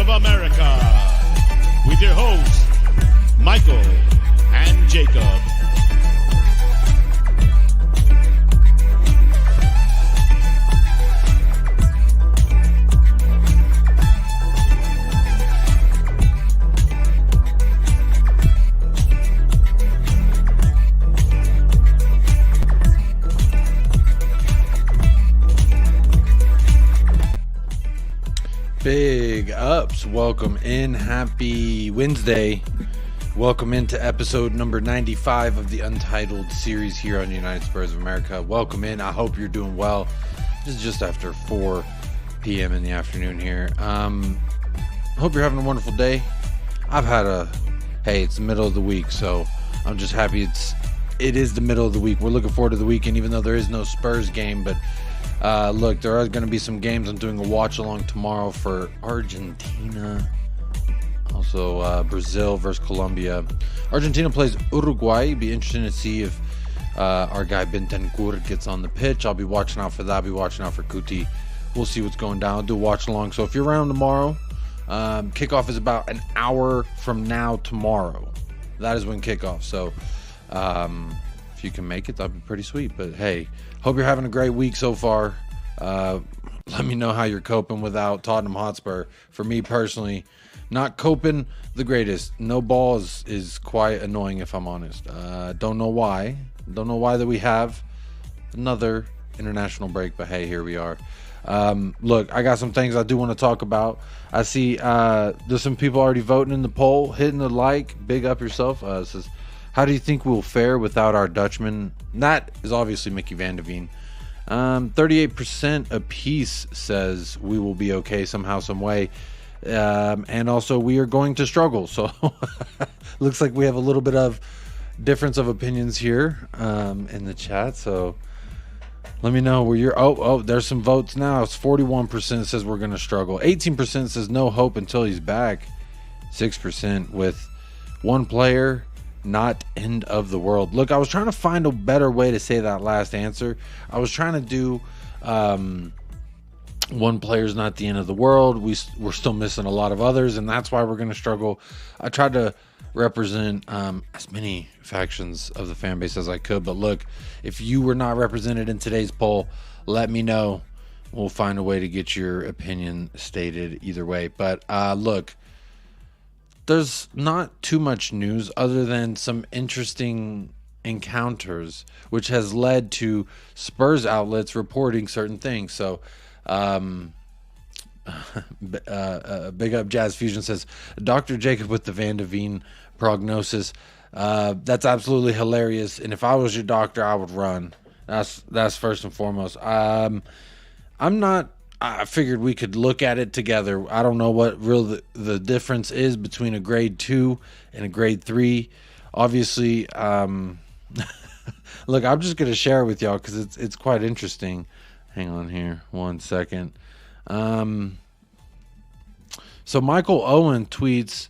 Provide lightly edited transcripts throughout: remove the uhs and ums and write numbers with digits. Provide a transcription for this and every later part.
of America, with your hosts, Michael and Jacob. Big ups, welcome in, happy Wednesday, welcome into episode number 95 of the Untitled series here on United Spurs of America. Welcome in, I hope you're doing well. This is just after 4 p.m. in the afternoon here. Hope you're having a wonderful day. It's the middle of the week, so I'm just happy it is the middle of the week. We're looking forward to the weekend, even though there is no Spurs game, but look, there are going to be some games. I'm doing a watch along tomorrow for Argentina, also Brazil versus Colombia. Argentina plays Uruguay. It'd be interesting to see if our guy Bentancur gets on the pitch. I'll be watching out for that. I'll be watching out for Kuti. We'll see what's going down. I'll do a watch along. So if you're around tomorrow, kickoff is about an hour from now tomorrow. That is when kickoff. So if you can make it, that'd be pretty sweet. But hey, hope you're having a great week so far. Let me know how you're coping without Tottenham Hotspur. For me personally, not coping the greatest. No ball is quite annoying, if I'm honest. Don't know why. Don't know why that we have another international break, but hey, here we are. Look, I got some things I do want to talk about. I see there's some people already voting in the poll, hitting the like. Big up yourself. It says, how do you think we'll fare without our Dutchman? That is obviously Micky van de Veen. 38% apiece says we will be okay somehow, some way. And also we are going to struggle. So looks like we have a little bit of difference of opinions here in the chat. So let me know where you're. There's some votes now. It's 41% says we're going to struggle. 18% says no hope until he's back. 6% with one player. Not end of the world. Look, I was trying to find a better way to say that last answer. I was trying to do one player's not the end of the world. We're still missing a lot of others, and that's why we're going to struggle. I tried to represent as many factions of the fan base as I could, but look, if you were not represented in today's poll, let me know. We'll find a way to get your opinion stated either way. But look, there's not too much news other than some interesting encounters, which has led to Spurs outlets reporting certain things. So, big up Jazz Fusion says, Dr. Jacob with the Van de Veen prognosis. That's absolutely hilarious. And if I was your doctor, I would run. That's first and foremost. I figured we could look at it together. I don't know what the difference is between a grade 2 and a grade 3. Obviously, look, I'm just going to share it with y'all because it's quite interesting. Hang on here 1 second. So Michael Owen tweets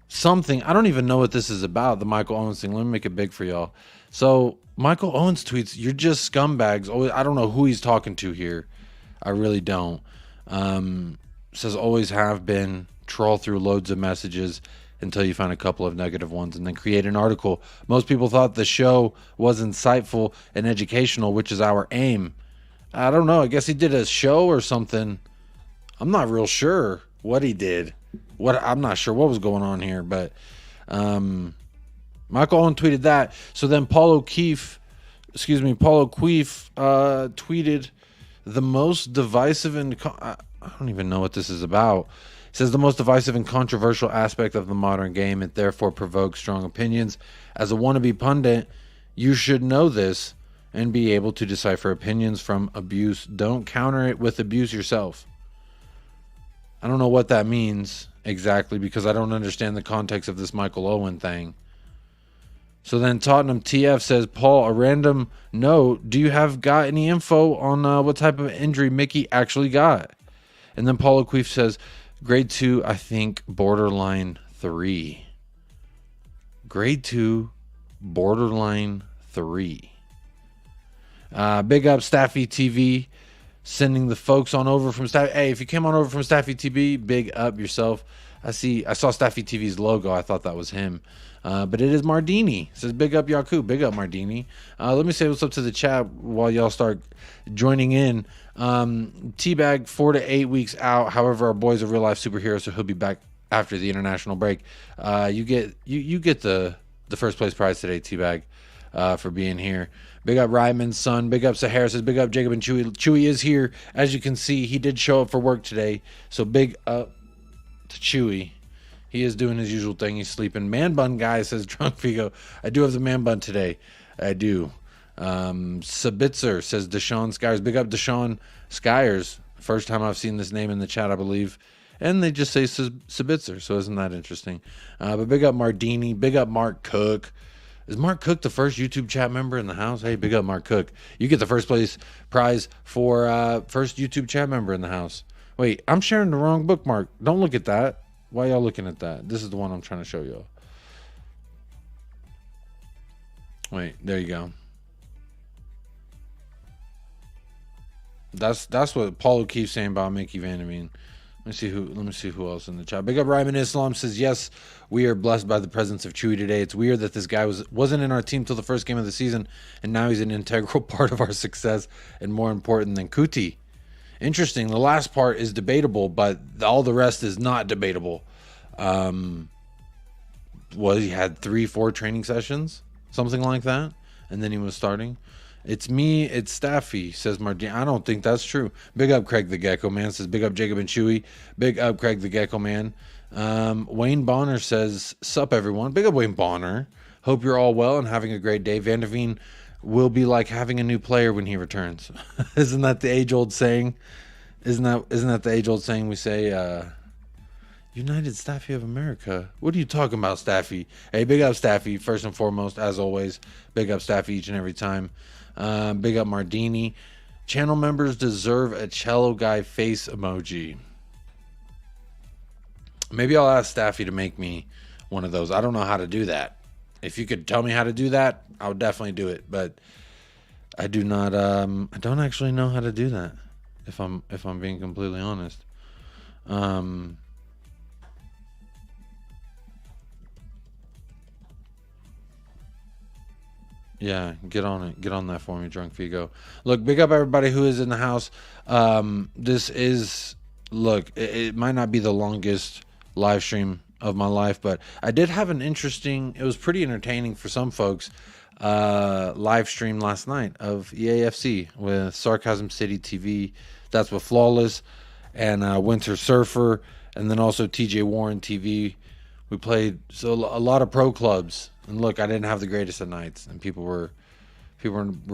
something. I don't even know what this is about, the Michael Owens thing. Let me make it big for y'all. So Michael Owens tweets, you're just scumbags. I don't know who he's talking to here. I really don't. Says always have been. Troll through loads of messages until you find a couple of negative ones and then create an article. Most people thought the show was insightful and educational, which is our aim. I don't know. I guess he did a show or something. I'm not real sure what he did. I'm not sure what was going on here, but Michael Owen tweeted that. So then Paul O'Keefe tweeted the most divisive and I don't even know what this is about. It says the most divisive and controversial aspect of the modern game, and therefore provokes strong opinions. As a wannabe pundit, you should know this and be able to decipher opinions from abuse. Don't counter it with abuse yourself. I don't know what that means exactly because I don't understand the context of this Michael Owen thing. So then Tottenham TF says, Paul, a random note, do you have got any info on what type of injury Micky actually got? And then Paul O'Keefe says, grade 2, I think borderline 3. Grade 2, borderline 3. Big up Staffy TV sending the folks on over from Staffy. Hey, if you came on over from Staffy TV, big up yourself. I saw Staffy TV's logo. I thought that was him. But it is Mardini. It says big up Yaku. Big up Mardini. Let me say what's up to the chat while y'all start joining in. Teabag 4 to 8 weeks out. However, our boy's a real life superhero, so he'll be back after the international break. You get the first place prize today, Teabag, for being here. Big up Ryman's son. Big up Sahara. Says big up Jacob and Chewy. Chewy is here. As you can see, he did show up for work today. So big up to Chewy. He is doing his usual thing. He's sleeping. Man bun guy, says Drunk Figo. I do have the man bun today. I do. Sabitzer says Deshaun Skyers. Big up Deshaun Skyers. First time I've seen this name in the chat, I believe. And they just say Sabitzer, so isn't that interesting? But big up Mardini. Big up Mark Cook. Is Mark Cook the first YouTube chat member in the house? Hey, big up Mark Cook. You get the first place prize for first YouTube chat member in the house. Wait, I'm sharing the wrong bookmark. Don't look at that. Why y'all looking at that? This is the one I'm trying to show y'all. Wait, there you go. That's what Paulo keeps saying about Mickey Vanderveen. Let me see who else in the chat. Big up Ryman Islam says, yes, we are blessed by the presence of Chewy today. It's weird that this guy wasn't in our team till the first game of the season, and now he's an integral part of our success and more important than Kuti. Interesting. The last part is debatable, but all the rest is not debatable. He had 3-4 training sessions, something like that, and then he was starting. It's me, it's Staffy, says Martin. I don't think that's true. Big up Craig the Gecko Man, says big up Jacob and Chewy. Big up Craig the Gecko Man. Wayne Bonner says, sup everyone. Big up Wayne Bonner. Hope you're all well and having a great day. Vanderveen will be like having a new player when he returns. Isn't that the age-old saying? Isn't that the age-old saying we say, United Staffy of America? What are you talking about, Staffy? Hey, big up Staffy, first and foremost, as always. Big up Staffy each and every time. Big up Mardini. Channel members deserve a cello guy face emoji. Maybe I'll ask Staffy to make me one of those. I don't know how to do that. If you could tell me how to do that, I would definitely do it. But I do not. I don't actually know how to do that. If I'm being completely honest. Yeah, get on it. Get on that for me, Drunk Figo. Look, big up everybody who is in the house. This is, look, it might not be the longest live stream of my life, but I did have an interesting, it was pretty entertaining for some folks, live stream last night of EAFC with Sarcasm City TV. That's with Flawless and Winter Surfer, and then also TJ Warren TV. We played a lot of pro clubs. And look, I didn't have the greatest of nights, and people were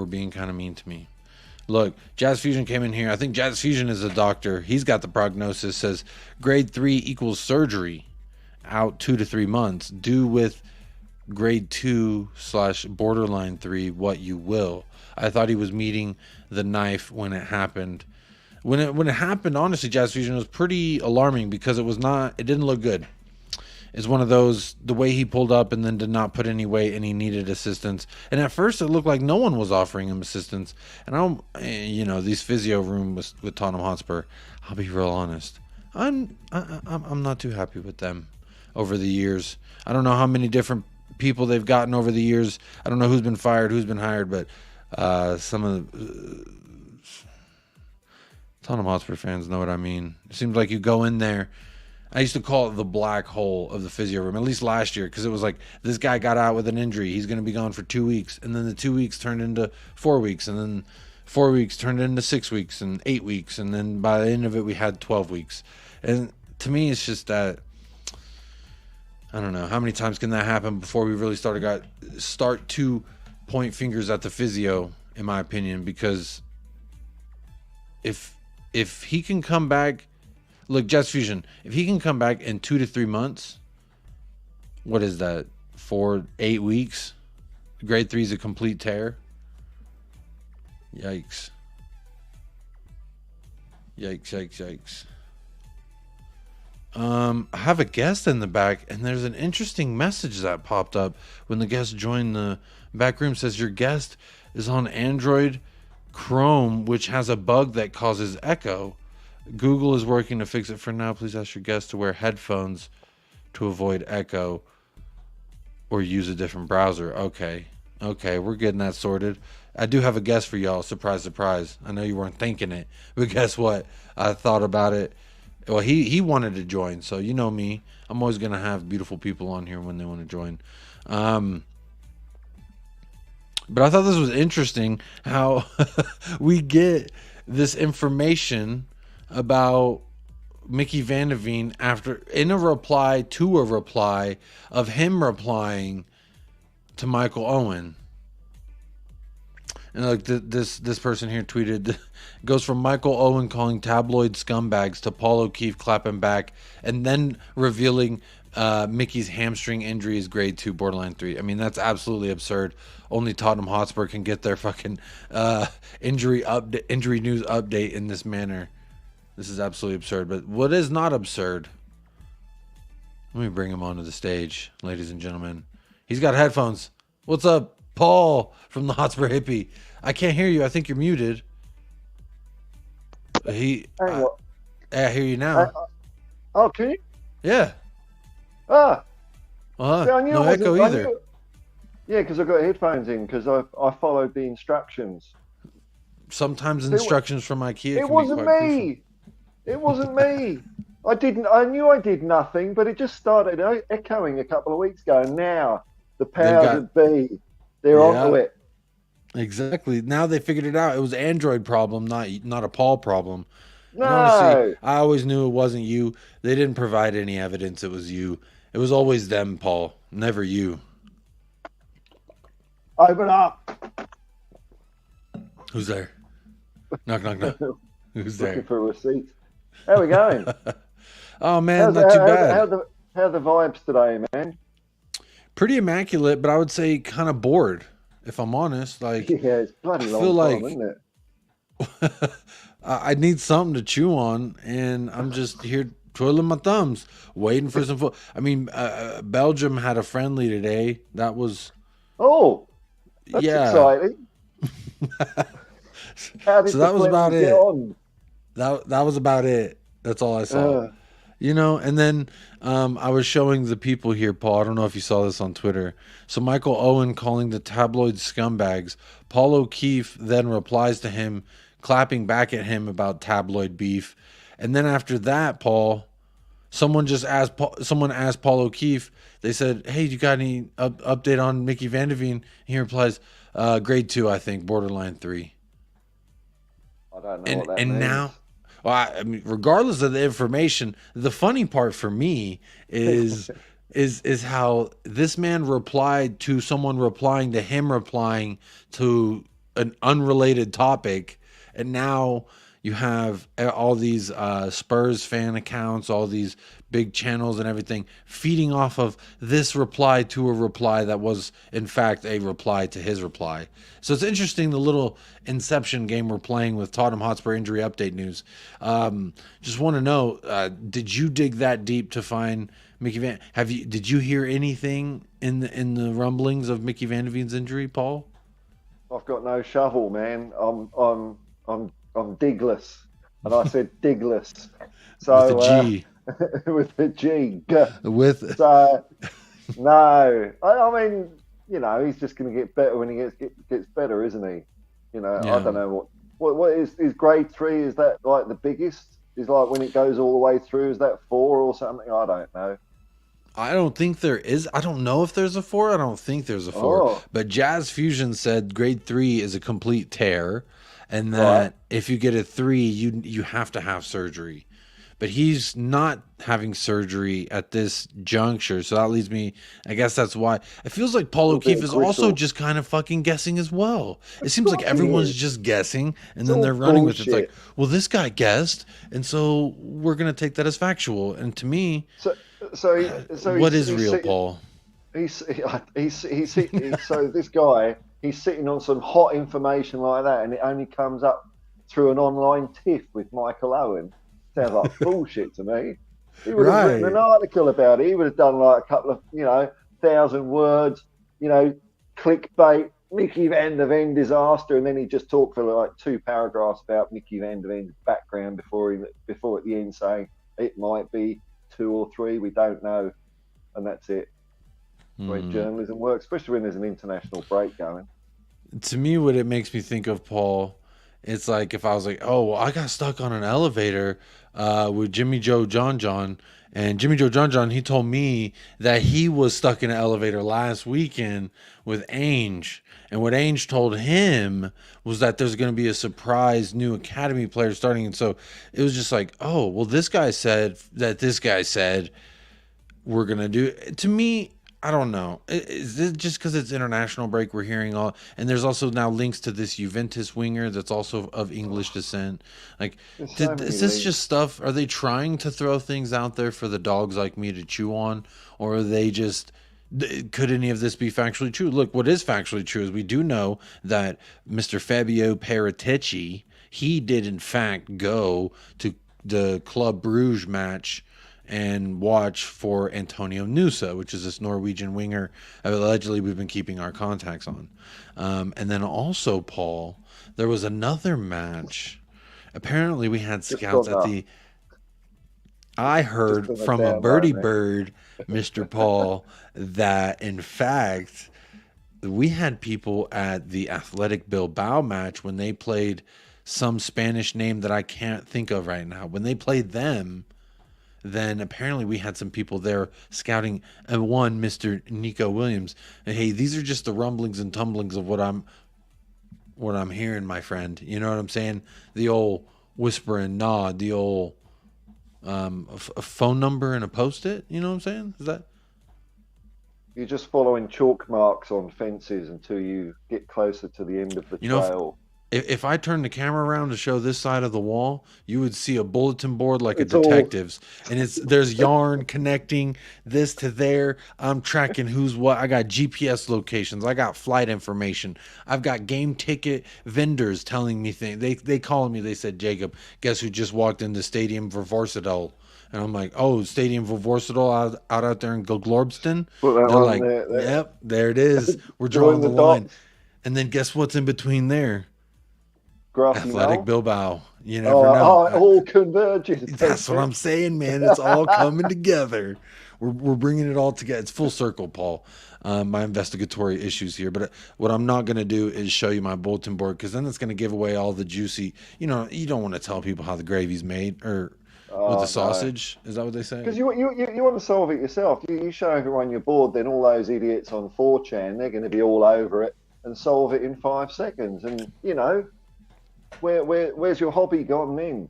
being kind of mean to me. Look, Jazz Fusion came in here. I think Jazz Fusion is a doctor. He's got the prognosis. Says grade 3 equals surgery, out 2 to 3 months. Do with grade 2/borderline 3 what you will. I thought he was meeting the knife when it happened. When it happened, honestly, Jazz Fusion was pretty alarming because it didn't look good. Is one of those, the way he pulled up and then did not put any weight and he needed assistance. And at first it looked like no one was offering him assistance. And these physio room with Tottenham Hotspur, I'll be real honest. I'm not too happy with them over the years. I don't know how many different people they've gotten over the years. I don't know who's been fired, who's been hired, but some of the Tottenham Hotspur fans know what I mean. It seems like you go in there. I used to call it the black hole of the physio room, at least last year, because it was like, this guy got out with an injury. He's going to be gone for 2 weeks. And then the 2 weeks turned into 4 weeks. And then 4 weeks turned into 6 weeks and 8 weeks. And then by the end of it, we had 12 weeks. And to me, it's just that, I don't know, how many times can that happen before we really start to point fingers at the physio, in my opinion, because if he can come back, look, Jazz Fusion, if he can come back in 2 to 3 months, what is that? 8 weeks? Grade 3 is a complete tear. Yikes. Yikes. I have a guest in the back, and there's an interesting message that popped up when the guest joined the back room. Says your guest is on Android Chrome, which has a bug that causes echo. Google is working to fix it for now. Please ask your guests to wear headphones to avoid echo or use a different browser. Okay, we're getting that sorted. I do have a guest for y'all. Surprise, surprise. I know you weren't thinking it, but guess what? I thought about it. Well, he wanted to join, so you know me. I'm always going to have beautiful people on here when they want to join. But I thought this was interesting how we get this information about Micky Van de Veen after in a reply to a reply of him replying to Michael Owen. And like this person here tweeted, goes from Michael Owen calling tabloid scumbags to Paul O'Keefe clapping back and then revealing Micky's hamstring injury is grade 2 borderline 3. I mean, that's absolutely absurd. Only Tottenham Hotspur can get their fucking injury news update in this manner. This is absolutely absurd. But what is not absurd, let me bring him onto the stage, ladies and gentlemen. He's got headphones. What's up, Paul from the Hotspur Hippie? I can't hear you. I think you're muted. I hear you now. Oh, can you? Yeah. Ah. Yeah, I knew no echo either. Yeah, because I got headphones in because I followed the instructions. Sometimes instructions from IKEA. It wasn't me. Crucial. It wasn't me. I knew I did nothing, but it just started echoing a couple of weeks ago. And now the powers that be, they're onto it. Exactly. Now they figured it out. It was an Android problem, not a Paul problem. No. Honestly, I always knew it wasn't you. They didn't provide any evidence it was you. It was always them, Paul. Never you. Open up. Who's there? Knock, knock, knock. Who's there? Looking for a receipt. How are we going? Oh, man, not too bad. How are the vibes today, man? Pretty immaculate, but I would say kind of bored, if I'm honest. Like, yeah, it's bloody long time, like, isn't it? I need something to chew on, and I'm just here twiddling my thumbs, waiting for some food. I mean, Belgium had a friendly today. That was... Oh, that's exciting. So that was about it. That was about it. That's all I saw. You know, and then I was showing the people here, Paul. I don't know if you saw this on Twitter. So Michael Owen calling the tabloid scumbags. Paul O'Keefe then replies to him, clapping back at him about tabloid beef. And then after that, Paul, someone asked Paul O'Keefe. They said, "Hey, you got any update on Micky Van de Veen?" He replies, "Grade 2, I think, borderline 3." I don't know what that means. Now, well, I mean, regardless of the information, the funny part for me is how this man replied to someone replying to him replying to an unrelated topic, and now you have all these Spurs fan accounts, all these big channels and everything feeding off of this reply to a reply that was in fact a reply to his reply. So it's interesting, the little inception game we're playing with Tottenham Hotspur injury update news. Just want to know, did you dig that deep to find Micky Van? Did you hear anything in the rumblings of Micky Van de Veen's injury, Paul? I've got no shovel, man. I'm digless, and I said digless. So with a G. With a G. With so no, I mean, you know, he's just going to get better when he gets better, isn't he? You know, yeah. I don't know what is grade 3. Is that like the biggest? Is like when it goes all the way through? Is that 4 or something? I don't know. I don't think there is. I don't know if there's a 4. I don't think there's a 4. Oh. But Jazz Fusion said grade 3 is a complete tear, and that if you get a 3, you have to have surgery. But he's not having surgery at this juncture, so that leads me. I guess that's why it feels like Paul O'Keefe is also just kind of fucking guessing as well. It seems like everyone's just guessing, and then they're running with it. It's like, well, this guy guessed, and so we're gonna take that as factual. And to me, so what is real, Paul? He's so this guy, he's sitting on some hot information like that, and it only comes up through an online tiff with Michael Owen. Sounds like bullshit to me. He would have written an article about it. He would have done like a couple of, 1,000 words, clickbait, Mickey Van der Ven disaster, and then he just talked for like 2 paragraphs about Mickey Van der Ven's background before at the end saying it might be 2 or 3, we don't know, and that's it. The way journalism works, especially when there's an international break going. To me, what it makes me think of, Paul, it's like if I was like, oh, well, I got stuck on an elevator with Jimmy Joe John, and Jimmy Joe John, he told me that he was stuck in an elevator last weekend with ANGE, and what ANGE told him was that there's going to be a surprise new academy player starting, and so it was just like, oh, well, this guy said that this guy said we're going to do it. To me, I don't know. Is it just because it's international break we're hearing all, and there's also now links to this Juventus winger that's also of English descent. Like, is this just stuff? Are they trying to throw things out there for the dogs like me to chew on, or are they just? Could any of this be factually true? Look, what is factually true is we do know that Mr. Fabio Paratici, he did in fact go to the Club Bruges match and watch for Antonio Nusa, which is this Norwegian winger allegedly we've been keeping our contacts on. And then also, Paul, there was another match. Apparently we had scouts at the... I heard from a birdie bird, Mr. Paul, that in fact we had people at the Athletic Bilbao match when they played some Spanish name that I can't think of right now. When they played them, then apparently we had some people there scouting one Mr. Nico Williams. And hey, these are just the rumblings and tumblings of what I'm hearing, my friend. You know what I'm saying? The old whisper and nod, the old a phone number and a post-it. You know what I'm saying? Is that? You're just following chalk marks on fences until you get closer to the end of the trail. If I turn the camera around to show this side of the wall, you would see a bulletin board like a detective's, and there's yarn connecting this to there. I'm tracking who's what. I got GPS locations. I got flight information. I've got game ticket vendors telling me things. They calling me. They said, Jacob, guess who just walked into Stadium Vervorsadal? And I'm like, oh, Stadium Vervorsadal out there in Glorbston? They're like, yep, there it is. We're drawing the line. And then guess what's in between there? Athletic Bilbao. You never know. It all converges. That's what I'm saying, man. It's all coming together. We're bringing it all together. It's full circle, Paul. My investigatory issues here. But what I'm not going to do is show you my bulletin board, because then it's going to give away all the juicy, you don't want to tell people how the gravy's made or with the sausage. No. Is that what they say? Because you want to solve it yourself. You show everyone your board, then all those idiots on 4chan, they're going to be all over it and solve it in 5 seconds. And, where's your hobby gone then?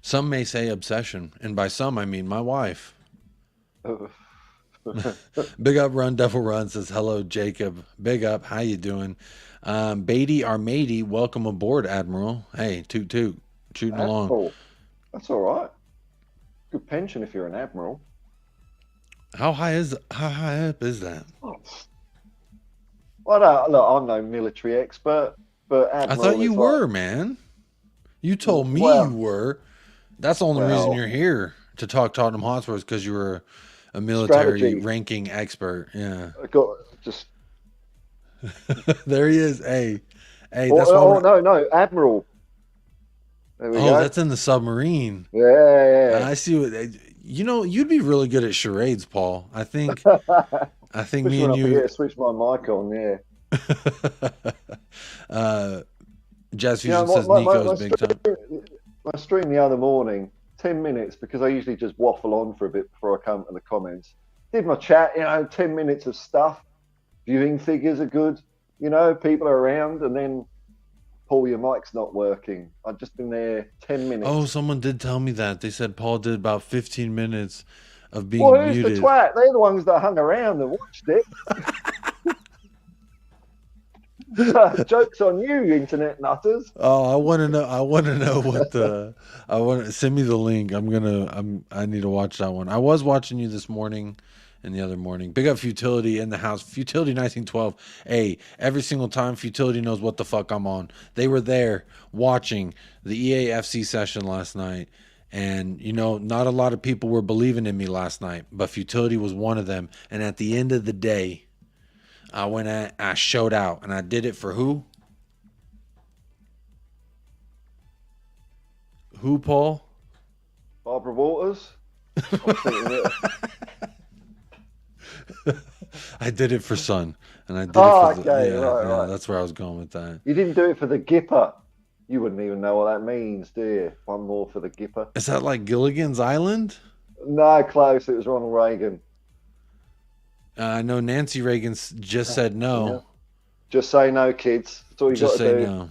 Some may say obsession, and by some I mean my wife. Big up Run Devil Run says hello, Jacob. Big up, how you doing? Beatty our matey, welcome aboard, Admiral. Hey, toot toot, shooting along. Cool. That's all right. Good pension if you're an admiral. How high up is that? Well, look, I'm no military expert. But I thought you were, man. You told me you were. That's the only reason you're here to talk Tottenham Hotspur, is because you were a military ranking expert. Yeah. I got just. There he is. Hey, no, Admiral. There we go. That's in the submarine. Yeah. I see what. You'd be really good at charades, Paul. I think me and you. Switch my mic on. Yeah. Jazz Fusion says Nico's big time. My stream the other morning, 10 minutes, because I usually just waffle on for a bit before I come to the comments. Did my chat, 10 minutes of stuff. Viewing figures are good, people are around, and then, Paul, your mic's not working. I've just been there 10 minutes. Oh, someone did tell me that. They said Paul did about 15 minutes of being muted. Who's the twat? They're the ones that hung around and watched it. Joke's on you, internet nutters. Oh, I want to know what send me the link. I need to watch that one. I was watching you this morning and the other morning. Big up Futility in the house. Futility 1912. Hey, every single time Futility knows what the fuck I'm on. They were there watching the EAFC session last night. And, not a lot of people were believing in me last night, but Futility was one of them. And at the end of the day, I showed out, and I did it for who? Who, Paul? Barbara Waters. I'm thinking I did it for Sun, and I did Oh, it for the, okay, yeah, right, yeah, right. that's where I was going with that. You didn't do it for the Gipper. You wouldn't even know what that means, do you? One more for the Gipper. Is that like Gilligan's Island? No, close. It was Ronald Reagan. I know Nancy Reagan just said no. Yeah. Just say no, kids. That's all you got Just to say do. no.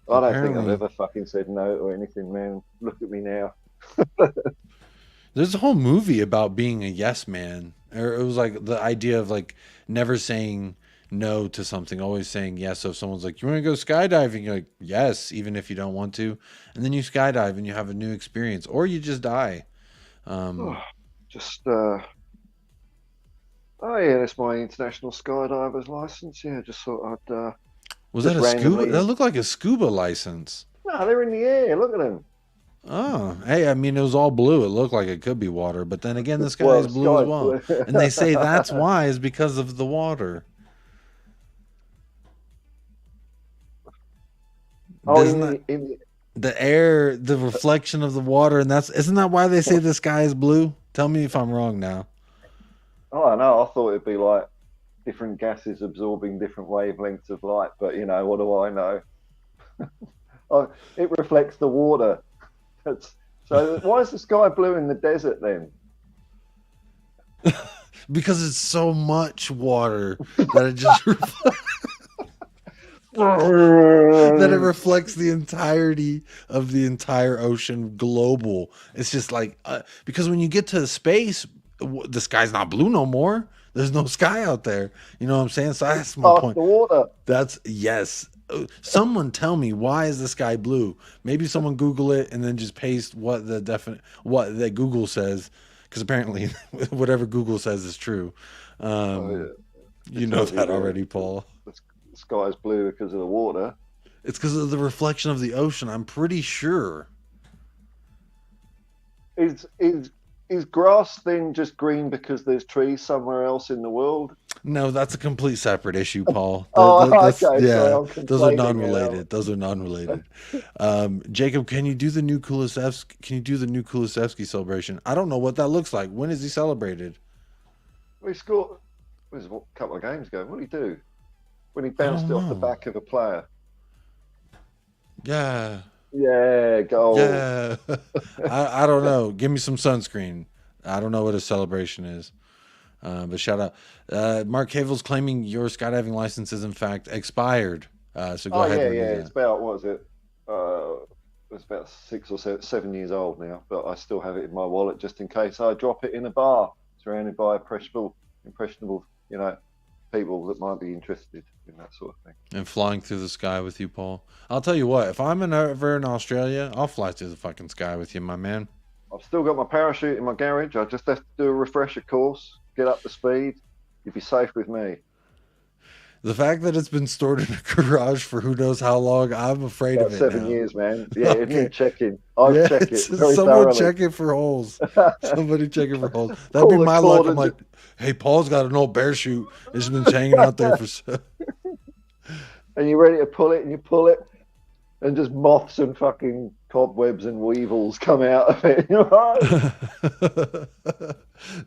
I don't think I've Apparently. ever fucking said no to anything, man. Look at me now. There's a whole movie about being a yes man. Or it was like the idea of like never saying no to something, always saying yes. So if someone's like, "You want to go skydiving?" You're like, "Yes," even if you don't want to. And then you skydive and you have a new experience, or you just die. Just oh yeah, that's my international skydiver's license. Yeah, just thought I'd Was just that a scuba? randomly- That looked like a scuba license. No, they're in the air. Look at them. Oh, hey, I mean, it was all blue. It looked like it could be water, but then again, the sky Well, is the blue as sky's well. blue. And they say that's why is because of the water. Oh, Isn't that- in the, the air, the reflection of the water, and isn't that why they say the sky is blue? Tell me if I'm wrong now. oh, no, I thought it'd be like different gases absorbing different wavelengths of light, but you know, what do I know? Oh, it reflects the water. So why is the sky blue in the desert then? Because it's so much water that it just that it reflects the entirety of the entire ocean global. It's just like because when you get to space, the sky's not blue no more. There's no sky out there. You know what I'm saying? So that's my Past point. the water. That's yes. Someone tell me, why is the sky blue? Maybe someone Google it and then just paste what that Google says, because apparently whatever Google says is true. Yeah. You know that already, Paul. The sky is blue because of the water. It's because of the reflection of the ocean. I'm pretty sure. Is grass then just green because there's trees somewhere else in the world? No, that's a complete separate issue, Paul. Oh, That's- okay, yeah, sorry, I'm those are complaining now. non-related. Those are non-related. Jacob, can you do the new Kulisevsky? Can you do the new Kulisevsky celebration? I don't know what that looks like. When is he celebrated? We scored. It was a couple of games ago. What did he do when he bounced it off the know. back of a player? Yeah, Yeah, goal. yeah. I don't know. Give me some sunscreen. I don't know what a celebration is. But shout out. Mark Havel's claiming your skydiving license is in fact expired. So go Oh ahead yeah, and yeah. do that. It's about what was it? It's about 6 or 7 years old now, but I still have it in my wallet just in case I drop it in a bar surrounded by impressionable, you know, people that might be interested in that sort of thing. And flying through the sky with you, Paul. I'll tell you what, if I'm ever in Australia, I'll fly through the fucking sky with you, my man. I've still got my parachute in my garage. I just have to do a refresher course, get up to speed. You'd be safe with me. The fact that it's been stored in a garage for who knows how long, I'm afraid About of it 7 now. years, man. Yeah, it Okay. needs checking. I've checked it very someone thoroughly. check it for holes. Somebody check it for holes. That'd Call be the my luck. court I'm and like, hey, Paul's got an old parachute. It's been hanging out there for. And you're ready to pull it, and you pull it, and just moths and fucking cobwebs and weevils come out of it. You're right.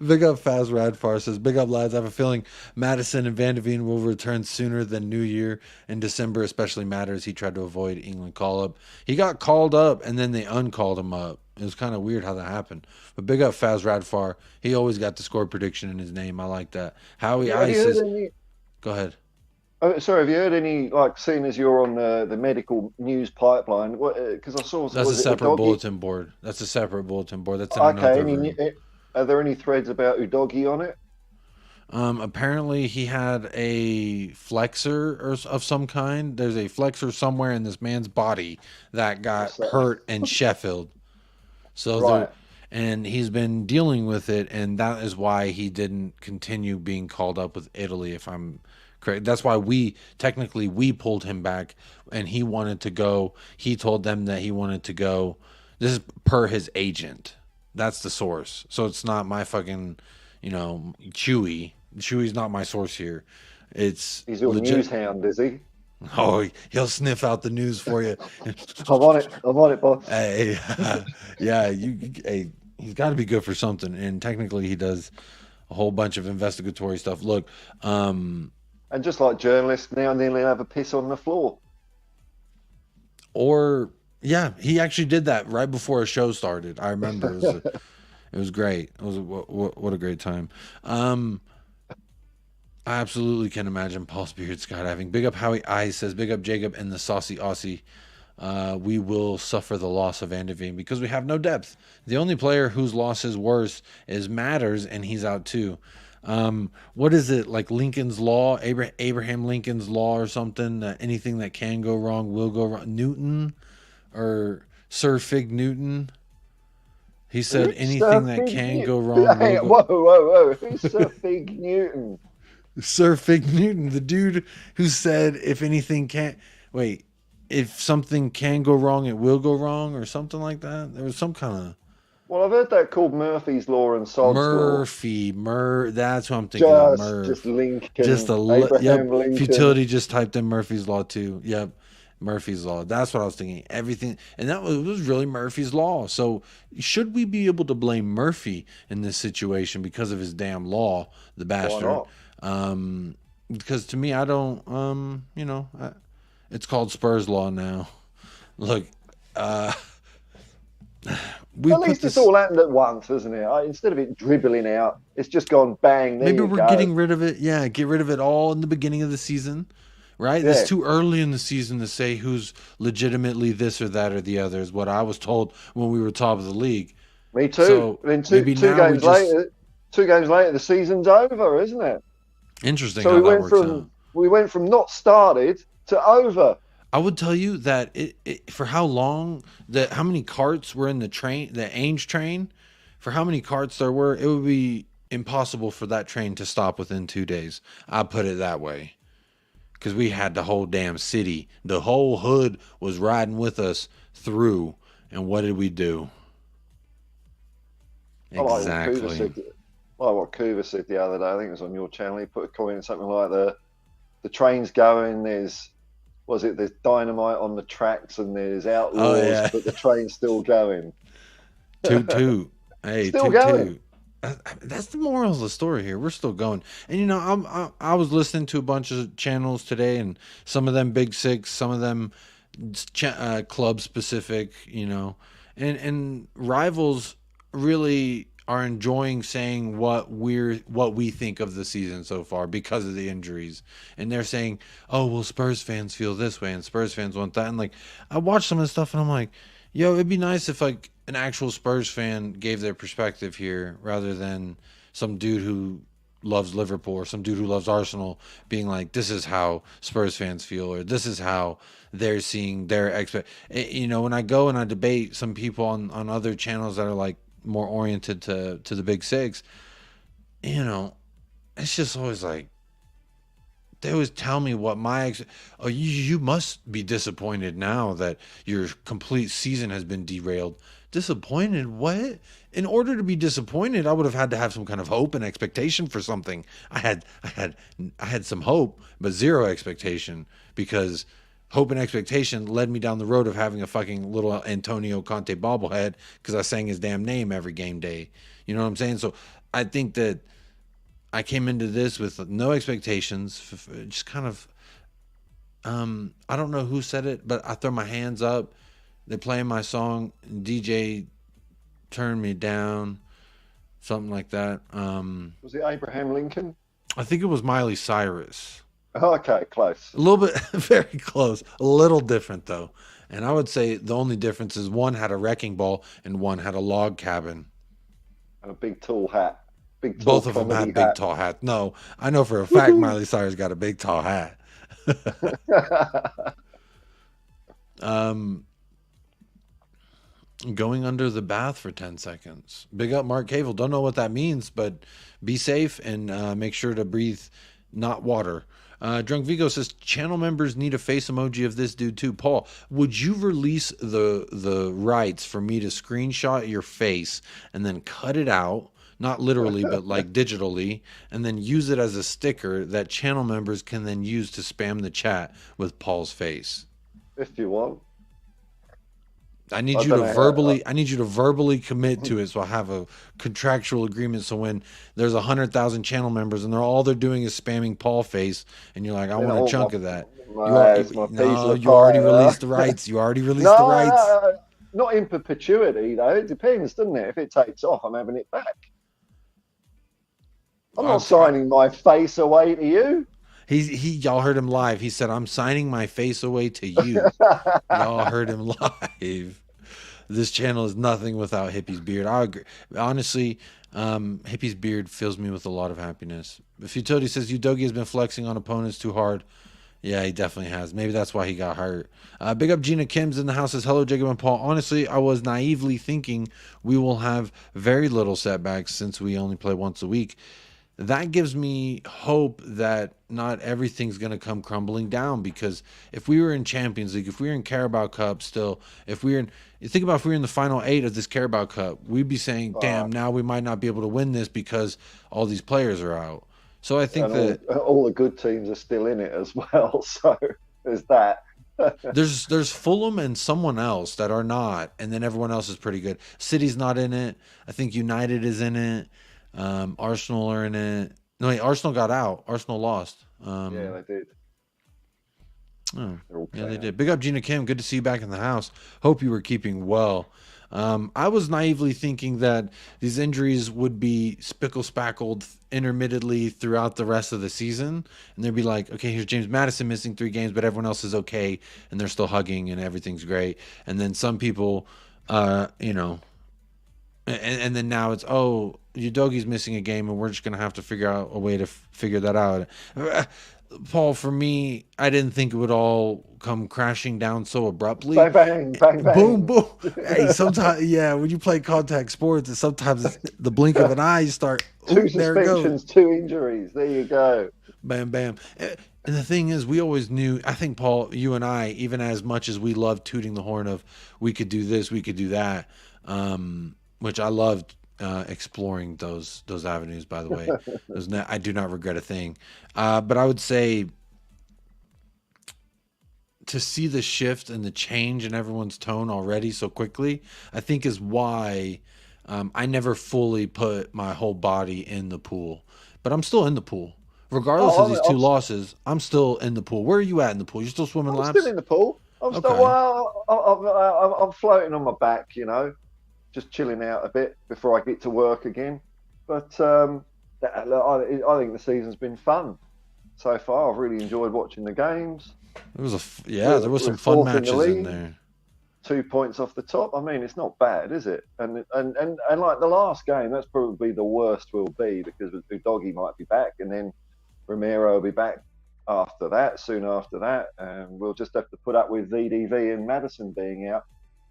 Big up Faz Radfar says, big up lads. I have a feeling Madison and Van de Veen will return sooner than New Year. In December especially matters. He tried to avoid England call up. He got called up and then they uncalled him up. It was kind of weird how that happened. But big up Faz Radfar. He always got the score prediction in his name. I like that. Howie Have you Ice heard is. any- Go ahead. Oh, sorry, have you heard any, like, seeing as you're on the medical news pipeline, because I saw... That's a was it separate Udogi? bulletin board. That's a separate bulletin board. That's in Okay, another room. are there any threads about Udogi on it? Apparently he had a flexor of some kind. There's a flexor somewhere in this man's body that got hurt in Sheffield. So Right. and he's been dealing with it, and that is why he didn't continue being called up with Italy, if I'm correct. That's why we pulled him back, and he wanted to go. He told them that he wanted to go. This is per his agent. That's the source. So it's not my fucking, Chewy. Chewy's not my source here. It's He's your legit. news hound, is he? Oh, he'll sniff out the news for you. I'm on it. I'm on it, boss. Hey, yeah, hey, he's got to be good for something, and technically he does a whole bunch of investigatory stuff. Look, And just like journalists now and then they have a piss on the floor. or yeah, he actually did that right before a show started. I remember it was great. It was what a great time. I absolutely can imagine Paul Spirit skydiving. Big up Howie I says, big up Jacob and the Saucy Aussie. We will suffer the loss of Andevine because we have no depth. The only player whose loss is worse is Matters, and he's out too. What is it, like Lincoln's Law, Abraham Lincoln's Law or something? Anything that can go wrong will go wrong. Newton or Sir Fig Newton? He said anything that can go wrong will go. Whoa. Who's Sir Fig Newton? Sir Fig Newton, the dude who said if anything can't wait, if something can go wrong, it will go wrong, or something like that. There was some kind of Well, I've heard that called Murphy's Law and Sod's Law. That's what I'm thinking of. Just Lincoln. Just Abraham Lincoln. Futility just typed in Murphy's Law too. Yep. Murphy's Law. That's what I was thinking. Everything, and that was really Murphy's Law. So should we be able to blame Murphy in this situation because of his damn law, the bastard? Why not? Because to me, I don't. It's called Spurs Law now. Look, at least it's all happened at once, isn't it? Instead of it dribbling out, it's just gone bang. Maybe we're getting rid of it. Yeah, get rid of it all in the beginning of the season. Right? Yeah. It's too early in the season to say who's legitimately this or that or the other, is what I was told when we were top of the league. Me too. So then two games later, the season's over, isn't it? Interesting. So we went from not started to over. I would tell you that for how long, how many carts were in the train, the ANGE train, for how many carts there were, it would be impossible for that train to stop within 2 days. I put it that way. Because we had the whole damn city. The whole hood was riding with us through. And what did we do? Exactly. Like what Kuva said the other day. I think it was on your channel. He put a comment something like the train's going. There's dynamite on the tracks and there's outlaws, but the train's still going. Toot toot. Hey, still going. That's the moral of the story here. We're still going. And I was listening to a bunch of channels today, and some of them Big Six, some of them club specific, and rivals really are enjoying saying what we think of the season so far because of the injuries. And they're saying, oh, well, Spurs fans feel this way and Spurs fans want that. And like, I watched some of the stuff and I'm like, yo, it'd be nice if like an actual Spurs fan gave their perspective here rather than some dude who loves Liverpool or some dude who loves Arsenal being like, this is how Spurs fans feel, or this is how they're seeing their when I go and I debate some people on other channels that are like more oriented to the Big Six, it's just always like, they always tell me what you must be disappointed now that your complete season has been derailed. Disappointed? What? In order to be disappointed, I would have had to have some kind of hope and expectation for something. I had some hope, but zero expectation, because hope and expectation led me down the road of having a fucking little Antonio Conte bobblehead because I sang his damn name every game day. You know what I'm saying? So I think that I came into this with no expectations, just kind of, I don't know who said it, but I throw my hands up. They're playing my song, DJ turned me down, something like that. Was it Abraham Lincoln? I think it was Miley Cyrus. Okay, close. A little bit, very close. A little different, though. And I would say the only difference is one had a wrecking ball and one had a log cabin. And a big tall hat. Both of them had big tall hats. No, I know for a fact Miley Cyrus got a big tall hat. Going under the bath for 10 seconds. Big up Mark Cavell. Don't know what that means, but be safe and make sure to breathe not water. Drunk Vigo says channel members need a face emoji of this dude too. Paul, would you release the rights for me to screenshot your face and then cut it out not literally, but like digitally, and then use it as a sticker that channel members can then use to spam the chat with Paul's face. If you want. I need you to verbally commit to it, so I have a contractual agreement. So when there's 100,000 channel members and they're doing is spamming Paul face, and you're like, I want a chunk of that. You already released the rights. You already released the rights. No, not in perpetuity though. It depends, doesn't it? If it takes off, I'm having it back. I'm not signing my face away to you. Y'all heard him live. He said, I'm signing my face away to you. Y'all heard him live. This channel is nothing without Hippie's beard. I agree. Honestly, Hippie's beard fills me with a lot of happiness. Futility says, Udogi has been flexing on opponents too hard. Yeah, he definitely has. Maybe that's why he got hurt. Big up Gina Kim's in the house says, hello, Jacob and Paul. Honestly, I was naively thinking we will have very little setbacks since we only play once a week. That gives me hope that not everything's going to come crumbling down, because if we were in Champions League, if we were in Carabao Cup still, if we were in, you think about if we were in the final 8 of this Carabao Cup, we'd be saying, damn, now we might not be able to win this because all these players are out. So I think that all the good teams are still in it as well. So there's that. there's Fulham and someone else that are not, and then everyone else is pretty good. City's not in it. I think United is in it. Arsenal are in it. No, wait, Arsenal got out. Arsenal lost. Yeah, they did. Oh, yeah, they did. Big up Gina Kim. Good to see you back in the house. Hope you were keeping well. I was naively thinking that these injuries would be spickle-spackled intermittently throughout the rest of the season, and they'd be like, okay, here's James Maddison missing 3 games, but everyone else is okay, and they're still hugging, and everything's great. And then some people, you know, and then now it's, oh, Udogi's missing a game, and we're just going to have to figure out a way to figure that out. Paul, for me, I didn't think it would all come crashing down so abruptly. Bang, bang, bang, bang. Boom, boom. Hey, sometimes, yeah, when you play contact sports, it's sometimes the blink of an eye, you start, 2 suspensions, 2 injuries. There you go. Bam, bam. And the thing is, we always knew, I think, Paul, you and I, even as much as we loved tooting the horn of we could do this, we could do that, which I loved exploring those avenues, by the way. I do not regret a thing. But I would say to see the shift and the change in everyone's tone already so quickly, I think is why I never fully put my whole body in the pool. But I'm still in the pool. Regardless of these 2 losses, I'm still in the pool. Where are you at in the pool? You're still swimming laps? I'm still in the pool. I'm floating on my back, you know, just chilling out a bit before I get to work again. But I think the season's been fun so far. I've really enjoyed watching the games. There was some fun matches in there. 2 points off the top. I mean, it's not bad, is it? And like the last game, that's probably the worst will be, because Udogi might be back, and then Romero will be back after that, soon after that, and we'll just have to put up with VDV and Maddison being out.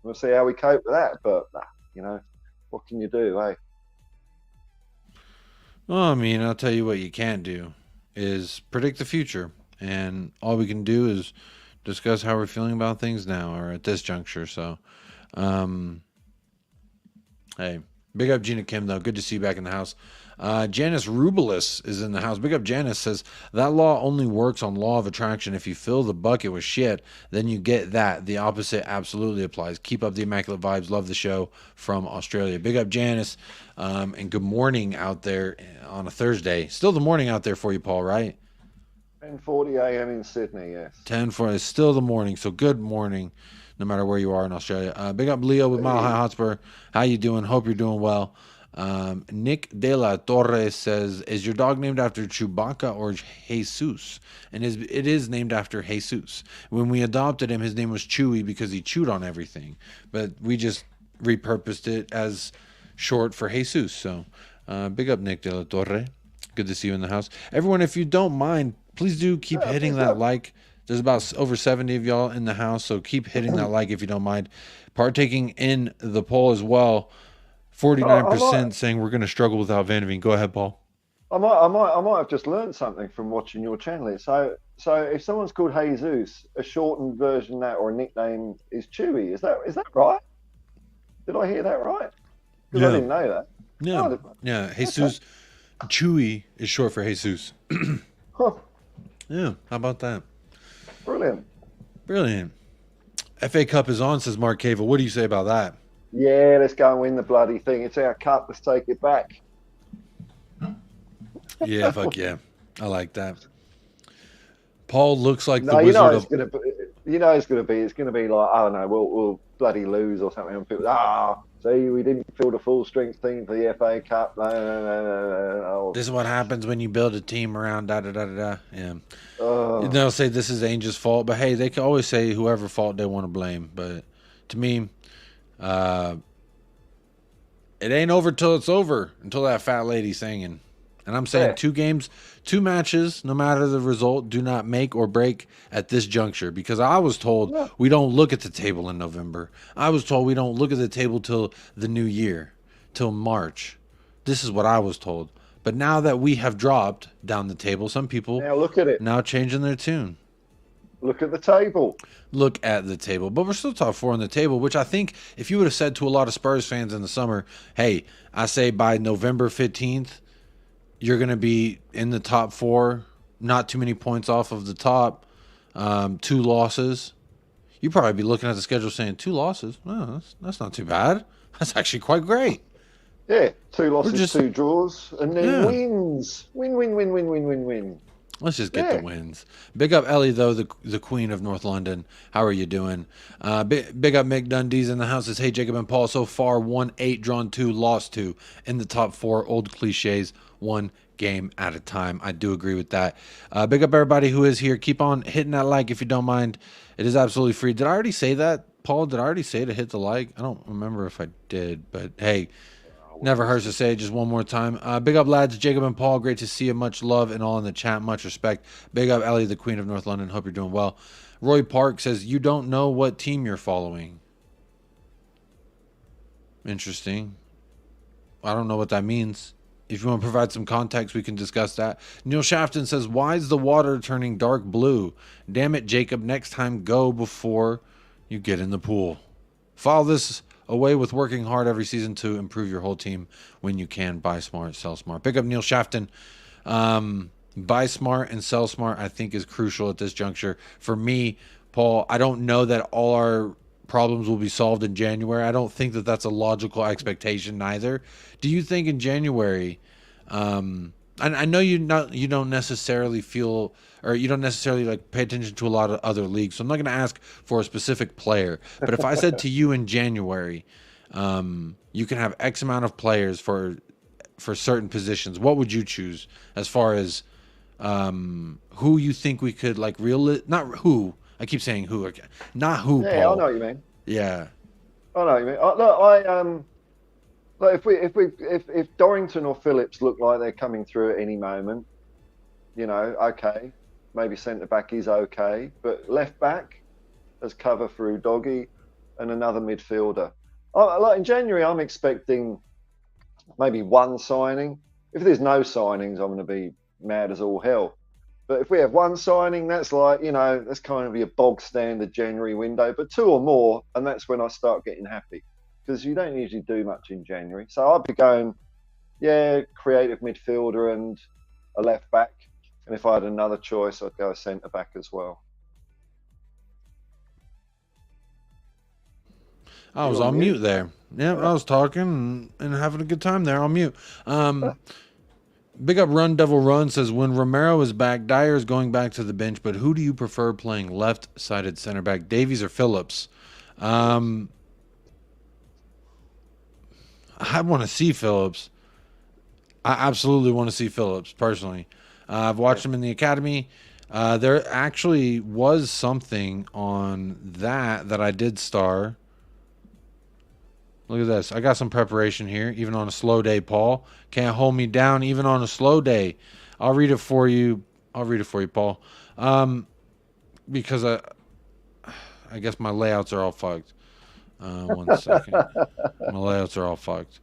We'll see how we cope with that. But you know, what can you do, eh? Well, I mean, I'll tell you what you can't do is predict the future, and all we can do is discuss how we're feeling about things now or at this juncture. So, hey, big up Gina Kim, though. Good to see you back in the house. Janice Rubelis is in the house. Big up Janice says, that law only works on law of attraction. If you fill the bucket with shit, then you get that. The opposite absolutely applies. Keep up the immaculate vibes. Love the show from Australia. Big up Janice. And good morning out there on a Thursday. Still the morning out there for you, Paul, right? 10:40 a.m. in Sydney, yes. 10:40 is still the morning, so good morning, no matter where you are in Australia. Big up Leo with Mile High Hotspur. How you doing? Hope you're doing well. Nick De La Torre says, is your dog named after Chewbacca or Jesus? And it is named after Jesus. When we adopted him, his name was Chewy because he chewed on everything. But we just repurposed it as short for Jesus. So big up Nick De La Torre. Good to see you in the house. Everyone, if you don't mind, please do keep hitting that like. There's about over 70 of y'all in the house, so keep hitting that like if you don't mind. Partaking in the poll as well. 49% saying we're going to struggle without Van de Ven. Go ahead, Paul. I might have just learned something from watching your channel. So if someone's called Jesus, a shortened version of that or a nickname is Chewy. Is that right? Did I hear that right? Because I didn't know that. Yeah, Oh, yeah. Jesus Chewy is short for Jesus. huh, Yeah, how about that? brilliant. Brilliant. FA Cup is on, says Mark Cable. What do you say about that? Yeah, let's go and win the bloody thing. It's our cup. Let's take it back. Yeah, fuck yeah. I like that. Paul looks like the No, Wizard of... it's gonna be like, I don't know, we'll bloody lose or something. And people, see, we didn't field a full strength team for the FA Cup. No. This is what happens when you build a team around da-da-da-da-da. Yeah. Oh. They'll say this is Ange's fault, but hey, they can always say whoever fault they want to blame. But to me, it ain't over till it's over, until that fat lady's singing. And I'm saying 2 games, 2 matches, no matter the result, do not make or break at this juncture. Because I was told we don't look at the table in November. I was told we don't look at the table till the new year, till March. This is what I was told. But now that we have dropped down the table, some people Now look at it. now changing their tune. Look at the table. Look at the table. But we're still top 4 on the table, which I think if you would have said to a lot of Spurs fans in the summer, hey, I say by November 15th, you're going to be in the top 4, not too many points off of the top, 2 losses. You'd probably be looking at the schedule saying 2 losses. Oh, that's not too bad. That's actually quite great. Yeah, 2 losses, just- 2 draws, and then Yeah. wins. Win. Let's just get the wins. Big up Ellie, though, the queen of North London. How are you doing? Big up Mick Dundee's in the house. Says, hey, Jacob and Paul, so far 1-8, drawn 2, lost 2. In the top 4, old cliches, 1 game at a time. I do agree with that. Big up everybody who is here. Keep on hitting that like if you don't mind. It is absolutely free. Did I already say that, Paul? Did I already say to hit the like? I don't remember if I did, but hey, never hurts to say it just one more time. Big up, lads. Jacob and Paul, great to see you. Much love and all in the chat. Much respect. Big up, Ellie, the queen of North London. Hope you're doing well. Roy Park says, you don't know what team you're following. Interesting. I don't know what that means. If you want to provide some context, we can discuss that. Neil Shafton says, why is the water turning dark blue? Damn it, Jacob. Next time, go before you get in the pool. Follow this away with working hard every season to improve your whole team when you can. Buy smart, sell smart. Pick up Neil Shafton. Buy smart and sell smart, I think, is crucial at this juncture. For me, Paul, I don't know that all our problems will be solved in January. I don't think that that's a logical expectation neither. Do you think in January, I know you don't necessarily feel, or you don't necessarily like pay attention to a lot of other leagues, so I'm not going to ask for a specific player. But if I said to you in January, you can have X amount of players for certain positions, what would you choose as far as who you think we could like not who, I keep saying who, okay, not who, Yeah, Paul. I know what you mean. Yeah. I know what you mean. Look, if Dorrington or Phillips look like they're coming through at any moment, okay, maybe centre back is okay, but left back as cover through Doggy and another midfielder. Like in January, I'm expecting maybe 1 signing. If there's no signings, I'm going to be mad as all hell. But if we have 1 signing, that's like, that's kind of your bog standard January window. But 2 or more, and that's when I start getting happy. Because you don't usually do much in January. So I'd be going, creative midfielder and a left back. And if I had another choice, I'd go a centre back as well. I was on mute there. Yeah, I was talking and having a good time there on mute. Big up Run Devil Run says, when Romero is back, Dyer is going back to the bench, but who do you prefer playing left-sided center back, Davies or Phillips? I want to see Phillips. I absolutely want to see Phillips, personally. I've watched him in the academy. There actually was something on that I did star. Look at this. I got some preparation here, even on a slow day, Paul. Can't hold me down even on a slow day. I'll read it for you. Paul. Because I guess my layouts are all fucked. 1 second. My layouts are all fucked.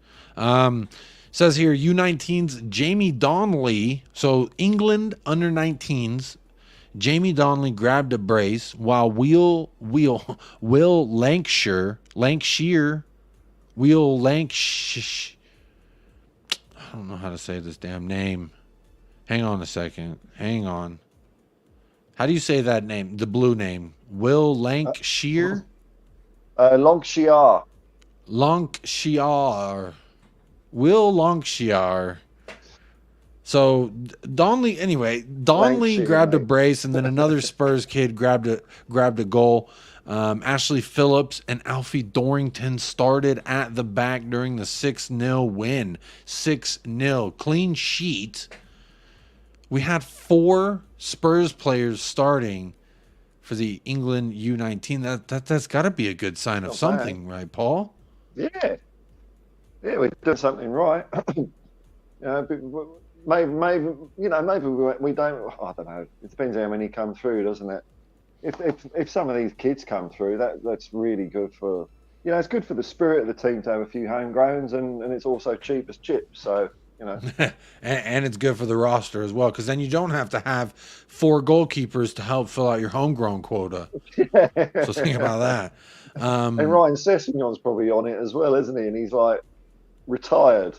Says here, U19s, Jamie Donnelly. So England under 19s. Jamie Donnelly grabbed a brace while Will Lancashire don't know how to say this damn name. Hang on a second. Hang on. How do you say that name? The blue name. Will Lancashire? Lancashire. Lancashire. Will Lancashire. So Donley, anyway, Donley grabbed a brace, and then another Spurs kid grabbed a goal. Ashley Phillips and Alfie Dorrington started at the back during the 6-0 win. 6-0 clean sheet. We had 4 Spurs players starting for the England U19. That's got to be a good sign of something, right, Paul? Yeah, we're doing something right. Maybe we don't. I don't know. It depends how many come through, doesn't it? If some of these kids come through, that's really good for, it's good for the spirit of the team to have a few homegrowns, and it's also cheap as chips. So and it's good for the roster as well, because then you don't have to have 4 goalkeepers to help fill out your homegrown quota. So think about that. And Ryan Sessegnon's probably on it as well, isn't he? And he's like retired.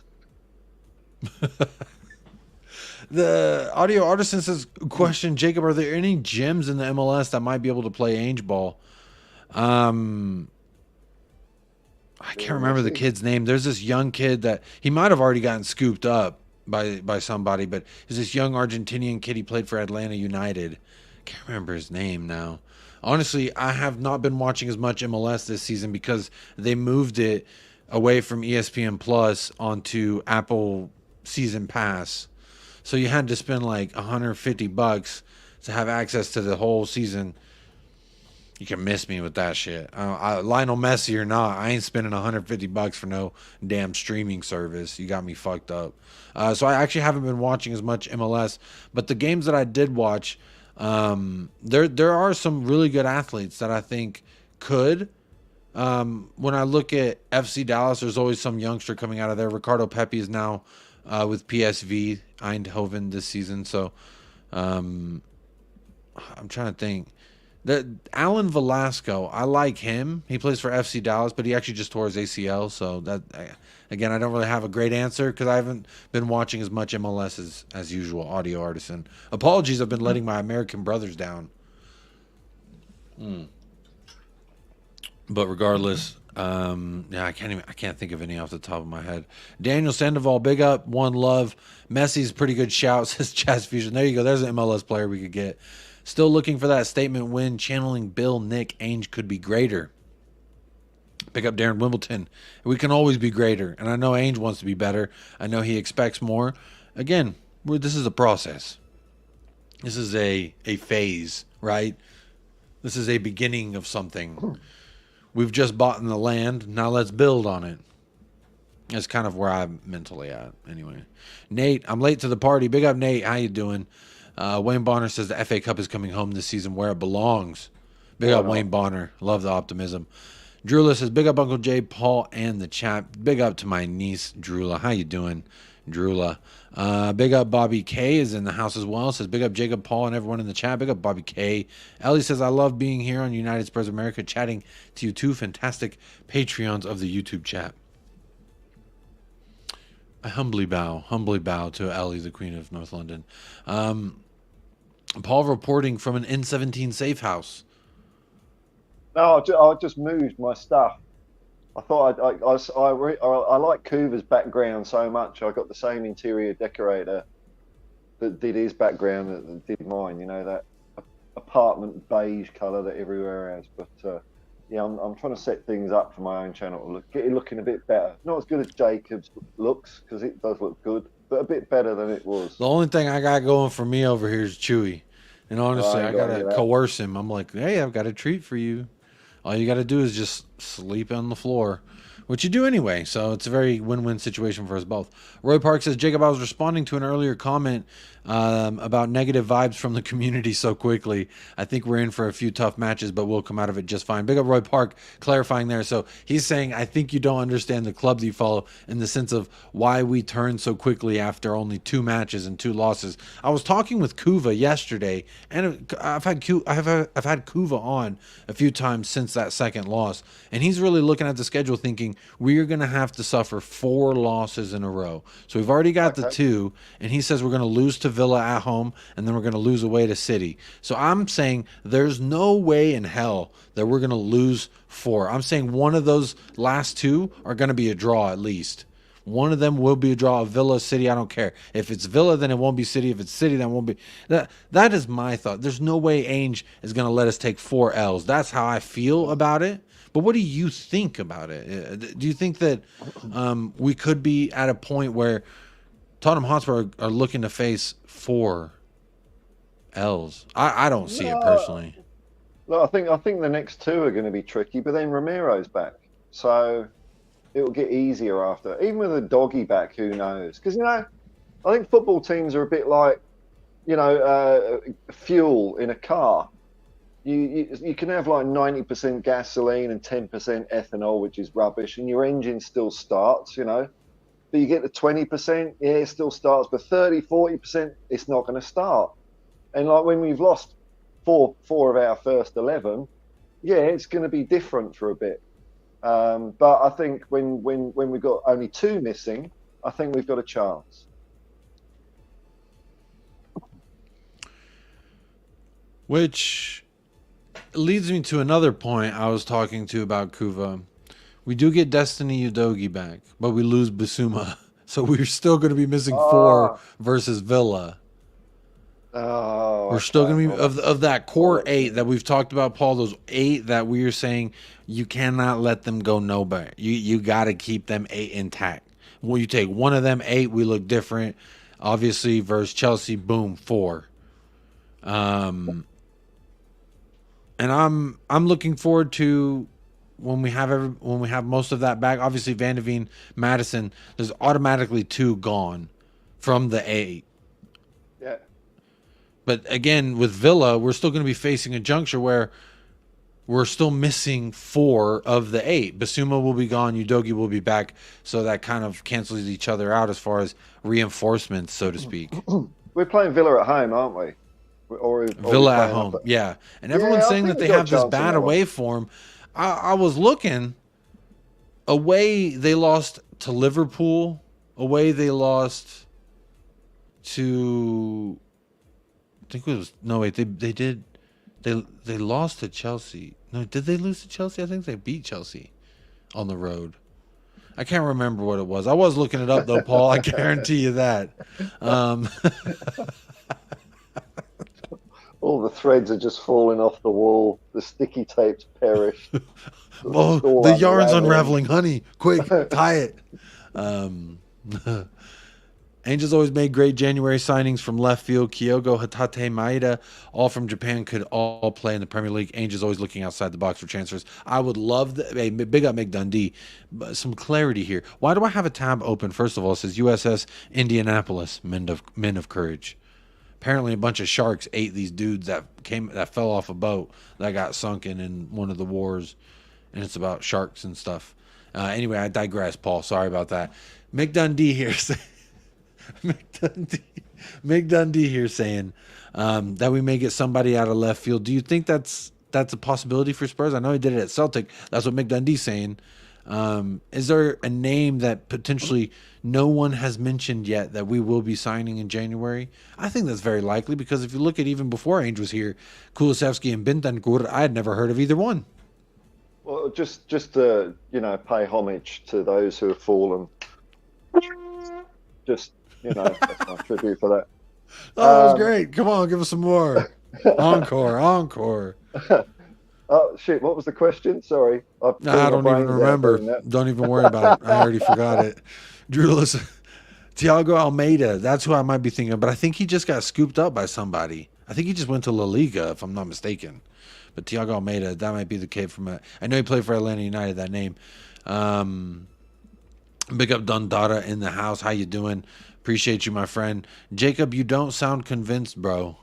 The audio artisan says, question, Jacob, are there any gyms in the MLS that might be able to play Ange ball? I can't remember the kid's name. There's this young kid that he might have already gotten scooped up by somebody, but he's this young Argentinian kid. He played for Atlanta United. Can't remember his name now. Honestly, I have not been watching as much MLS this season because they moved it away from ESPN Plus onto Apple Season Pass. So you had to spend like $150 to have access to the whole season. You can miss me with that shit. Lionel Messi or not, I ain't spending $150 for no damn streaming service. You got me fucked up. So I actually haven't been watching as much MLS. But the games that I did watch, there are some really good athletes that I think could. When I look at FC Dallas, there's always some youngster coming out of there. Ricardo Pepi is now with PSV Eindhoven this season. So I'm trying to think. Alan Velasco, I like him. He plays for FC Dallas, but he actually just tore his ACL. So that, again, I don't really have a great answer because I haven't been watching as much MLS as usual. Audio artisan. Apologies, I've been letting my American brothers down. But regardless, I can't think of any off the top of my head. Daniel Sandoval, big up, one love. Messi's pretty good shout, says Chaz Fusion. There you go. There's an MLS player we could get. Still looking for that statement win. Channeling Bill, Nick, Ainge could be greater. Pick up Darren Wimbledon. We can always be greater. And I know Ainge wants to be better. I know he expects more. Again, this is a process. This is a phase, right? This is a beginning of something. We've just bought in the land. Now let's build on it. That's kind of where I'm mentally at. Anyway, Nate, I'm late to the party. Big up, Nate. How you doing? Wayne Bonner says the FA Cup is coming home this season where it belongs. Big up, Wayne Bonner. Love the optimism. Drula says, big up, Uncle Jay, Paul, and the chat. Big up to my niece, Drula. How you doing, Drula? Big up, Bobby K is in the house as well. Says, big up, Jacob, Paul, and everyone in the chat. Big up, Bobby K. Ellie says, I love being here on United Spurs America, chatting to you two fantastic Patreons of the YouTube chat. I humbly bow to Ellie, the Queen of North London. Paul reporting from an N17 safe house. No, I just moved my stuff. I thought I like Coover's background so much. I got the same interior decorator that did his background that did mine. You know, that apartment beige colour that everywhere has. But yeah, I'm trying to set things up for my own channel to get it looking a bit better. Not as good as Jacob's looks because it does look good, but a bit better than it was. The only thing I got going for me over here is Chewy. And honestly, I got to coerce him. I'm like, hey, I've got a treat for you. All you got to do is just sleep on the floor, which you do anyway. So it's a very win-win situation for us both. Roy Park says, Jacob, I was responding to an earlier comment about negative vibes from the community so quickly. I think we're in for a few tough matches, but we'll come out of it just fine. Big up Roy Park clarifying there. So he's saying, I think you don't understand the club that you follow in the sense of why we turned so quickly after only 2 matches and 2 losses. I was talking with Kuva yesterday, and I've had Kuva on a few times since that second loss, and he's really looking at the schedule thinking, saying we are going to have to suffer 4 losses in a row. So we've already got the 2, and he says we're going to lose to Villa at home, and then we're going to lose away to City. So I'm saying there's no way in hell that we're going to lose 4. I'm saying one of those last 2 are going to be a draw at least. One of them will be a draw. Villa, City, I don't care. If it's Villa, then it won't be City. If it's City, then it won't be. That is my thought. There's no way Ainge is going to let us take 4 L's. That's how I feel about it. But what do you think about it? Do you think that we could be at a point where Tottenham Hotspur are looking to face 4 L's? I don't see it personally. Look, I think the next 2 are going to be tricky, but then Ramiro's back. So it'll get easier after. Even with a doggy back, who knows? Because, I think football teams are a bit like, fuel in a car. You can have like 90% gasoline and 10% ethanol, which is rubbish, and your engine still starts, But you get the 20%, yeah, it still starts, but 30, 40%, it's not going to start. And like when we've lost four of our first 11, yeah, it's going to be different for a bit. But I think when we've got only 2 missing, I think we've got a chance. Which leads me to another point I was talking to about Kuva. We do get Destiny Udogie back, but we lose Basuma. So we're still going to be missing 4 versus Villa. Oh, we're still going to be of that core 8 that we've talked about, Paul. Those 8 that we are saying you cannot let them go nowhere. You got to keep them 8 intact. When you take one of them 8, we look different. Obviously, versus Chelsea, boom, 4. And I'm looking forward to when we have most of that back. Obviously, Van de Ven, Madison, there's automatically 2 gone from the 8. Yeah. But again, with Villa, we're still going to be facing a juncture where we're still missing 4 of the 8. Basuma will be gone. Udogie will be back. So that kind of cancels each other out as far as reinforcements, so to speak. We're playing Villa at home, aren't we? Or Villa at home, yeah. And everyone's saying that they have this bad away form. I was looking. Away, they lost to Liverpool. Away, they lost to... I think it was... No, wait, they did... They lost to Chelsea. No, did they lose to Chelsea? I think they beat Chelsea on the road. I can't remember what it was. I was looking it up, though, Paul. I guarantee you that. All the threads are just falling off the wall. The sticky tape's perished. Oh, the yarn's unraveling. Honey, quick, tie it. Angels always made great January signings from left field. Kyogo, Hatate, Maeda, all from Japan, could all play in the Premier League. Angels always looking outside the box for transfers. I would love hey, big up Mick Dundee. But some clarity here. Why do I have a tab open? First of all, it says USS Indianapolis, Men of Courage. Apparently, a bunch of sharks ate these dudes that fell off a boat that got sunken in one of the wars, and it's about sharks and stuff. Anyway, I digress, Paul. Sorry about that. Mick Dundee here. Mick Dundee here saying that we may get somebody out of left field. Do you think that's a possibility for Spurs? I know he did it at Celtic. That's what Mick Dundee's saying. Is there a name that potentially no one has mentioned yet that we will be signing in January? I think that's very likely, because if you look at even before Ainge was here, Kulusevski and Bentancur, I had never heard of either one. Well, just to pay homage to those who have fallen. Just that's my tribute for that. Oh, that was great. Come on, give us some more. Encore. Oh, shit, what was the question? Sorry. I don't even remember. Don't even worry about it. I already forgot it. Drew, listen. Thiago Almeida, that's who I might be thinking of, but I think he just got scooped up by somebody. I think he just went to La Liga, if I'm not mistaken. But Thiago Almeida, that might be the kid from I know he played for Atlanta United, that name. Big up Dundada in the house. How you doing? Appreciate you, my friend. Jacob, you don't sound convinced, bro.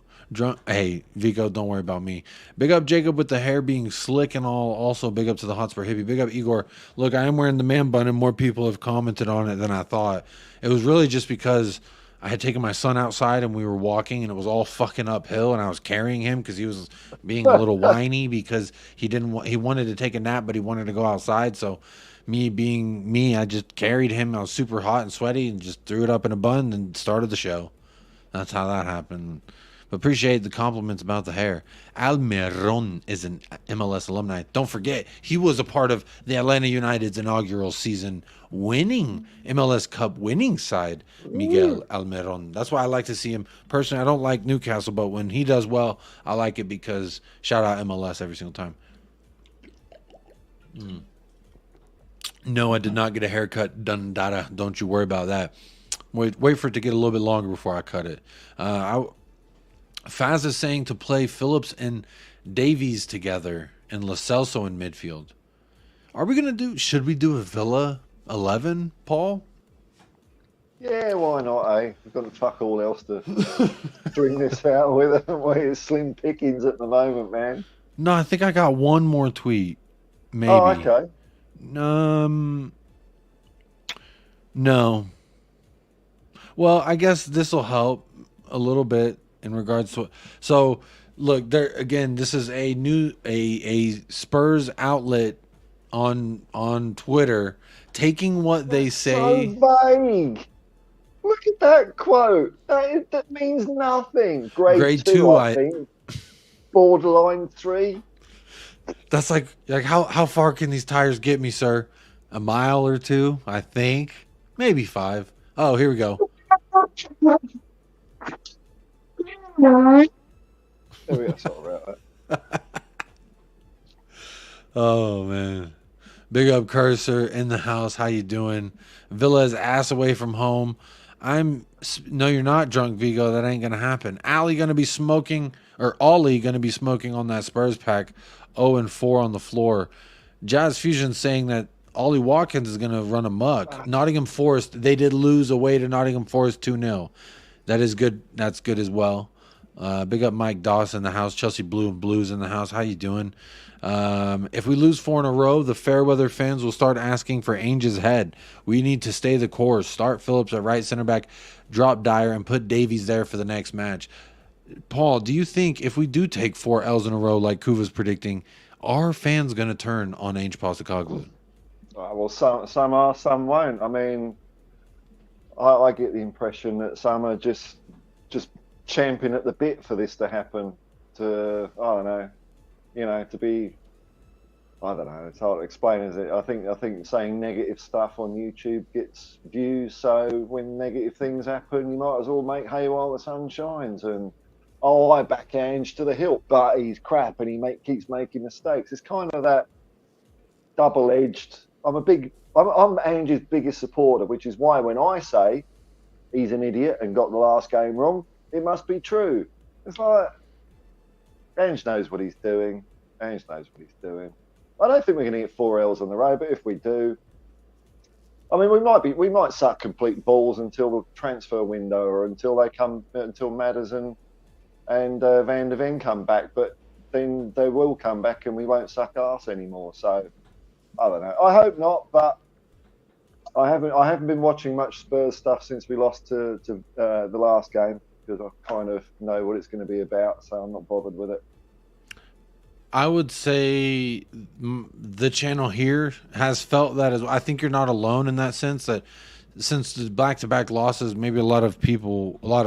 Hey, Vico, don't worry about me. Big up Jacob with the hair being slick and all. Also, big up to the Hotspur hippie. Big up Igor. Look, I am wearing the man bun, and more people have commented on it than I thought. It was really just because I had taken my son outside and we were walking and it was all fucking uphill and I was carrying him because he was being a little whiny because he wanted to take a nap but he wanted to go outside. So me being me, I just carried him. I was super hot and sweaty and just threw it up in a bun and started the show. That's how that happened. But appreciate the compliments about the hair. Almiron is an MLS alumni. Don't forget, he was a part of the Atlanta United's inaugural season winning MLS Cup winning side, Miguel Almiron. That's why I like to see him. Personally, I don't like Newcastle, but when he does well, I like it because shout out MLS every single time. No, I did not get a haircut done, data. Don't you worry about that. Wait for it to get a little bit longer before I cut it. Faz is saying to play Phillips and Davies together and Lo Celso in midfield. Are we going to should we do a Villa 11, Paul? Yeah, why not, eh? We've got fuck all else to string this out with, haven't we? It's slim pickings at the moment, man. No, I think I got one more tweet. Maybe. Oh, okay. No. Well, I guess this will help a little bit in regards to. So, look, there again. This is a Spurs outlet on Twitter taking what they say. So vague. Look at that quote. That means nothing. Grade two, I think. Borderline 3. That's like how far can these tires get me, sir? A mile or 2, I think. Maybe 5. Oh, here we go. There we go. Sorry about that. Oh man, big up Cursor in the house. How you doing? Villa's ass away from home. No, you're not drunk, Vigo. That ain't gonna happen. Ollie gonna be smoking on that Spurs pack. 0-4 on the floor. Jazz Fusion saying that Ollie Watkins is gonna run amok. Nottingham Forest, they did lose away to Nottingham Forest 2-0. That is good. That's good as well. Big up Mike Doss in the house. Chelsea Blue and Blues in the house. How you doing? If we lose 4 in a row, the Fairweather fans will start asking for Ange's head. We need to stay the course. Start Phillips at right center back, drop Dyer, and put Davies there for the next match. Paul, do you think if we do take 4 L's in a row like Kuva's predicting, are fans going to turn on Ange Postecoglou? Well, some are, some won't. I mean, I get the impression that some are just champing at the bit for this to happen. To to be, I don't know. It's hard to explain, is it? I think saying negative stuff on YouTube gets views. So when negative things happen, you might as well make hay while the sun shines. And I back Ange to the hilt, but he's crap and he keeps making mistakes. It's kind of that double-edged. I'm Ange's biggest supporter, which is why when I say he's an idiot and got the last game wrong, it must be true. It's like Ange knows what he's doing. Ange knows what he's doing. I don't think we're going to get 4 L's on the road, but if we do, I mean, we might suck complete balls until the transfer window or until Madders and Van der Ven come back, but then they will come back and we won't suck arse anymore. So I don't know. I hope not, but I haven't been watching much Spurs stuff since we lost to the last game because I kind of know what it's going to be about, so I'm not bothered with it. I would say the channel here has felt that as well. I think you're not alone in that sense, that since the back-to-back losses, maybe a lot of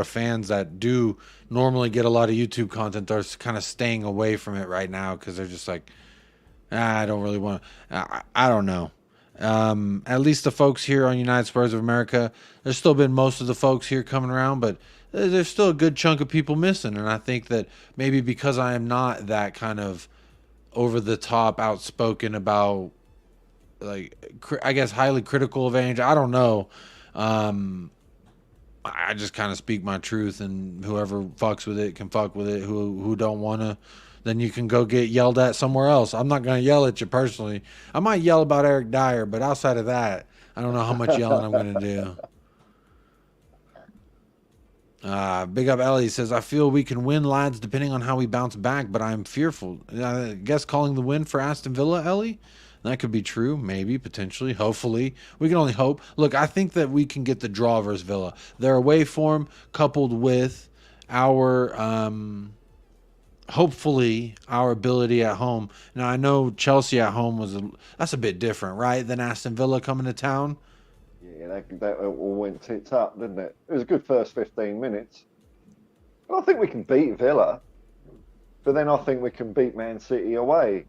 fans that do normally get a lot of YouTube content are kind of staying away from it right now because they're just like, I don't really want to. I don't know. At least the folks here on United Spurs of America, there's still been most of the folks here coming around, but there's still a good chunk of people missing. And I think that maybe because I am not that kind of over-the-top outspoken about, like, I guess highly critical of Ange, I don't know. I just kind of speak my truth, and whoever fucks with it can fuck with it. Who don't want to, then you can go get yelled at somewhere else. I'm not going to yell at you personally. I might yell about Eric Dyer, but outside of that, I don't know how much yelling I'm going to do. Big up Ellie says, I feel we can win, lads, depending on how we bounce back, but I'm fearful. I guess calling the win for Aston Villa, Ellie? That could be true, maybe, potentially, hopefully. We can only hope. Look, I think that we can get the draw versus Villa. Their away form coupled with our, hopefully, our ability at home. Now, I know Chelsea at home that's a bit different, right, than Aston Villa coming to town. Yeah, that all went tits up, didn't it? It was a good first 15 minutes. I think we can beat Villa, but then I think we can beat Man City away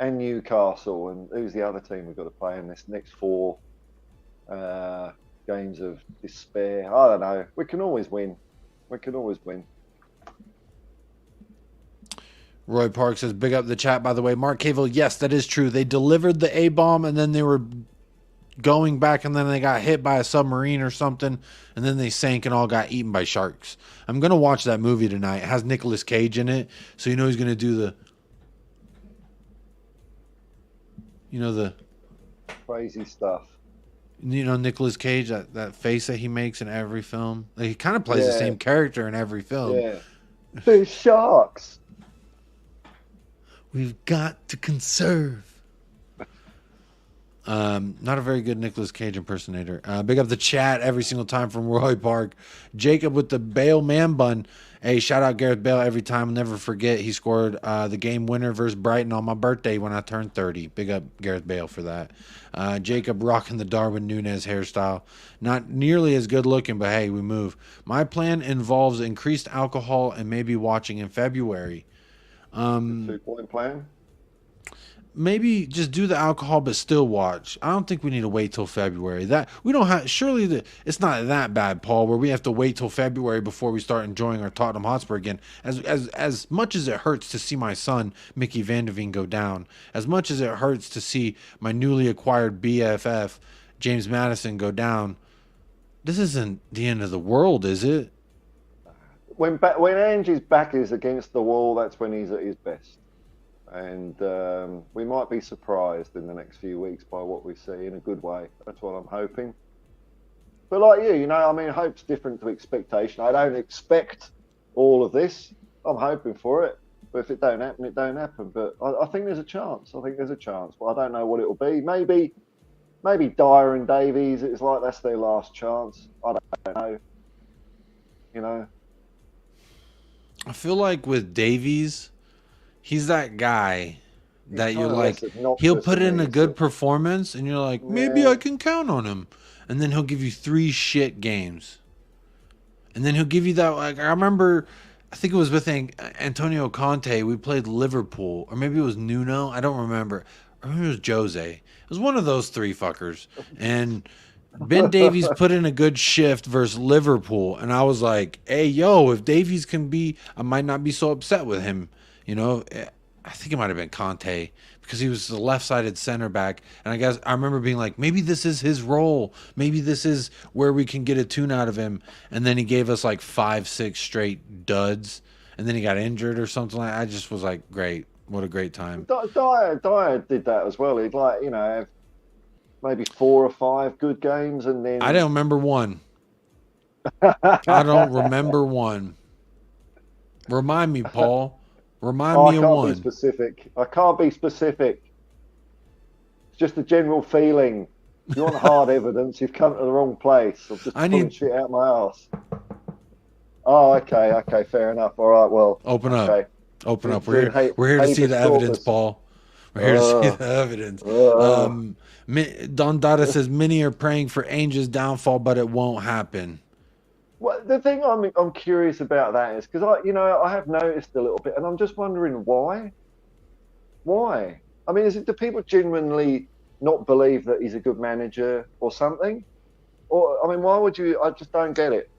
and Newcastle. And who's the other team we've got to play in this next 4 games of despair? I don't know. We can always win. We can always win. Roy Park says, big up the chat, by the way. Mark Cavill, yes, that is true. They delivered the A-bomb, and then they were going back, and then they got hit by a submarine or something, and then they sank and all got eaten by sharks. I'm going to watch that movie tonight. It has Nicolas Cage in it, so you know he's going to do the crazy stuff. You know, Nicolas Cage, that face that he makes in every film. Like, he kind of plays the same character in every film. Yeah. There's sharks. We've got to conserve. Not a very good Nicolas Cage impersonator. Big up the chat every single time from Roy Park. Jacob with the Bale man bun. Hey, shout out Gareth Bale every time. I'll never forget he scored the game winner versus Brighton on my birthday when I turned 30. Big up Gareth Bale for that. Jacob rocking the Darwin Núñez hairstyle. Not nearly as good looking, but hey, we move. My plan involves increased alcohol and maybe watching in February. 2-point plan? Maybe just do the alcohol, but still watch. I don't think we need to wait till February. That we don't have. Surely it's not that bad, Paul, where we have to wait till February before we start enjoying our Tottenham Hotspur again. As much as it hurts to see my son Micky Van de Veen go down, as much as it hurts to see my newly acquired BFF James Maddison go down, this isn't the end of the world, is it? When Ange's back is against the wall, that's when he's at his best. And we might be surprised in the next few weeks by what we see in a good way. That's what I'm hoping. But like you know, I mean, hope's different to expectation. I don't expect all of this. I'm hoping for it. But if it don't happen, it don't happen. But I think there's a chance. I think there's a chance. But I don't know what it will be. Maybe Dyer and Davies, it's like that's their last chance. I don't know. You know? I feel like with Davies, he's that guy that you're like, he'll put in a good performance, and you're like, maybe I can count on him. And then he'll give you 3 shit games. And then he'll give you that, like, I remember, I think it was with Antonio Conte, we played Liverpool, or maybe it was Nuno, I don't remember. Or maybe it was Jose. It was one of those 3 fuckers. And Ben Davies put in a good shift versus Liverpool, and I was like, hey, yo, if Davies can be, I might not be so upset with him. You know, I think it might have been Conte because he was the left-sided center back. And I guess I remember being like, maybe this is his role. Maybe this is where we can get a tune out of him. And then he gave us like 5-6 straight duds. And then he got injured or something like that. I just was like, great. What a great time. Dyer did that as well. He'd like, you know, have maybe 4 or 5 good games. And then I don't remember one. I don't remember one. Remind me, Paul. Remind me of one. I can't be specific. It's just a general feeling. If you want hard evidence, you've come to the wrong place. I'm just pulling shit out my ass. Oh, okay, fair enough. All right, well. Open up. Open up. We're here to see the evidence, Paul. We're here to see the evidence. Don Dada says, many are praying for Ange's downfall, but it won't happen. Well, the thing I'm curious about that is because I have noticed a little bit, and I'm just wondering why. Why? I mean, do people genuinely not believe that he's a good manager or something? Or I mean, why would you? I just don't get it.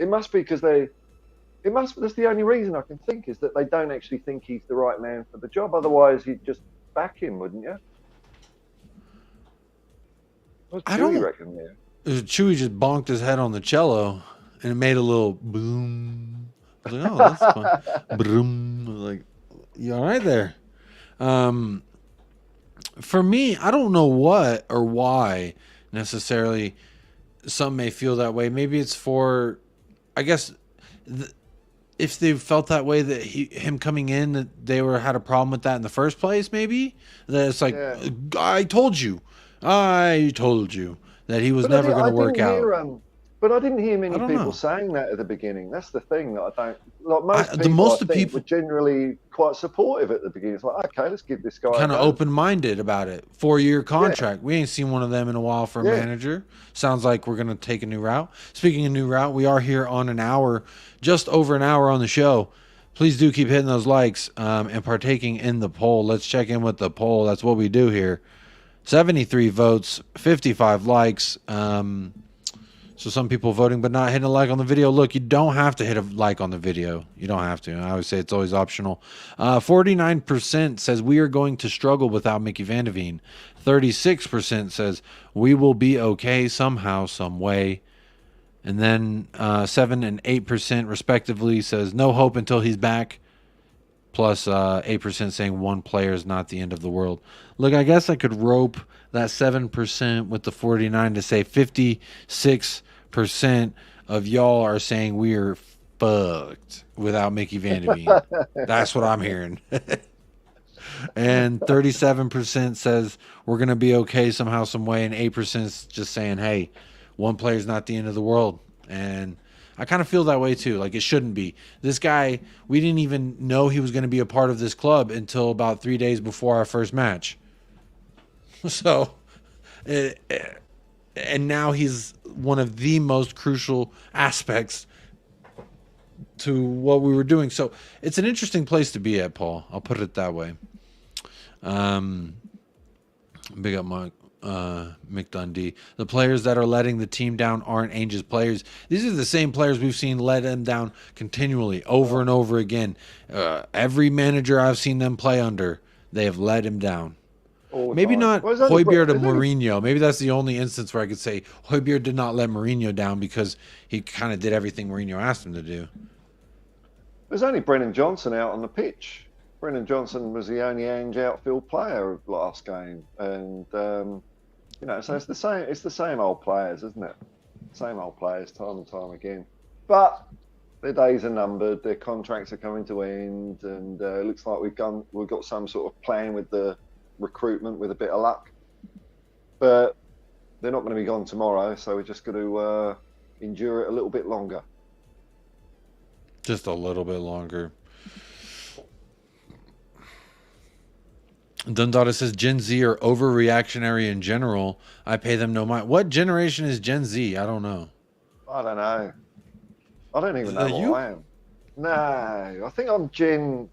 It must be because that's the only reason I can think is that they don't actually think he's the right man for the job. Otherwise, you'd just back him, wouldn't you? I don't reckon there. Chewy just bonked his head on the cello. And it made a little boom. I was like, oh, that's fun. Boom. I was like, you all right there? For me, I don't know what or why necessarily some may feel that way. Maybe it's for, I guess, if they felt that way that him coming in, that they had a problem with that in the first place, maybe that it's like, I told you that he was never going to work out. But I didn't hear many don't people know. saying that at the beginning. That's the thing that I don't like. Most people, people were generally quite supportive at the beginning. It's like, okay, let's give this guy kind of open-minded about it. 4-year contract. We ain't seen one of them in a while for a manager. Sounds like we're going to take a new route. Speaking of new route, we are here on an hour, just over an hour on the show. Please do keep hitting those likes and partaking in the poll. Let's check in with the poll. That's what we do here. 73 votes, 55 likes. So some people voting but not hitting a like on the video. Look, you don't have to hit a like on the video. You don't have to. I always say it's always optional. 49% says we are going to struggle without Micky Van de Veen. 36% says we will be okay somehow, some way. And then 7 and 8% respectively says no hope until he's back. Plus 8% saying one player is not the end of the world. Look, I guess I could rope that 7% with the 49 to say 56% of y'all are saying we are fucked without Micky Van de Veen. That's what I'm hearing. And 37% says we're going to be okay somehow, some way. And 8% is just saying, hey, one player is not the end of the world. And I kind of feel that way too. Like, it shouldn't be. This guy, we didn't even know he was going to be a part of this club until about 3 days before our first match. So, and now he's one of the most crucial aspects to what we were doing. So it's an interesting place to be at, Paul. I'll put it that way. Big up my Mick Dundee. The players that are letting the team down aren't Ange's players. These are the same players we've seen let them down continually, over and over again. Every manager I've seen them play under, they have let him down. Maybe not Højbjerg and Mourinho. Maybe that's the only instance where I could say Højbjerg did not let Mourinho down because he kind of did everything Mourinho asked him to do. There's only Brennan Johnson out on the pitch. Brennan Johnson was the only Ange outfield player of last game, and so it's the same. It's the same old players, isn't it? Same old players, time and time again. But their days are numbered. Their contracts are coming to end, and it looks like we've got some sort of plan with the recruitment with a bit of luck. But they're not going to be gone tomorrow, so we're just going to endure it a little bit longer. Just a little bit longer. Dundada says Gen Z are overreactionary in general. I pay them no mind. What generation is Gen Z? I don't know. I don't know. I don't even know what I am. No, I think I'm Gen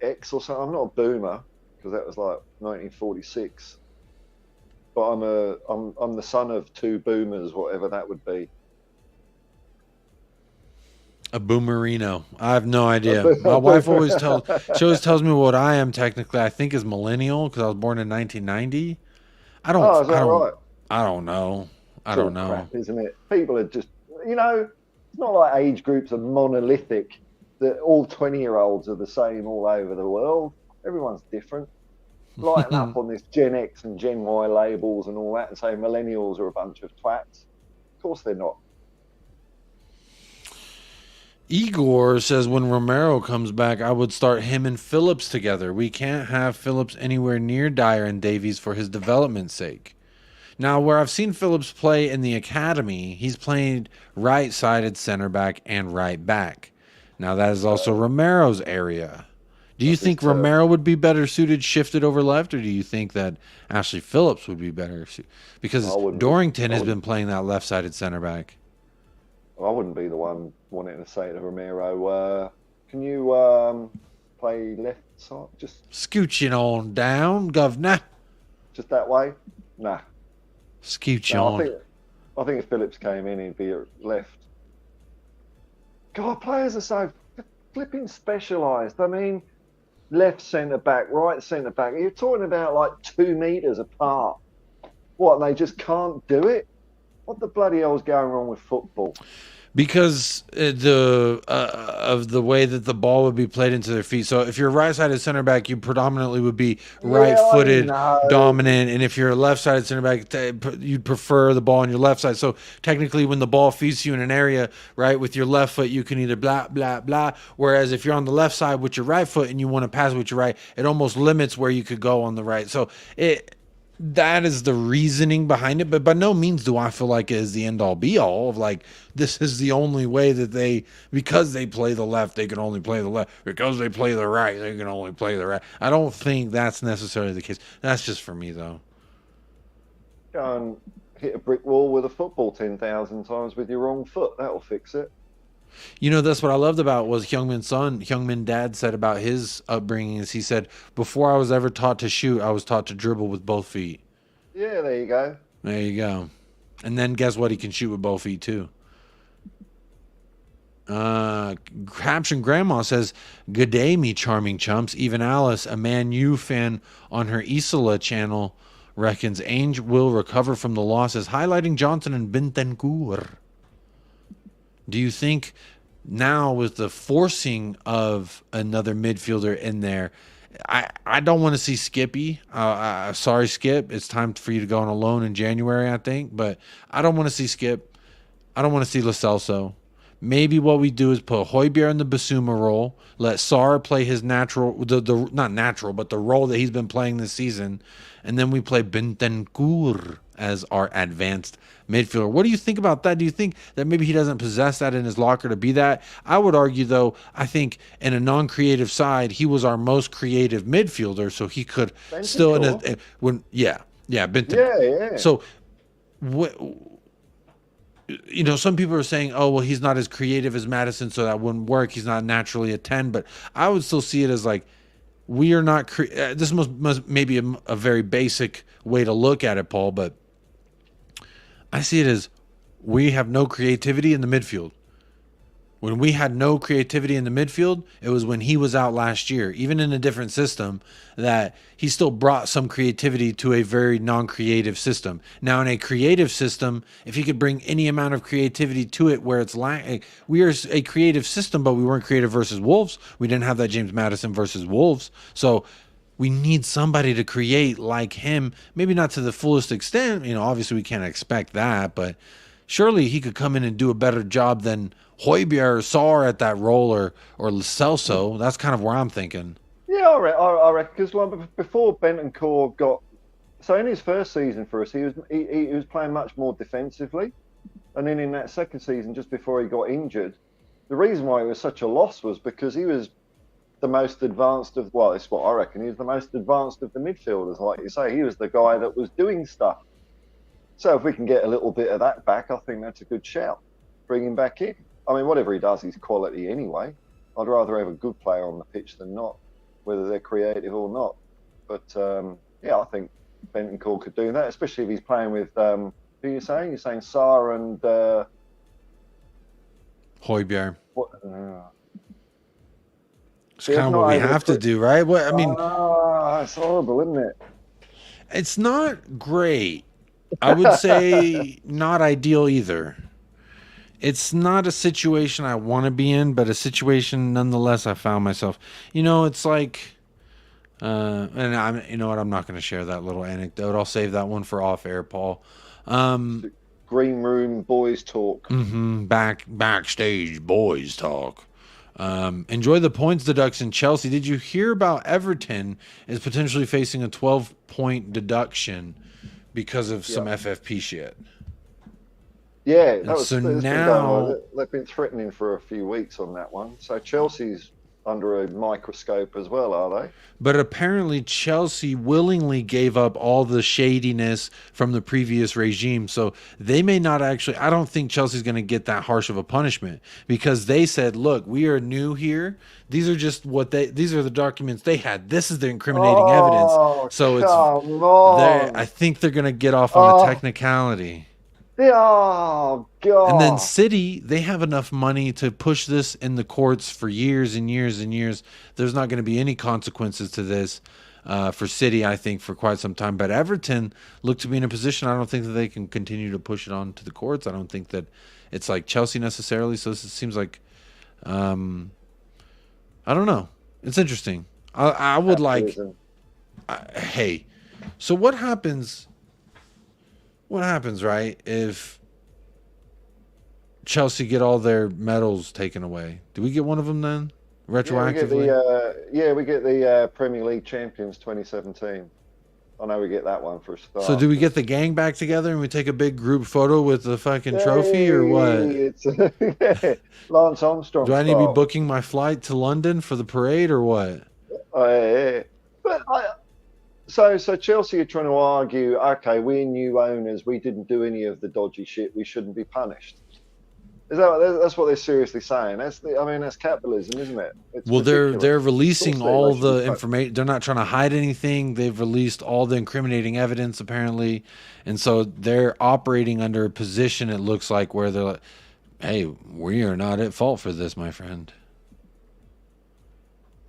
X or something. I'm not a boomer because that was like 1946. But I'm the son of two boomers, whatever that would be. A boomerino. I have no idea. My wife always tells me what I am technically. I think is millennial because I was born in 1990. I don't. Oh, is that right? I don't know. I don't know. Crap, isn't it? People are just, it's not like age groups are monolithic. That all 20-year-olds are the same all over the world. Everyone's different. Lighten up on this Gen X and Gen Y labels and all that, and say millennials are a bunch of twats. Of course they're not. Igor says when Romero comes back, I would start him and Phillips together. We can't have Phillips anywhere near Dyer and Davies for his development's sake. Now, where I've seen Phillips play in the academy, he's played right-sided center back and right back. Now, that is also Romero's area. Do you think Romero would be better suited shifted over left, or do you think that Ashley Phillips would be better suited? Because Dorrington has been playing that left-sided center back. I wouldn't be the one wanting to say to Romero, can you play left side? Just scooching on down, governor. Just that way? Nah. Scooch on. I think if Phillips came in, he'd be at left. God, players are so flipping specialised. I mean, left centre back, right centre back. You're talking about like 2 metres apart. What? And they just can't do it? What the bloody hell's going wrong with football? Because of the way that the ball would be played into their feet. So if you're a right-sided center back, you predominantly would be right-footed dominant, and if you're a left-sided center back, you'd prefer the ball on your left side. So technically, when the ball feeds you in an area, right, with your left foot, you can either blah blah blah. Whereas if you're on the left side with your right foot and you want to pass with your right, it almost limits where you could go on the right. So that is the reasoning behind it, but by no means do I feel like it is the end all be all of like this is the only way that because they play the left, they can only play the left. Because they play the right, they can only play the right. I don't think that's necessarily the case. That's just for me though. Go and hit a brick wall with a football 10,000 times with your wrong foot. That'll fix it. You know, that's what I loved about was Hyungmin dad said about his upbringing is he said, before I was ever taught to shoot, I was taught to dribble with both feet. Yeah, there you go. There you go. And then guess what? He can shoot with both feet too. Caption Grandma says, good day, me charming chumps. Even Alice, a Man U fan on her Isola channel, reckons Ainge will recover from the losses, highlighting Johnson and Bentancur. Do you think now with the forcing of another midfielder in there, I don't want to see Skippy. Sorry, Skip. It's time for you to go on a loan in January, I think. But I don't want to see Skip. I don't want to see Lo Celso. Maybe what we do is put Højbjerg in the Basuma role, let Sara play his natural, not natural, but the role that he's been playing this season, and then we play Bentancur as our advanced midfielder. What do you think about that? Do you think that maybe he doesn't possess that in his locker to be that? I would argue, though, I think in a non-creative side, he was our most creative midfielder, so he could Bentancur. still, Bentancur. Yeah. So, you know, some people are saying, oh, well, he's not as creative as Madison, so that wouldn't work. He's not naturally a 10, but I would still see it as like, we are not, this must maybe a very basic way to look at it, Paul, but I see it as we have no creativity in the midfield. When we had no creativity in the midfield, it was when he was out last year, even in a different system, that he still brought some creativity to a very non-creative system. Now, in a creative system, if he could bring any amount of creativity to it where it's we are a creative system, but we weren't creative versus Wolves. We didn't have that James Maddison versus Wolves. So we need somebody to create like him, maybe not to the fullest extent. You know, obviously we can't expect that, but surely he could come in and do a better job than Højbjerg or Sar at that role or Lo Celso. That's kind of where I'm thinking. Yeah, I reckon because like, before Bentancur got, so in his first season for us, he was playing much more defensively, and then in that second season, just before he got injured, the reason why it was such a loss was because he was the most advanced of, well, it's what I reckon, he was the most advanced of the midfielders. Like you say, he was the guy that was doing stuff. So if we can get a little bit of that back, I think that's a good shout. Bring him back in. I mean, whatever he does, he's quality anyway. I'd rather have a good player on the pitch than not, whether they're creative or not. But, yeah, I think Bentancur could do that, especially if he's playing with, who are you saying? You're saying Sar and... Højbjerg. What? It's kind of what we have to do, right? What I mean... it's horrible, isn't it? It's not great. I would say not ideal either. It's not a situation I want to be in, but a situation nonetheless I found myself. You know, it's like, and you know what? I'm not going to share that little anecdote. I'll save that one for off air, Paul. Green room boys talk. Backstage boys talk. Enjoy the points deduction, Chelsea. Did you hear about Everton is potentially facing a 12-point deduction because of some FFP shit? Yeah, that was, so now they've been threatening for a few weeks on that one. So Chelsea's under a microscope as well, are they? But apparently Chelsea willingly gave up all the shadiness from the previous regime. So they may not actually, I don't think Chelsea's going to get that harsh of a punishment because they said, look, we are new here. These are just these are the documents they had. This is the incriminating evidence. So I think they're going to get off on the technicality. Oh, God. And then City, they have enough money to push this in the courts for years and years and years. There's not going to be any consequences to this. for City, I think, for quite some time. But Everton look to be in a position. I don't think that they can continue to push it on to the courts. I don't think that it's like Chelsea necessarily. So this seems like, I don't know. It's interesting. I would like. Hey, so what happens? What happens, right? If Chelsea get all their medals taken away, do we get one of them then? Retroactively? We get the Premier League champions 2017. I know we get that one for a start. So do we get the gang back together and we take a big group photo with the fucking trophy or what? It's Lance Armstrong. Do I need to be booking my flight to London for the parade or what? So Chelsea are trying to argue, okay, we're new owners, we didn't do any of the dodgy shit, we shouldn't be punished. That's what they're seriously saying. That's capitalism, isn't it? It's they're releasing all the information. They're not trying to hide anything. They've released all the incriminating evidence apparently, and so they're operating under a position. It looks like where they're like, "Hey, we are not at fault for this, my friend."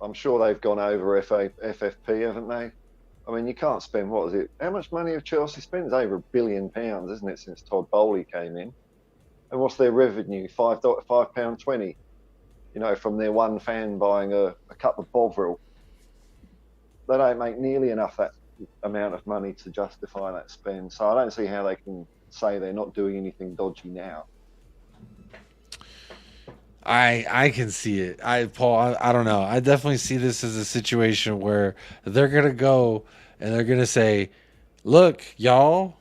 I'm sure they've gone over FFP, haven't they? I mean, you can't spend, what is it? How much money have Chelsea spent? It's over £1 billion, isn't it, since Todd Bowley came in? And what's their revenue? £5.20, from their one fan buying a cup of Bovril. They don't make nearly enough that amount of money to justify that spend. So I don't see how they can say they're not doing anything dodgy now. I can see it. Paul, I don't know. I definitely see this as a situation where they're gonna go and they're gonna say, "Look, y'all,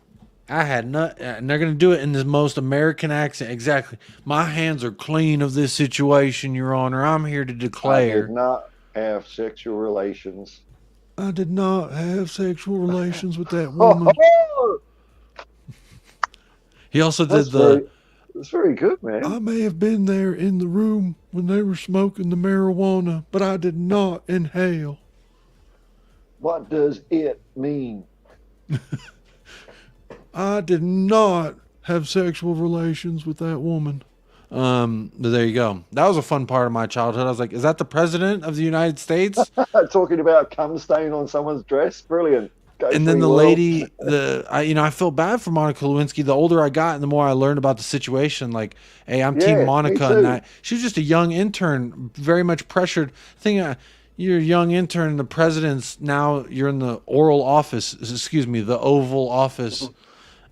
I had not," and they're gonna do it in the most American accent. Exactly. "My hands are clean of this situation, Your Honor. I'm here to declare." I did not have sexual relations. I did not have sexual relations with that woman. He also did It's very good, man. "I may have been there in the room when they were smoking the marijuana, but I did not inhale." What does it mean? "I did not have sexual relations with that woman." But there you go. That was a fun part of my childhood. I was like, "Is that the president of the United States?" Talking about cum stain on someone's dress. Brilliant. And then the lady, I feel bad for Monica Lewinsky. The older I got and the more I learned about the situation, like, hey, I'm Team Monica. And she was just a young intern, very much pressured. You're a young intern, and the president's now, you're in the Oval Office.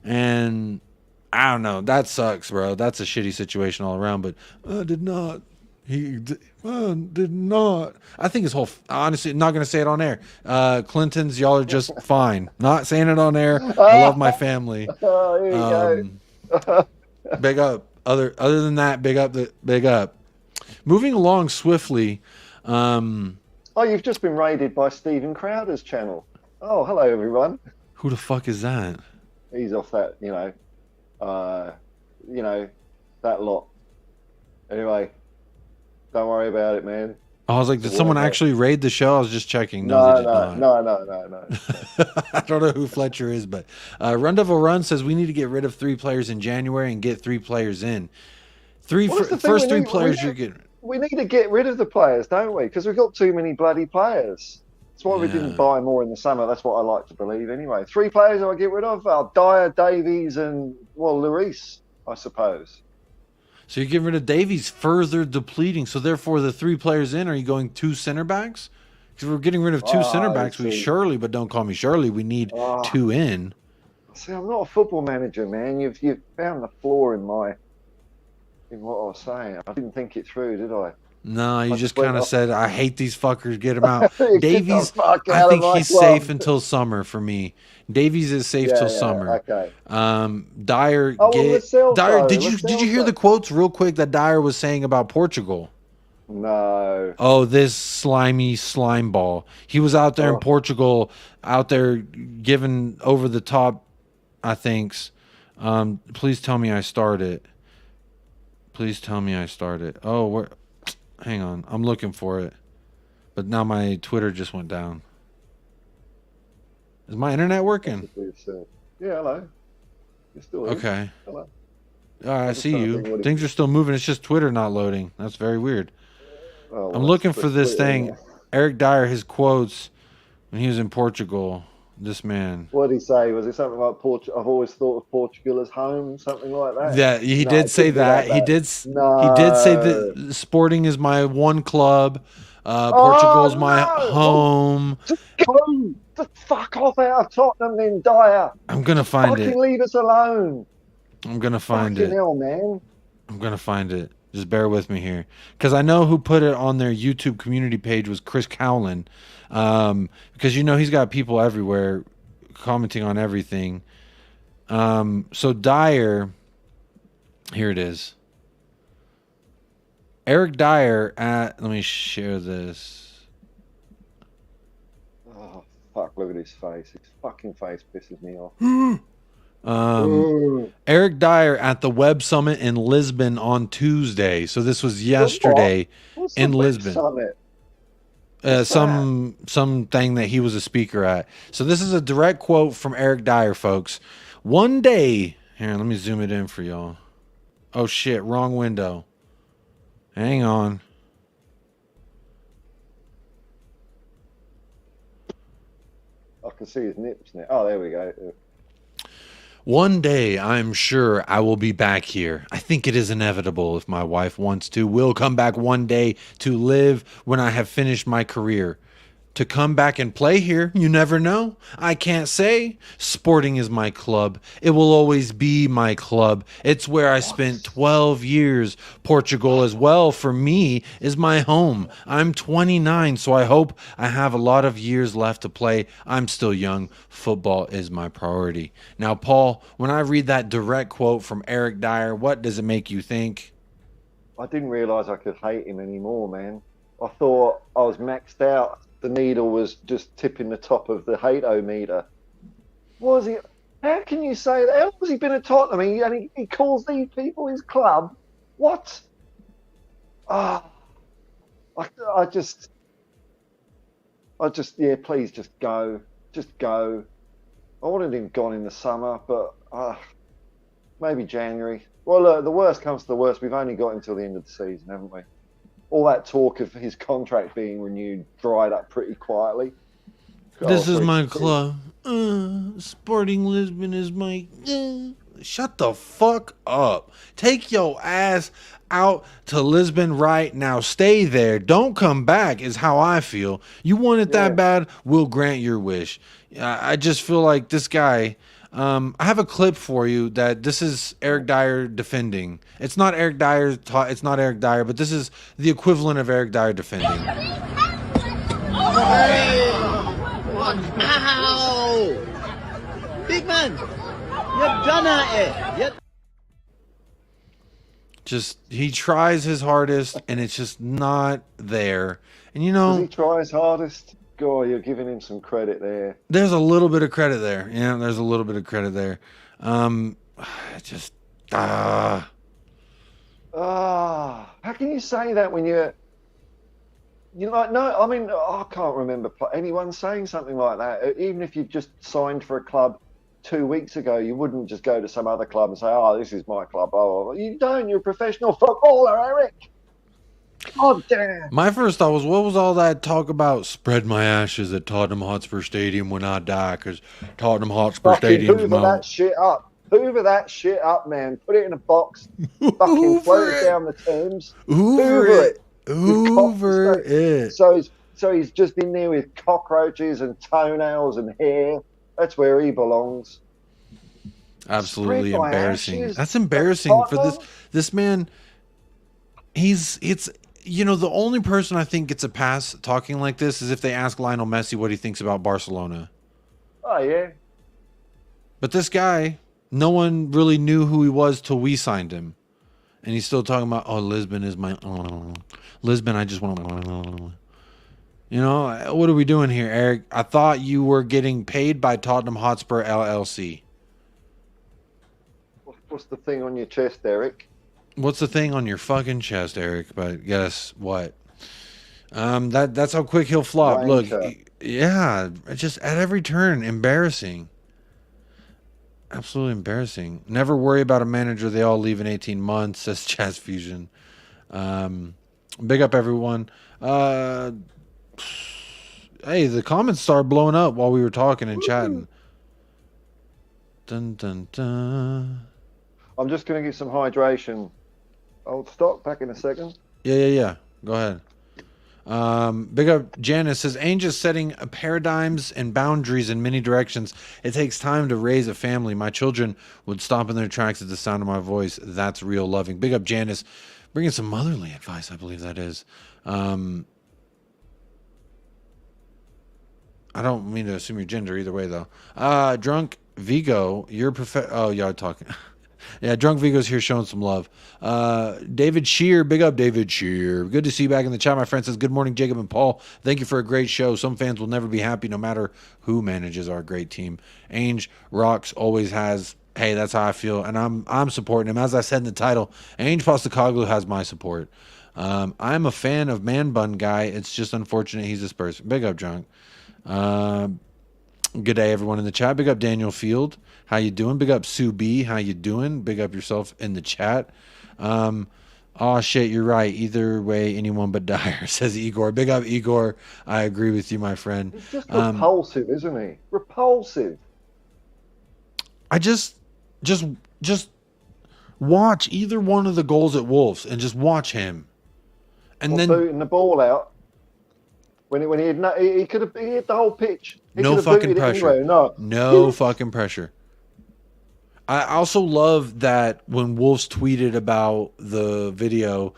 And I don't know. That sucks, bro. That's a shitty situation all around. But I did not. I did not. I think his whole, honestly, not going to say it on air. Clintons, y'all are just fine. Not saying it on air. I love my family. Oh, here you go. Big up. Other than that, big up. Moving along swiftly. You've just been raided by Stephen Crowder's channel. Oh, hello, everyone. Who the fuck is that? He's off that, that lot. Anyway. Don't worry about it, man. I was like, did someone actually raid the show? I was just checking. No. I don't know who Fletcher is, but Rundeville Run says we need to get rid of 3 players in January and get 3 players in. First 3 players you're getting. We need to get rid of the players, don't we? Because we've got too many bloody players. That's why we didn't buy more in the summer. That's what I like to believe anyway. 3 players I get rid of? Dyer, Davies, and, Lloris, I suppose. So you're getting rid of Davies, further depleting. So therefore, the 3 players in, are you going 2 center backs? Because we're getting rid of 2 center backs. But don't call me Shirley. We need 2 in. See, I'm not a football manager, man. You've found the flaw in what I was saying. I didn't think it through, did I? No, you just kind of said, "I hate these fuckers. Get them out." Davies, I think he's safe until summer for me. Davies is safe till summer. Okay. Dyer, Dyer. Did you hear the quotes real quick that Dyer was saying about Portugal? No. Oh, this slimy slime ball. He was out there in Portugal, out there giving over the top, I think. Please tell me I started. Oh, hang on. I'm looking for it. But now my Twitter just went down. Is my internet working? Yeah, hello. You're still here. Okay. Hello. I see you. Things are still moving. It's just Twitter not loading. That's very weird. I'm looking for this thing. Eric Dyer, his quotes when he was in Portugal. This man. What did he say? Was it something like I've always thought of Portugal as home, something like that? Yeah, he No, did it say couldn't be that that. He bad. did. He did say No. that Sporting is my one club. Oh Portugal's my no! Oh, home. just go! Just fuck off out of Tottenham, then Dyer. I'm gonna Just find fucking it. leave us alone. I'm gonna find Fucking it. hell, man. I'm gonna find it. Just bear with me here, because I know who put it on their YouTube community page was Chris Cowlin, because you know he's got people everywhere commenting on everything. So Dyer, here it is. Eric Dyer at. Let me share this. Oh fuck! Look at his face. His fucking face pisses me off. Eric Dyer at the Web Summit in Lisbon on Tuesday. So this was yesterday What's in the Lisbon. Summit? Some thing that he was a speaker at. So this is a direct quote from Eric Dyer, folks. One day, here, let me zoom it in for y'all. Oh shit, wrong window. Hang on. I can see his nips now. Oh, there we go. One day, I'm sure I will be back here. I think it is inevitable if my wife wants to. We'll come back one day to live when I have finished my career. To come back and play here, you never know. I can't say. Sporting is my club. It will always be my club. It's where I spent 12 years. Portugal as well, for me, is my home. I'm 29, so I hope I have a lot of years left to play. I'm still young. Football is my priority. Now, Paul, when I read that direct quote from Eric Dyer, what does it make you think? I didn't realise I could hate him anymore, man. I thought I was maxed out. The needle was just tipping the top of the hate-o-meter. Was he? How can you say that? How long has he been at Tottenham? And he calls these people his club? What? Ah, I just, yeah, please just go. Just go. I wanted him gone in the summer, but maybe January. Well, look, the worst comes to the worst. We've only got until the end of the season, haven't we? All that talk of his contract being renewed dried up pretty quietly. This is my club. Sporting Lisbon is my... Shut the fuck up. Take your ass out to Lisbon right now. Stay there. Don't come back is how I feel. You want it that bad, we'll grant your wish. I just feel like this guy... I have a clip for you that this is Eric Dyer defending. It's not Eric Dyer. It's not Eric Dyer, but this is the equivalent of Eric Dyer defending. Ow! Big man, you're done at it. Just he tries his hardest, and it's just not there. And you know, does he try his hardest? God, you're giving him some credit there. There's a little bit of credit there. Yeah, there's a little bit of credit there. How can you say that when you're like, no, I mean, I can't remember anyone saying something like that. Even if you just signed for a club 2 weeks ago, you wouldn't just go to some other club and say, oh, this is my club. Oh, you don't. You're a professional footballer, Eric. God damn. My first thought was, what was all that talk about? Spread my ashes at Tottenham Hotspur Stadium when I die, because Tottenham Hotspur Stadium's Hoover that shit up. Hoover that shit up, man. Put it in a box. Fucking float it down the Thames. Hoover it. Hoover it. So he's just in there with cockroaches and toenails and hair. That's where he belongs. Absolutely Spread my embarrassing. ashes. That's embarrassing for this man. It's you know, the only person I think gets a pass talking like this is if they ask Lionel Messi what he thinks about Barcelona. Oh yeah. But this guy, no one really knew who he was till we signed him. And he's still talking about, oh, Lisbon is my... Lisbon, I just want... You know, what are we doing here, Eric? I thought you were getting paid by Tottenham Hotspur LLC. What's the thing on your chest, Eric? What's the thing on your fucking chest, Eric? But guess what? That's how quick he'll flop. Wanker. Look, yeah, just at every turn, embarrassing. Absolutely embarrassing. Never worry about a manager. They all leave in 18 months, says Jazz Fusion. Big up, everyone. Hey, the comments started blowing up while we were talking and chatting. Dun dun dun. I'm just going to get some hydration. I'll stop back in a second. Yeah. Go ahead. Big up Janice says Ange is setting paradigms and boundaries in many directions. It takes time to raise a family. My children would stop in their tracks at the sound of my voice. That's real loving. Big up Janice, bringing some motherly advice. I believe that is. I don't mean to assume your gender either way though. Drunk Vigo, you're oh y'all talking. Yeah, Drunk Vigo's here showing some love. David Shear, big up David Shear. Good to see you back in the chat. My friend says, good morning, Jacob and Paul. Thank you for a great show. Some fans will never be happy no matter who manages our great team. Ange rocks, always has. Hey, that's how I feel, and I'm supporting him. As I said in the title, Ange POSTECOGLOU has my support. I'm a fan of Man Bun Guy. It's just unfortunate he's this person. Big up, Drunk. Good day, everyone in the chat. Big up Daniel Field. How you doing? Big up Sue B. How you doing? Big up yourself in the chat. Oh shit, you're right. Either way, anyone but Dyer, says Igor. Big up Igor. I agree with you, my friend. He's just repulsive, isn't he? Repulsive. I just watch either one of the goals at Wolves and just watch him. And then booting the ball out. When he could have hit the whole pitch. No fucking pressure. No fucking pressure. I also love that when Wolves tweeted about the video,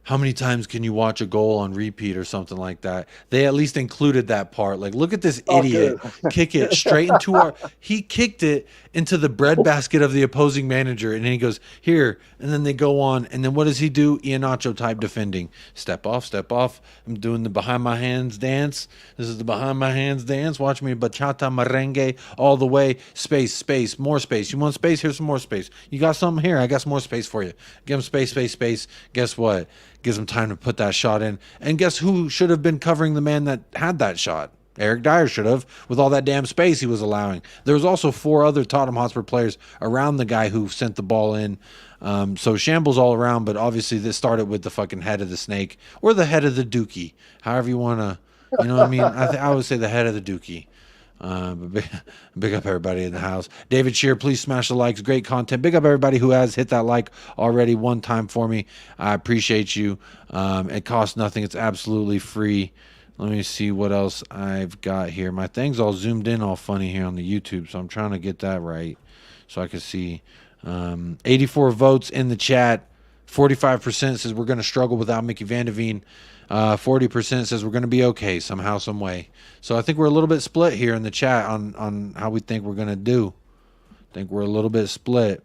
how many times can you watch a goal on repeat or something like that? They at least included that part. Like, look at this idiot kick it straight into our. He kicked it into the breadbasket of the opposing manager, and then he goes here, and then they go on, and then what does he do? Iheanacho type defending. Step off, step off. I'm doing the behind my hands dance. This is the behind my hands dance. Watch me bachata merengue all the way. Space, more space. You want space? Here's some more space. You got something here? I got some more space for you. Give him space. Guess what? Gives him time to put that shot in. And guess who should have been covering the man that had that shot? Eric Dyer should have, with all that damn space he was allowing. There was also 4 other Tottenham Hotspur players around the guy who sent the ball in. So shambles all around, but obviously this started with the fucking head of the snake or the head of the dookie. However you want to, you know what I mean? I would say the head of the dookie. Big up everybody in the house. David Shear, please smash the likes. Great content. Big up everybody who has hit that like already one time for me. I appreciate you. It costs nothing. It's absolutely free. Let me see what else I've got here. My thing's all zoomed in all funny here on the YouTube, so I'm trying to get that right so I can see. 84 votes in the chat. 45% says we're going to struggle without Micky Van de Veen. 40% says we're going to be okay somehow, some way. So I think we're a little bit split here in the chat on how we think we're going to do. I think we're a little bit split.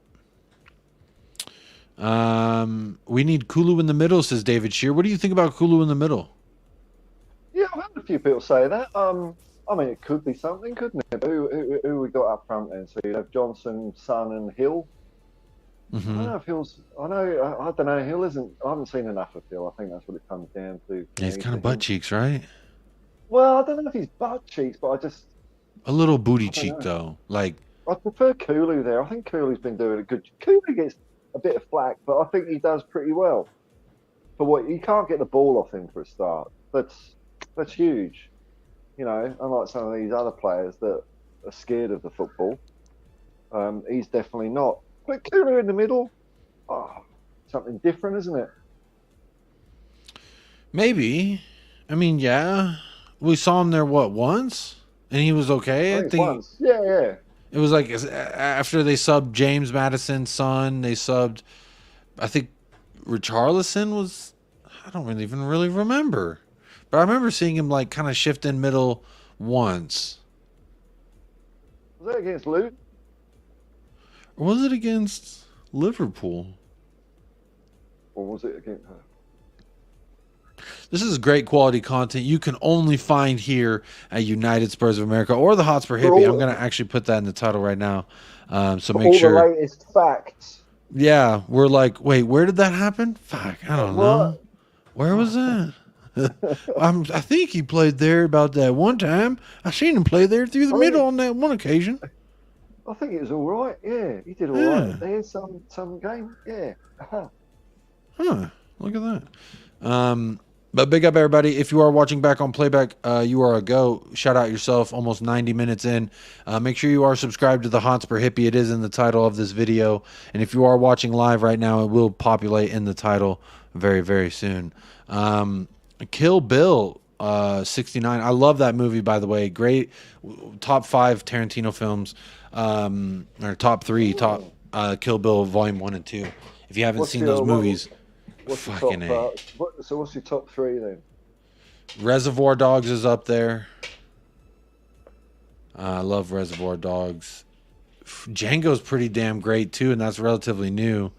We need Kulu in the middle, says David Shear. What do you think about Kulu in the middle? Yeah, I've had a few people say that. I mean, it could be something, couldn't it? Who we got up front then? So you have Johnson, Son, and Hill. Mm-hmm. I don't know if Hill's. I don't know. Hill isn't. I haven't seen enough of Hill. I think that's what it comes down to. Yeah, he's kind of butt cheeks, right? Well, I don't know if he's butt cheeks, but I just a little booty cheek though. Like I prefer Kulu there. I think Kulu's been doing a good. Kulu gets a bit of flack, but I think he does pretty well. For what you can't get the ball off him for a start. That's huge. You know, unlike some of these other players that are scared of the football. He's definitely not. But Kulu in the middle, something different, isn't it? Maybe. I mean, yeah. We saw him there, once? And he was okay? I think once. Yeah. It was like after they subbed James Madison's son, they subbed, I think, Richarlison was, I don't even really remember. But I remember seeing him like kind of shift in middle once. Was that against Luton? Or was it against Liverpool? Or was it against her? This is great quality content you can only find here at United Spurs of America or the Hotspur Hippie. I'm going to actually put that in the title right now. So make sure. All the latest facts. Yeah, we're like, wait, where did that happen? Fuck, I don't know. Where was that? I think he played there about that one time. I seen him play there through the middle on that one occasion. I think it was all right. Yeah, he did all right. There's some game. Yeah. Huh. Look at that. But big up, everybody. If you are watching back on playback, you are a go. Shout out yourself. Almost 90 minutes in. Make sure you are subscribed to the Hotspur Hippie. It is in the title of this video. And if you are watching live right now, it will populate in the title very, very soon. Kill Bill 69. I love that movie, by the way. Great. Top 5 Tarantino films. Or top 3. Kill Bill Volume 1 and 2. If you haven't seen those movies... Fucking A. So what's your top 3 then? Reservoir Dogs is up there. I love Reservoir Dogs. Django's pretty damn great too, and that's relatively new.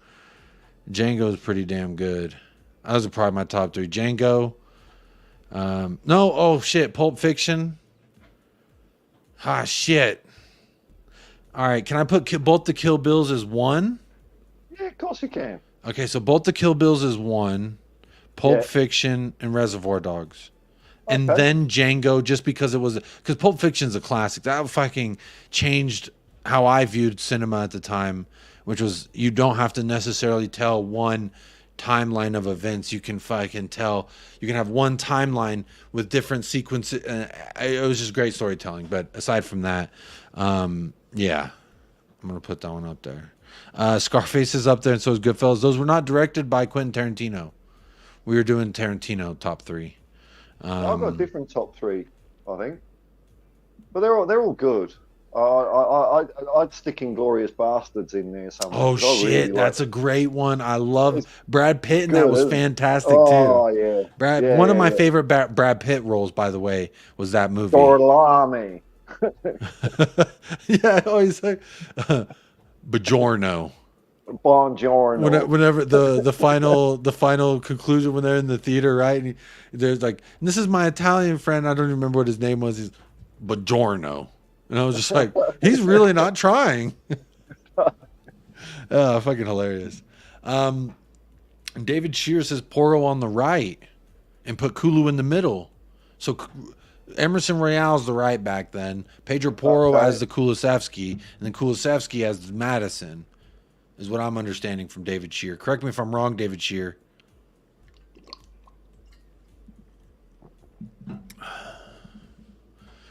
Django's pretty damn good. Those are probably my top 3. Django. Pulp Fiction. Shit. All right, can I put both the Kill Bills as 1? Yeah, of course you can. Okay, so both the Kill Bills is 1, Pulp Fiction and Reservoir Dogs. And then Django, just because because Pulp Fiction's a classic. That fucking changed how I viewed cinema at the time, which was you don't have to necessarily tell one timeline of events. You can fucking tell, you can have one timeline with different sequences. It was just great storytelling. But aside from that, yeah, I'm going to put that one up there. Scarface is up there, and so is Goodfellas. Those were not directed by Quentin Tarantino. We were doing Tarantino top 3. I've got a different top 3, I think, but they're all good. I'd stick Inglourious Bastards in there somewhere. Oh shit, really that's a great one. I love Brad Pitt, and that was fantastic too. Oh yeah, one of my favorite Brad Pitt roles, by the way, was that movie. Dorlami. Yeah, I always say. Buongiorno. Whenever the final conclusion when they're in the theater, right? And there's like, this is my Italian friend. I don't even remember what his name was. He's Buongiorno, and I was just like, he's really not trying. Fucking hilarious. David Shear says Porro on the right and put Kulu in the middle. So Emerson Royale's the right back then. Pedro Porro as the Kulusevski, and then Kulusevski as Madison, is what I'm understanding from David Shear. Correct me if I'm wrong, David Shear.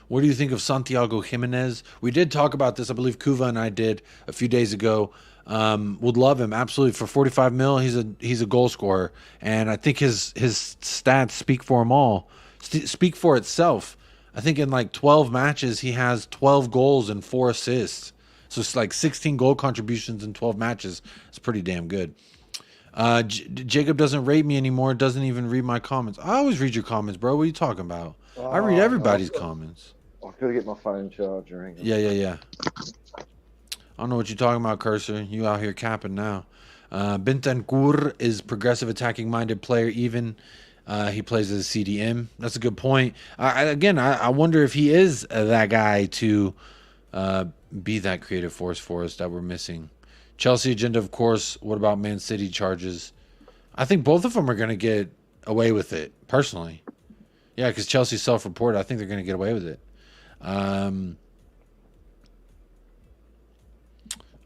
What do you think of Santiago Jimenez? We did talk about this. I believe Kuva and I did a few days ago. Would love him absolutely for 45 mil. He's a goal scorer, and I think his stats speak for him all. Speak for itself. I think in like 12 matches he has 12 goals and 4 assists. So it's like 16 goal contributions in 12 matches. It's pretty damn good. Jacob doesn't rate me anymore. Doesn't even read my comments. I always read your comments, bro. What are you talking about? I read everybody's comments. I gotta get my phone charger. Yeah. I don't know what you're talking about, Cursor. You out here capping now. Bentancur is progressive attacking minded player even. He plays as a CDM. That's a good point. I wonder if he is that guy to be that creative force for us that we're missing. Chelsea agenda, of course. What about Man City charges? I think both of them are going to get away with it, personally. Yeah, because Chelsea's self-reported. I think they're going to get away with it.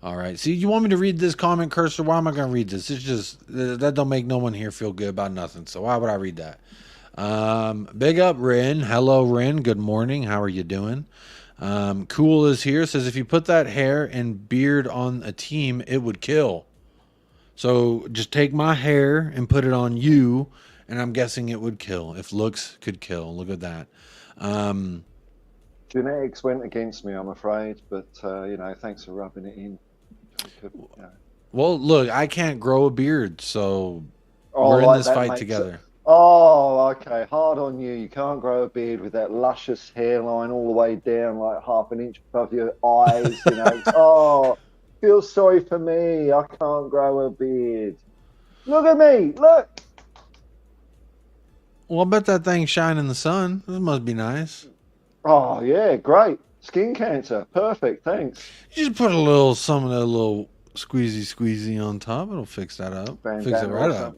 All right. See, you want me to read this comment, Cursor? Why am I going to read this? It's just, that don't make no one here feel good about nothing. So why would I read that? Big up, Rin. Hello, Rin. Good morning. How are you doing? Cool is here. Says, if you put that hair and beard on a team, it would kill. So just take my hair and put it on you, and I'm guessing it would kill. If looks could kill. Look at that. Genetics went against me, I'm afraid. But, thanks for rubbing it in. Well, look, I can't grow a beard, so we're in this fight together. Oh, okay. Hard on you. You can't grow a beard with that luscious hairline all the way down, like half an inch above your eyes. Oh, feel sorry for me. I can't grow a beard. Look at me. Look. Well, I bet that thing shine in the sun. This must be nice. Oh, yeah. Great. Skin cancer. Perfect. Thanks. You just put some of that little squeezy on top. It'll fix that up. Fix it right up.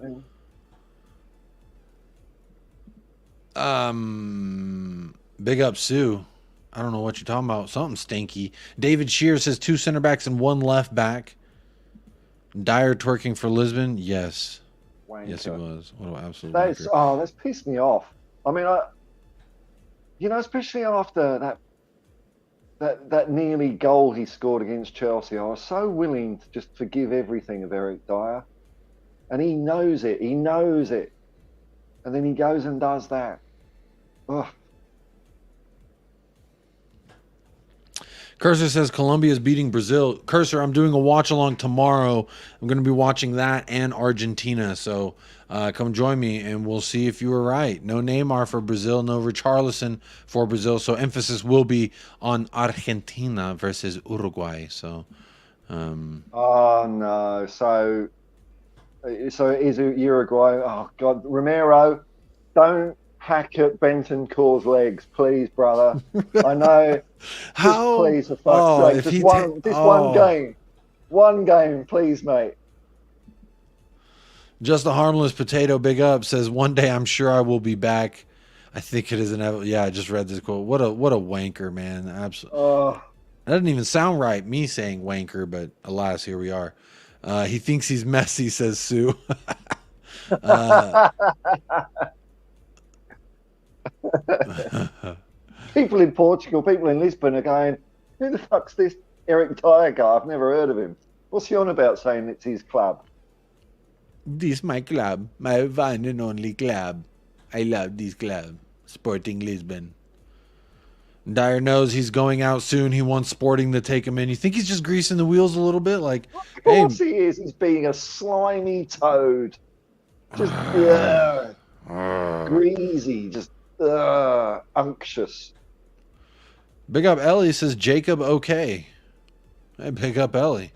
Big up Sue. I don't know what you're talking about. Something stinky. David Shear says 2 center backs and 1 left back. Dyer twerking for Lisbon. Yes. wanker. Yes, he was. What an absolute That's wanker. that's pissed me off. I mean, especially after that nearly goal he scored against Chelsea, I was so willing to just forgive everything of Eric Dyer, and he knows it. He knows it, and then he goes and does that. Ugh. Cursor says Colombia is beating Brazil. Cursor, I'm doing a watch along tomorrow. I'm going to be watching that and Argentina. So come join me and we'll see if you were right. No Neymar for Brazil, no Richarlison for Brazil. So emphasis will be on Argentina versus Uruguay. So, Oh no! So it is Uruguay. Oh God, Romero, don't hack at Bentancur's legs, please, brother. I know. how? Just please, for fuck's sake, if just he one game, please, mate. Just a harmless potato, big up, says one day I'm sure I will be back. I think it is inevitable. Yeah, I just read this quote. What a wanker, man. Absolutely. Oh, That doesn't even sound right, me saying wanker, but alas, here we are. He thinks he's messy, says Sue. people in Portugal, people in Lisbon are going, who the fuck's this Eric Dyer guy? I've never heard of him. What's he on about saying it's his club? This my club, my one and only club. I love this club, Sporting Lisbon. Dyer knows he's going out soon. He wants Sporting to take him in. You think he's just greasing the wheels a little bit? Like, Of course he is. He's being a slimy toad. Just greasy, just unctuous. Big up Ellie says Jacob okay. Hey, big up Ellie.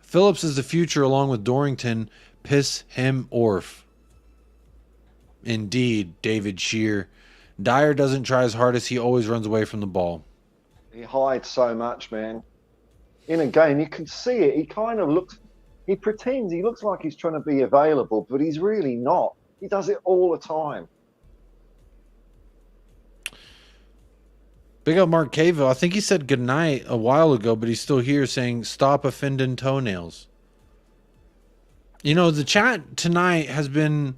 Phillips is the future along with Dorrington. Piss him orf. Indeed, David Shear. Dyer doesn't try as hard as he always runs away from the ball. He hides so much, man. In a game, you can see it. He kind of looks, he pretends, he looks like he's trying to be available, but he's really not. He does it all the time. Big up Mark Cavill. I think he said goodnight a while ago, but he's still here saying, stop offending toenails. You know, the chat tonight has been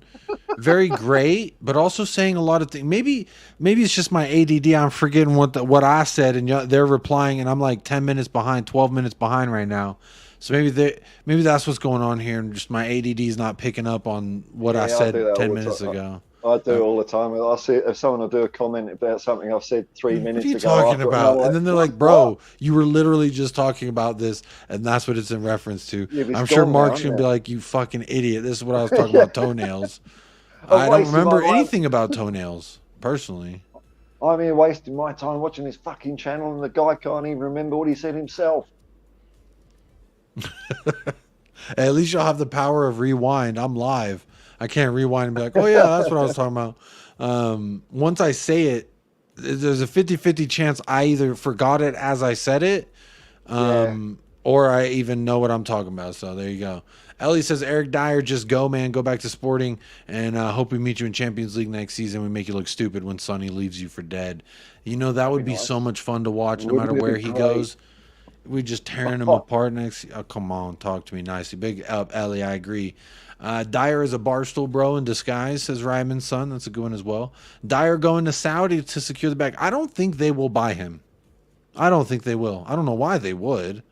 very great, but also saying a lot of things. Maybe it's just my ADD. I'm forgetting what I said, and they're replying, and I'm like 10 minutes behind, 12 minutes behind right now. So maybe that's what's going on here, and just my ADD is not picking up on what I said 10 minutes ago. I do it all the time. I see if someone will do a comment about something I've said 3 minutes ago. What are you talking about? And then they're like, bro, you were literally just talking about this, and that's what it's in reference to. Yeah, I'm sure Mark's going to be like, you fucking idiot. This is what I was talking about, toenails. I don't remember anything about toenails, personally. I'm here wasting my time watching this fucking channel, and the guy can't even remember what he said himself. At least you'll have the power of rewind. I'm live. I can't rewind and be like, oh, yeah, that's what I was talking about. Once I say it, there's a 50-50 chance I either forgot it as I said it, or I even know what I'm talking about. So there you go. Ellie says, Eric Dyer, just go, man. Go back to Sporting, and hope we meet you in Champions League next season. We make you look stupid when Sonny leaves you for dead. You know, that would be so much fun to watch no matter where he goes. We just tearing him apart next. Oh, come on, talk to me nicely. Big up, Ellie. I agree. Dyer is a barstool bro in disguise, says Ryman's son. That's a good one as well. Dyer going to Saudi to secure the bag. I don't think they will buy him. I don't think they will. I don't know why they would.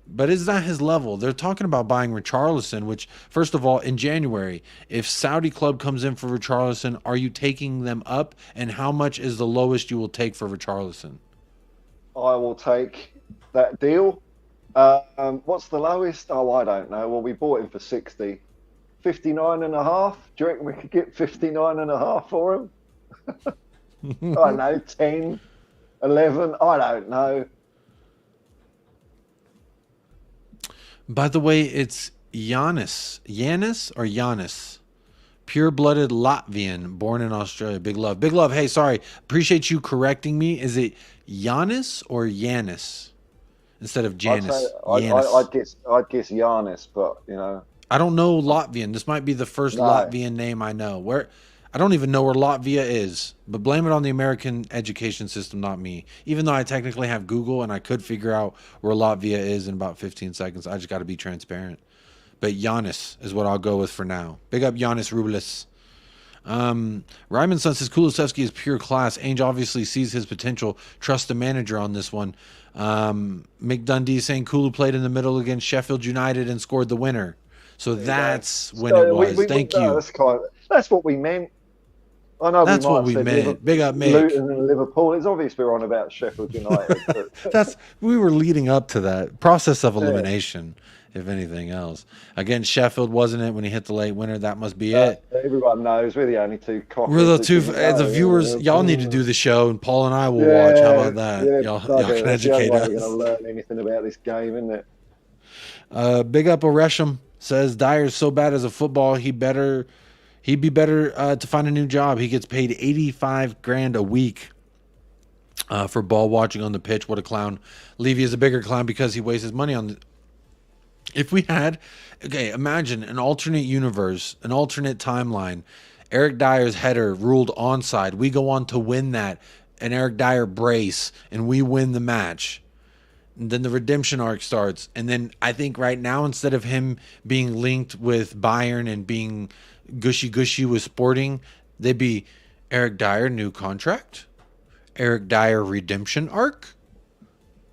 But is that his level? They're talking about buying Richarlison, which, first of all, in January, if Saudi club comes in for Richarlison, are you taking them up? And how much is the lowest you will take for Richarlison? I will take that deal. What's the lowest? Oh, I don't know. Well, we bought him for 60. 59 and a half? Do you reckon we could get 59 and a half for him? I don't know, 10, 11, I don't know. By the way, it's Giannis. Giannis or Giannis? Pure-blooded Latvian, born in Australia. Big love. Big love. Hey, sorry. Appreciate you correcting me. Is it Giannis or Yanis? Instead of Janice. I'd guess Giannis, but, you know. I don't know Latvian. This might be the first Latvian name I know. I don't even know where Latvia is, but blame it on the American education system, not me. Even though I technically have Google and I could figure out where Latvia is in about 15 seconds. I just got to be transparent. but Giannis is what I'll go with for now. Big up Giannis Rubles. Ryman Son says Kulusevski is pure class. Ainge obviously sees his potential. Trust the manager on this one. Mick Dundee saying Kulu played in the middle against Sheffield United and scored the winner. So that's when it was. Thank you. That's what we meant. I know that's what we meant. Big up, Mick. Luton and Liverpool. It's obvious we're on about Sheffield United. But... we were leading up to that process of elimination, if anything else. Again, Sheffield wasn't it when he hit the late winner. That must be it. Everyone knows we're the only two. We're the two. The viewers, y'all need to do the show, and Paul and I will watch. How about that? Yeah, y'all can educate us. We're going to learn anything about this game, isn't it? Big up Oresham says Dyer's so bad as a football. He'd be better to find a new job. He gets paid $85,000 a week for ball watching on the pitch. What a clown. Levy is a bigger clown because he wastes his money on the... If we had... Okay, imagine an alternate universe, an alternate timeline. Eric Dyer's header ruled onside. We go on to win that. An Eric Dyer brace, and we win the match. And then the redemption arc starts. And then I think right now, instead of him being linked with Bayern and being... gushy with Sporting, they'd be Eric Dyer new contract, Eric Dyer redemption arc.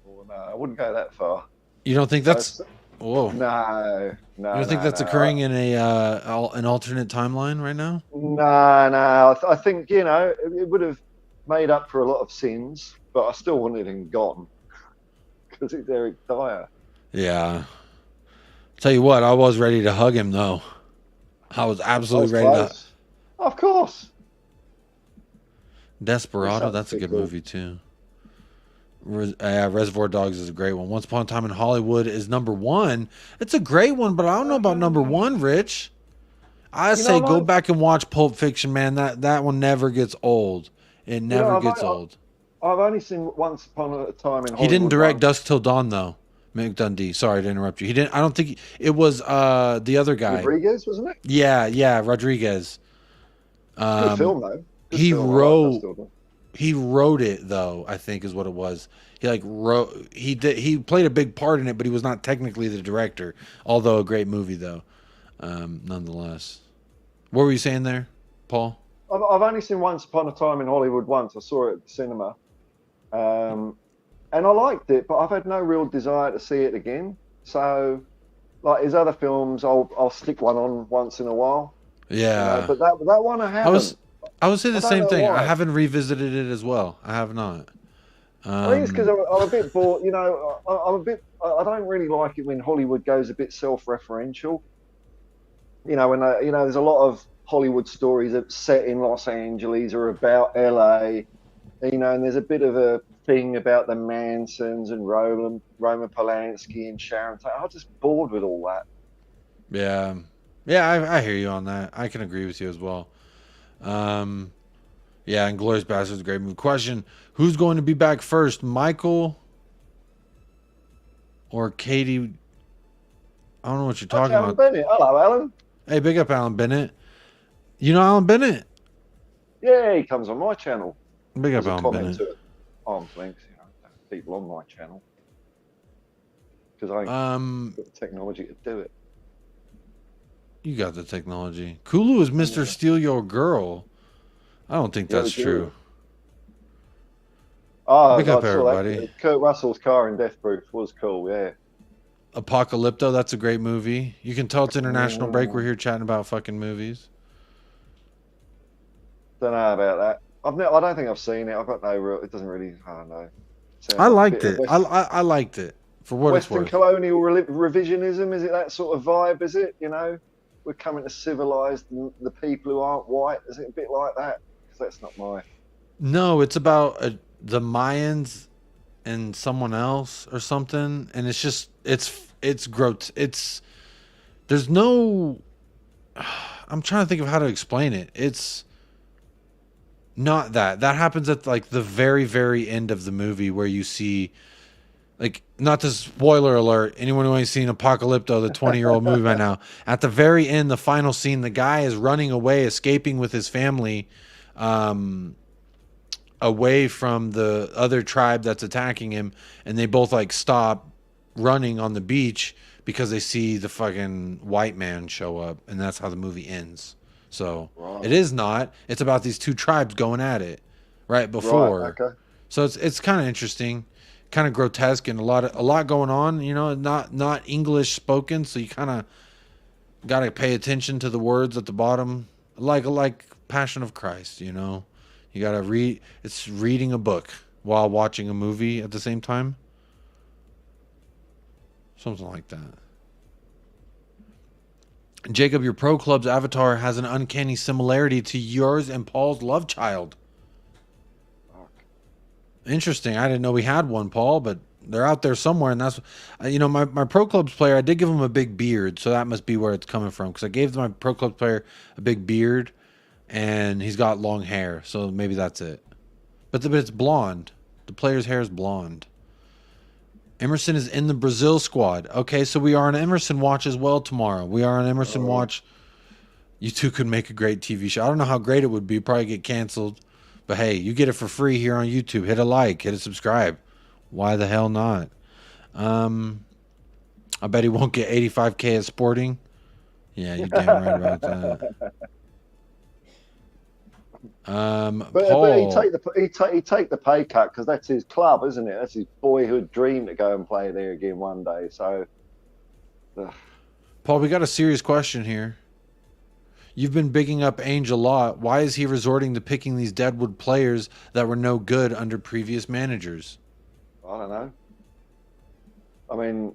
Well, no, I wouldn't go that far. You don't think that's whoa? No. You don't think that's occurring in an alternate timeline right now? No. I think it would have made up for a lot of sins, but I still wanted him gone because it's Eric Dyer. Yeah. Tell you what, I was ready to hug him though. I was absolutely ready to. Of course. Desperado, that's a good movie too. Reservoir Dogs is a great one. Once Upon a Time in Hollywood is number one. It's a great one, but I don't know about number one, Rich. I say go back and watch Pulp Fiction, man. That one never gets old. It never gets old. I've only seen Once Upon a Time in Hollywood. He didn't direct Dusk Till Dawn though. Mick Dundee. Sorry to interrupt you. He didn't. I don't think it was the other guy. Rodriguez, wasn't it? Yeah, Rodriguez. Good film though. He wrote it though. I think is what it was. He played a big part in it, but he was not technically the director. Although a great movie though, nonetheless. What were you saying there, Paul? I've only seen Once Upon a Time in Hollywood once. I saw it at the cinema. And I liked it, but I've had no real desire to see it again. So, like his other films, I'll stick one on once in a while. Yeah. But that one I haven't. I would say the same thing. Why. I haven't revisited it as well. I have not. I think it's because I'm a bit bored. I don't really like it when Hollywood goes a bit self-referential. When there's a lot of Hollywood stories that set in Los Angeles or about LA. And there's a bit of a thing about the Mansons and Roman Polanski and Sharon Tate. I'm just bored with all that. Yeah, I hear you on that. I can agree with you as well. And Glorious Bastards is a great movie. Question: who's going to be back first, Michael or Katie? I don't know what you're talking about. Bennett. Hello, Alan. Hey, big up, Alan Bennett. You know Alan Bennett? Yeah, he comes on my channel. Big up, Alan Bennett. Arm's length, people on my channel because I got the technology to do it. You got the technology. Kulu is Mr. Steal Your Girl. I don't think that's true. Big up, everybody. Kurt Russell's car in Death Proof was cool, yeah. Apocalypto, that's a great movie. You can tell it's international break. We're here chatting about fucking movies. Don't know about that. I don't think I've seen it. I've got no real. It doesn't really. I don't know. I liked it. I liked it for what it's worth. Western colonial revisionism. Is it that sort of vibe? Is it? We're coming to civilize the people who aren't white. Is it a bit like that? Because that's not my. No, it's about the Mayans and someone else or something, and it's just it's gross. There's no. I'm trying to think of how to explain it. It's. Not that. That happens at like the very, very end of the movie where you see, like, not to spoiler alert, anyone who ain't seen Apocalypto, the 20-year-old movie by now, at the very end, the final scene, the guy is running away, escaping with his family, away from the other tribe that's attacking him, and they both like stop running on the beach because they see the fucking white man show up, and that's how the movie ends. So Right. it is not. It's about these two tribes going at it right before. Right, okay. So it's kind of interesting, kind of grotesque, and a lot going on. You know, not English spoken, so you kind of got to pay attention to the words at the bottom, like Passion of Christ. You know, you got to read. It's reading a book while watching a movie at the same time. Something like that. Jacob, your Pro Club's avatar has an uncanny similarity to yours and Paul's love child. Interesting. I didn't know we had one, Paul, but they're out there somewhere, and that's, you know, my Pro Clubs player, I did give him a big beard, so that must be where it's coming from, because I gave my Pro Clubs player a big beard, and he's got long hair, so maybe that's it. But it's blonde. The player's hair is blonde. Emerson is in the Brazil squad. Okay, so we are on Emerson Watch as well tomorrow. We are on Emerson Watch. You two could make a great TV show. I don't know how great it would be. Probably get canceled. But hey, you get it for free here on YouTube. Hit a like. Hit a subscribe. Why the hell not? I bet he won't get 85K at Sporting. Yeah, you're damn right about that. But Paul, he'd take the pay cut because that's his club, isn't it? That's his boyhood dream to go and play there again one day. So, Paul, we got a serious question here. You've been bigging up ANGE a lot. Why is he resorting to picking these Deadwood players that were no good under previous managers? I don't know. I mean,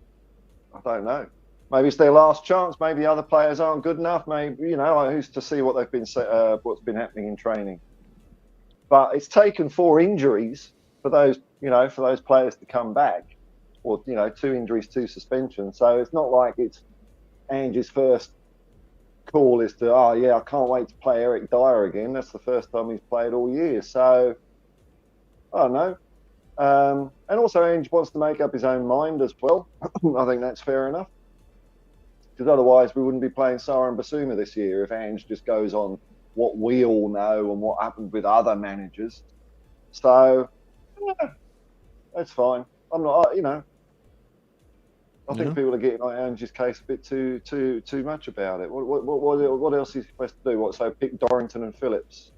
I don't know. Maybe it's their last chance. Maybe other players aren't good enough. Maybe, you know, who's to see what they've been what's been happening in training. But it's taken 4 injuries for those, you know, for those players to come back, or, you know, 2 injuries, 2 suspensions. So it's not like it's Ange's first call is to, oh yeah, I can't wait to play Eric Dyer again. That's the first time he's played all year. So I don't know. And also Ange wants to make up his own mind as well. I think that's fair enough. Because otherwise we wouldn't be playing Sarah and Basuma this year if Ange just goes on what we all know and what happened with other managers. So yeah, that's fine. I'm not, you know, I think people are getting on Ange's case a bit too much about it. What else is he supposed to do? What, so pick Dorrington and Phillips?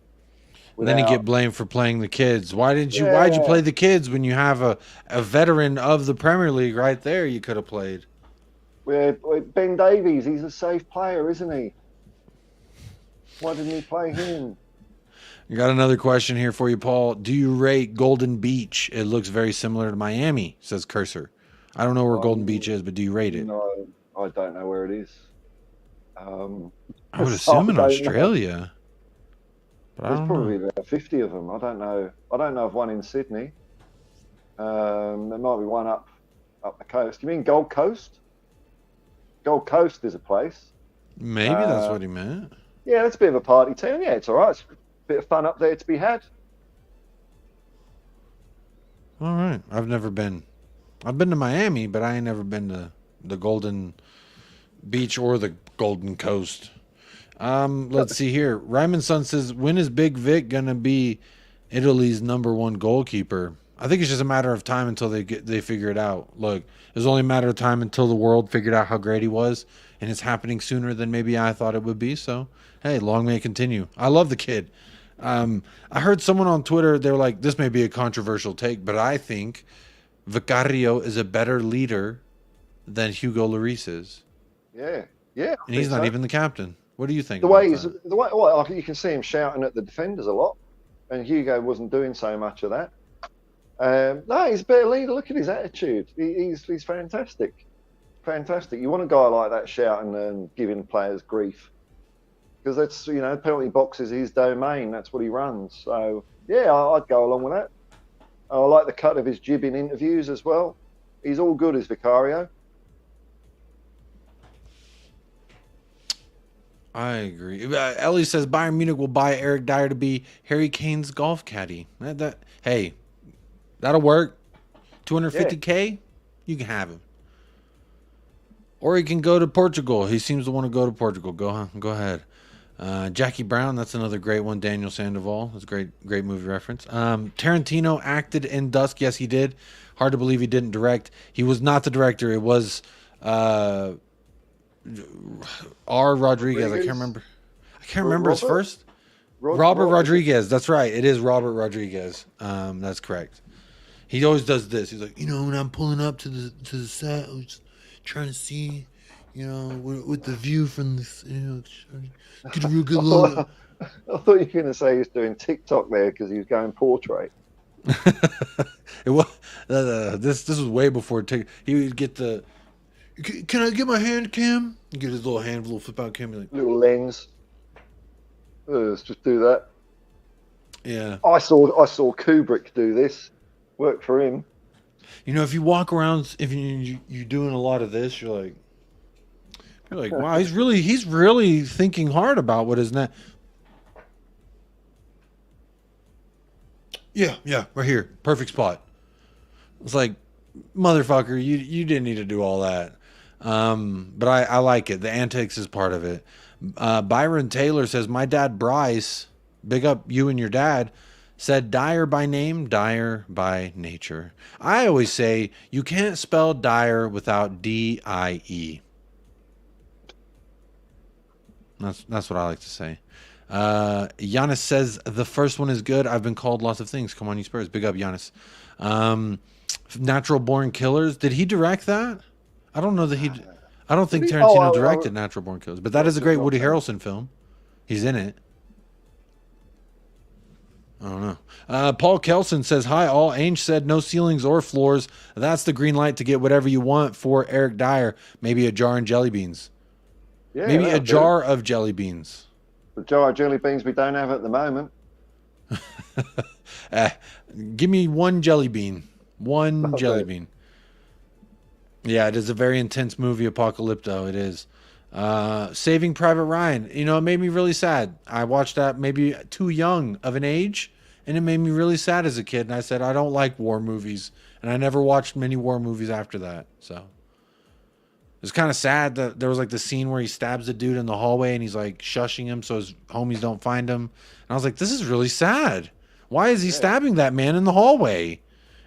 Then he get blamed for playing the kids. Why'd you play the kids when you have a veteran of the Premier League right there you could have played? Ben Davies, he's a safe player, isn't he? Why didn't he play him? I got another question here for you, Paul. Do you rate Golden Beach? It looks very similar to Miami, says Cursor. I don't know where Golden Beach is, but do you rate it? No, I don't know where it is. I would assume in Australia. But There's probably about 50 of them. I don't know. I don't know of one in Sydney. There might be one up the coast. You mean Gold Coast? Gold Coast is a place. Maybe that's what he meant. Yeah, it's a bit of a party town. Yeah, it's all right. It's a bit of fun up there to be had. All right. I've never been. I've been to Miami, but I ain't never been to the Golden Beach or the Golden Coast. Let's see here. Ryman's son says, when is Big Vic gonna be Italy's #1 goalkeeper? I think it's just a matter of time until they figure it out. Look, it was only a matter of time until the world figured out how great he was, and it's happening sooner than maybe I thought it would be. So, hey, long may it continue. I love the kid. I heard someone on Twitter, they were like, this may be a controversial take, but I think Vicario is a better leader than Hugo Lloris is. Yeah. And he's not even the captain. What do you think? Well, you can see him shouting at the defenders a lot, and Hugo wasn't doing so much of that. No, he's a better leader. Look at his attitude. He's fantastic. Fantastic. You want a guy like that shouting and giving players grief, because that's, you know, penalty box is his domain. That's what he runs. So yeah, I'd go along with that. I like the cut of his jib in interviews as well. He's all good as Vicario. I agree. Ellie says Bayern Munich will buy Eric Dyer to be Harry Kane's golf caddy. Hey, that'll work. 250K, you can have him. Or he can go to Portugal. He seems to want to go to Portugal. Go ahead. Jackie Brown, that's another great one. Daniel Sandoval, that's a great movie reference. Tarantino acted in Dusk. Yes, he did. Hard to believe he didn't direct. He was not the director. It was R. Rodriguez. I can't remember. His first. Robert Rodriguez. That's right. It is Robert Rodriguez. That's correct. He always does this. He's like, when I'm pulling up to the set, I was trying to see, with the view from this, get a real good look. I thought you were going to say he was doing TikTok there because he was going portrait. It was this was way before TikTok. He would get the. Can I get my hand cam? You get his little flip out cam. Like, little lens. Let's just do that. Yeah. I saw Kubrick do this. Worked for him. If you walk around, if you're doing a lot of this, you're like, wow, he's really thinking hard about what is next. Yeah, right here, perfect spot. It's like, motherfucker, you didn't need to do all that. But I like it. The antics is part of it. Byron Taylor says, my dad Bryce, big up you and your dad, said Dyer by name, Dyer by nature. I always say you can't spell Dyer without D-I-E. That's what I like to say. Giannis says the first one is good. I've been called lots of things. Come on, you Spurs. Big up, Giannis. Natural Born Killers. Did he direct that? I don't know that he. I don't think Tarantino directed Natural Born Killers, but that is a great Woody Harrelson film. He's in it. I don't know. Paul Kelson says, hi, all. Ainge said no ceilings or floors. That's the green light to get whatever you want for Eric Dyer. Maybe a jar and jelly beans. Yeah, maybe a jar of jelly beans. The jar of jelly beans we don't have at the moment. Give me one jelly bean. One jelly bean. Yeah, it is a very intense movie, Apocalypto. It is. Saving Private Ryan. It made me really sad. I watched that maybe too young of an age, and it made me really sad as a kid. And I said, I don't like war movies. And I never watched many war movies after that. So it's kind of sad that there was like the scene where he stabs the dude in the hallway and he's like shushing him so his homies don't find him. And I was like, this is really sad. Why is he stabbing that man in the hallway?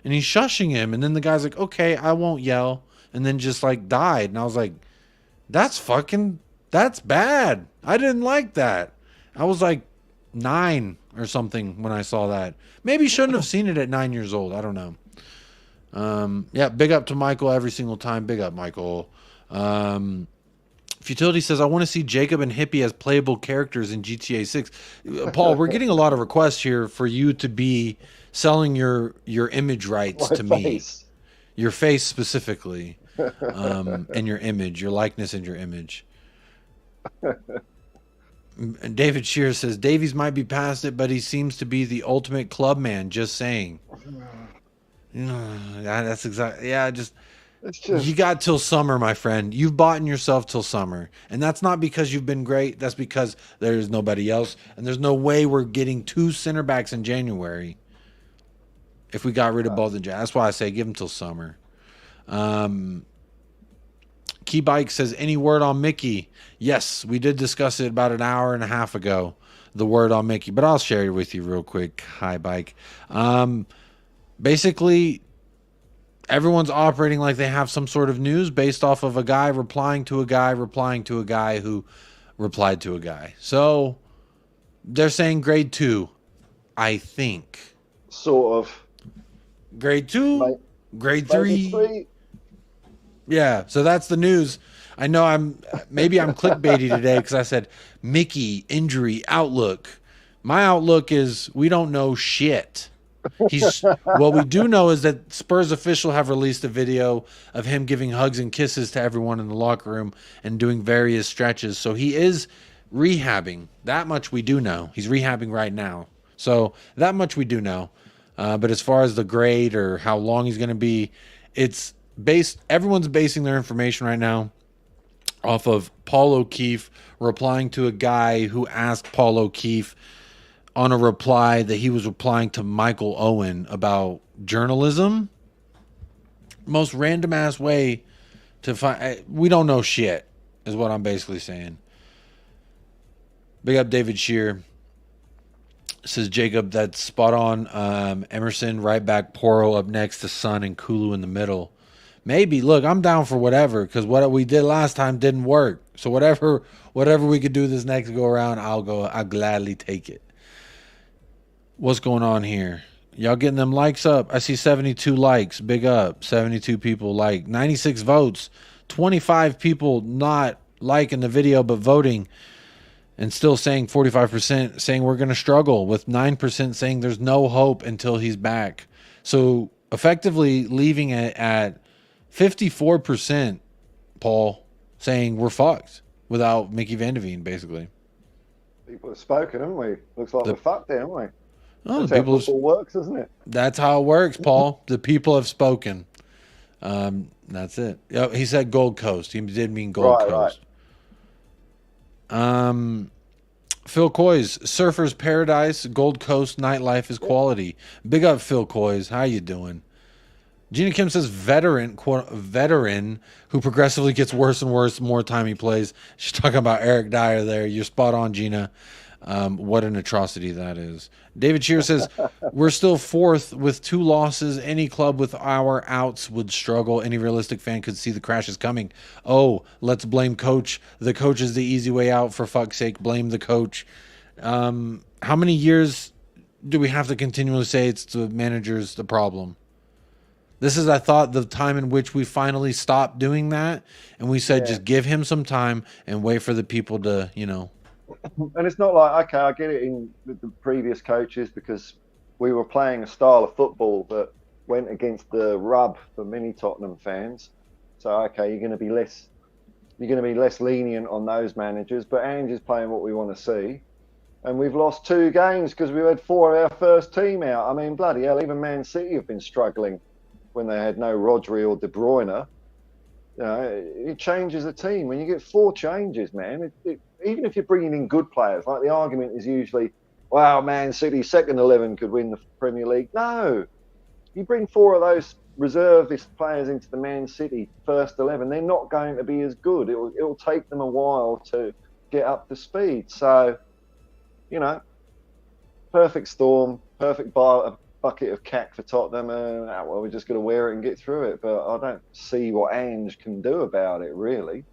And he's shushing him. And then the guy's like, okay, I won't yell. And then just like died. And I was like, that's bad. I didn't like that. I was like 9 or something when I saw that. Maybe shouldn't have seen it at 9 years old. I don't know. Yeah, big up to Michael every single time. Big up, Michael. Futility says, I want to see Jacob and Hippie as playable characters in GTA 6. Paul, we're getting a lot of requests here for you to be selling your image rights to me. Your face specifically. And your image, your likeness and your image. And David Shear says, Davies might be past it, but he seems to be the ultimate club man. Just saying. That's exactly. Yeah, just you got till summer, my friend. You've bought yourself till summer, and that's not because you've been great. That's because there's nobody else, and there's no way we're getting 2 center backs in January. If we got rid of both, that's why I say give them till summer. Key Bike says, any word on Micky? Yes, we did discuss it about an hour and a half ago, the word on Micky, but I'll share it with you real quick. Hi, Bike. Basically, everyone's operating like they have some sort of news based off of a guy replying to a guy who replied to a guy. So they're saying grade 2, I think. Sort of. Grade 2, grade 3. Yeah, so that's the news. I know I'm clickbaity today because I said Micky injury outlook. My outlook is we don't know shit. What we do know is that Spurs official have released a video of him giving hugs and kisses to everyone in the locker room and doing various stretches. So he is rehabbing. That much we do know. He's rehabbing right now. So that much we do know. But as far as the grade or how long he's going to be, everyone's basing their information right now off of Paul O'Keefe replying to a guy who asked Paul O'Keefe on a reply that he was replying to Michael Owen about journalism. Most random ass way to find. We don't know shit is what I'm basically saying. Big up David Shear. Says Jacob, that's spot on. Emerson right back, Poro up next to Sun and Kulu in the middle. maybe. Look, I'm down for whatever because what we did last time didn't work. So whatever we could do this next go around, I'll gladly take it. What's going on here? Y'all getting them likes up? I see 72 likes. Big up. 72 people like. 96 votes. 25 people not liking the video but voting. And still saying 45% saying we're going to struggle, with 9% saying there's no hope until he's back. So effectively leaving it at 54%, Paul, saying we're fucked without Micky van de Veen, basically. People have spoken, haven't we? Looks like we're fucked there, haven't we? Oh, That's how football works, isn't it? That's how it works, Paul. The people have spoken. That's it. He said Gold Coast. He did mean Gold Coast. Right. Phil Coys, Surfer's Paradise, Gold Coast nightlife is quality. Big up, Phil Coys. How you doing? Gina Kim says veteran who progressively gets worse and worse the more time he plays. She's talking about Eric Dyer there. You're spot on, Gina. What an atrocity that is. David Shear says, we're still fourth with 2 losses. Any club with our outs would struggle. Any realistic fan could see the crash is coming. Oh, let's blame coach. The coach is the easy way out, for fuck's sake. Blame the coach. How many years do we have to continually say it's the manager's the problem? This is, I thought, the time in which we finally stopped doing that. And we said, just give him some time and wait for the people to, And it's not like, okay, I get it with the previous coaches because we were playing a style of football that went against the rub for many Tottenham fans. So, okay, you're going to be less lenient on those managers. But Ange is playing what we want to see. And we've lost 2 games because we had 4 of our first team out. I mean, bloody hell, even Man City have been struggling when they had no Rodri or De Bruyne. It changes the team. When you get 4 changes, man, even if you're bringing in good players, like the argument is usually, wow, Man City's second 11 could win the Premier League. No, you bring 4 of those reservist players into the Man City first 11, they're not going to be as good. It'll take them a while to get up to speed. So, perfect storm, perfect bucket of cack for Tottenham. Well, we're just going to wear it and get through it. But I don't see what Ange can do about it, really.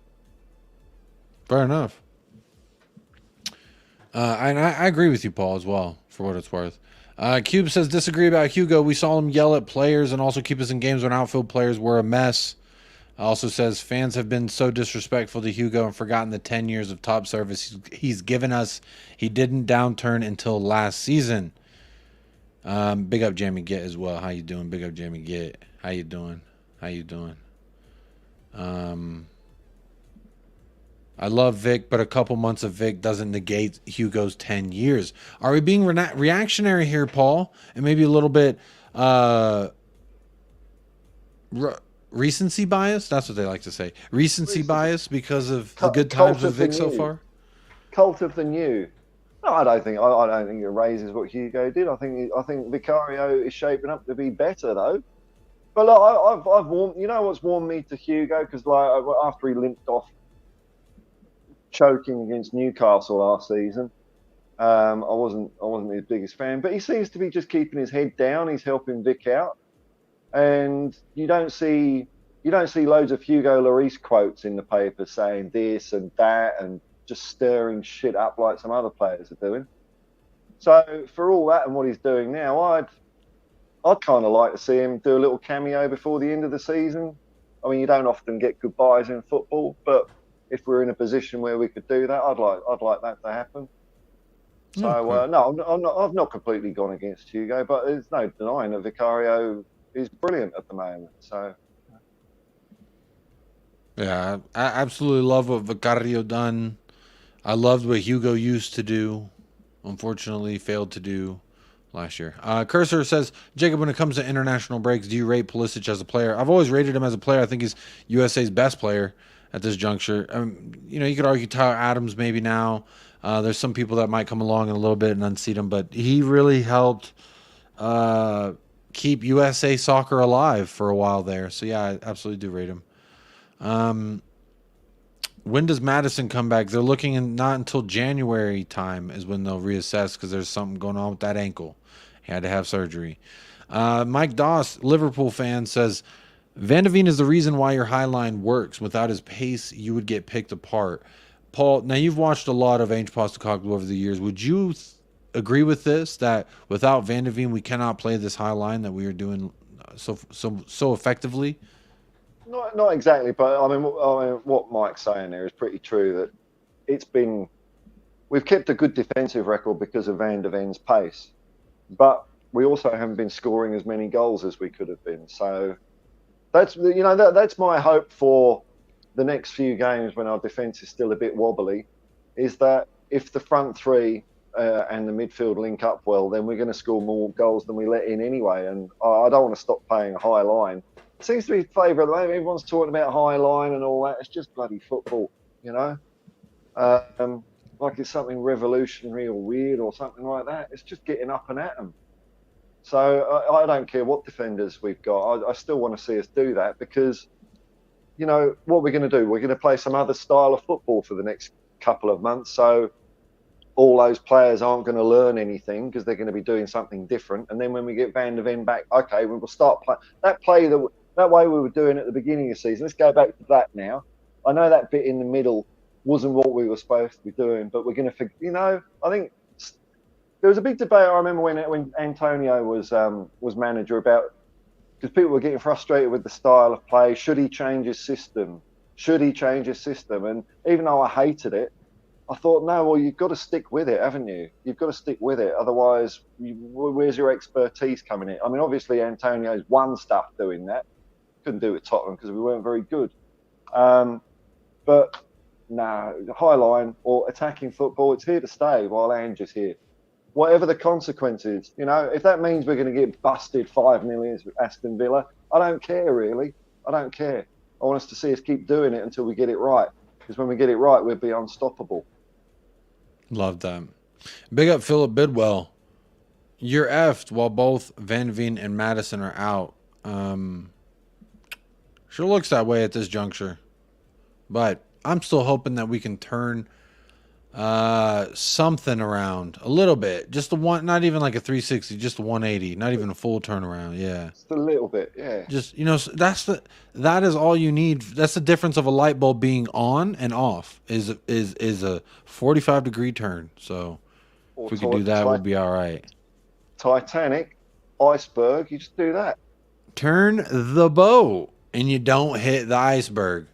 Fair enough. And I agree with you, Paul, as well, for what it's worth. Cube says, disagree about Hugo. We saw him yell at players and also keep us in games when outfield players were a mess. Also says, fans have been so disrespectful to Hugo and forgotten the 10 years of top service he's given us. He didn't downturn until last season. Big up Jamie Get as well. How you doing? Big up Jamie Get. How you doing? I love Vic, but a couple months of Vic doesn't negate Hugo's 10 years. Are we being reactionary here, Paul? And maybe a little bit recency bias? That's what they like to say. Recency bias because of the good times with Vic so far? Cult of the new. No, I don't think it raises what Hugo did. I think Vicario is shaping up to be better though. But look, I've warmed. You know what's warmed me to Hugo? Because after he limped off, choking against Newcastle last season, I wasn't his biggest fan. But he seems to be just keeping his head down. He's helping Vic out, and you don't see loads of Hugo Lloris quotes in the paper saying this and that and just stirring shit up like some other players are doing. So for all that and what he's doing now, I'd kind of like to see him do a little cameo before the end of the season. I mean, you don't often get goodbyes in football, but if we're in a position where we could do that, I'd like that to happen. So no, I've not completely gone against Hugo, but there's no denying that Vicario is brilliant at the moment. So yeah, I absolutely love what Vicario done. I loved what Hugo used to do. Unfortunately, failed to do last year. Cursor says, Jacob, when it comes to international breaks, do you rate Pulisic as a player? I've always rated him as a player. I think he's USA's best player at this juncture. You could argue Tyler Adams maybe now. There's some people that might come along in a little bit and unseat him, but he really helped keep USA soccer alive for a while there. So, yeah, I absolutely do rate him. When does Madison come back? They're looking not until January time is when they'll reassess because there's something going on with that ankle. He had to have surgery. Mike Doss, Liverpool fan, says, Van de Veen is the reason why your high line works. Without his pace, you would get picked apart. Paul, now you've watched a lot of ANGE POSTECOGLOU over the years. Would you agree with this, that without Van de Veen, we cannot play this high line that we are doing so effectively? Not exactly, but I mean, what Mike's saying there is pretty true. That we've kept a good defensive record because of Van de Ven's pace, but we also haven't been scoring as many goals as we could have been. So that's my hope for the next few games when our defence is still a bit wobbly, is that if the front three and the midfield link up well, then we're going to score more goals than we let in anyway. And I don't want to stop playing a high line. It seems to be favourite at the moment. Everyone's talking about high line and all that. It's just bloody football, you know. Like it's something revolutionary or weird or something like that. It's just getting up and at them. So I don't care what defenders we've got. I still want to see us do that because, you know, what we're going to do, we're going to play some other style of football for the next couple of months. So all those players aren't going to learn anything because they're going to be doing something different. And then when we get Van de Ven back, okay, we'll start playing that way we were doing at the beginning of the season. Let's go back to that now. I know that bit in the middle wasn't what we were supposed to be doing, but we're going to, you know, I think there was a big debate. I remember when Antonio was manager about, because people were getting frustrated with the style of play. Should he change his system? Should he change his system? And even though I hated it, I thought, no, well, you've got to stick with it, haven't you? You've got to stick with it. Otherwise, where's your expertise coming in? I mean, obviously, Antonio's won stuff doing that. Couldn't do it at Tottenham because we weren't very good. But no, high line or attacking football, it's here to stay while Ange is here. Whatever the consequences, you know, if that means we're going to get busted 5-0 with Aston Villa, I don't care, really. I don't care. I want us to see us keep doing it until we get it right. Because when we get it right, we'll be unstoppable. Love that. Big up Philip Bidwell. You're effed while both Van Veen and Madison are out. Sure looks that way at this juncture. But I'm still hoping that we can turn something around a little bit. Just not even like a 360, just a 180, not even a full turnaround. Yeah. Just a little bit, yeah. Just, you know, that is all you need. That's the difference of a light bulb being on and off is a 45-degree turn. So if we could do that, we'd be all right. Titanic, iceberg, you just do that. Turn the boat and you don't hit the iceberg.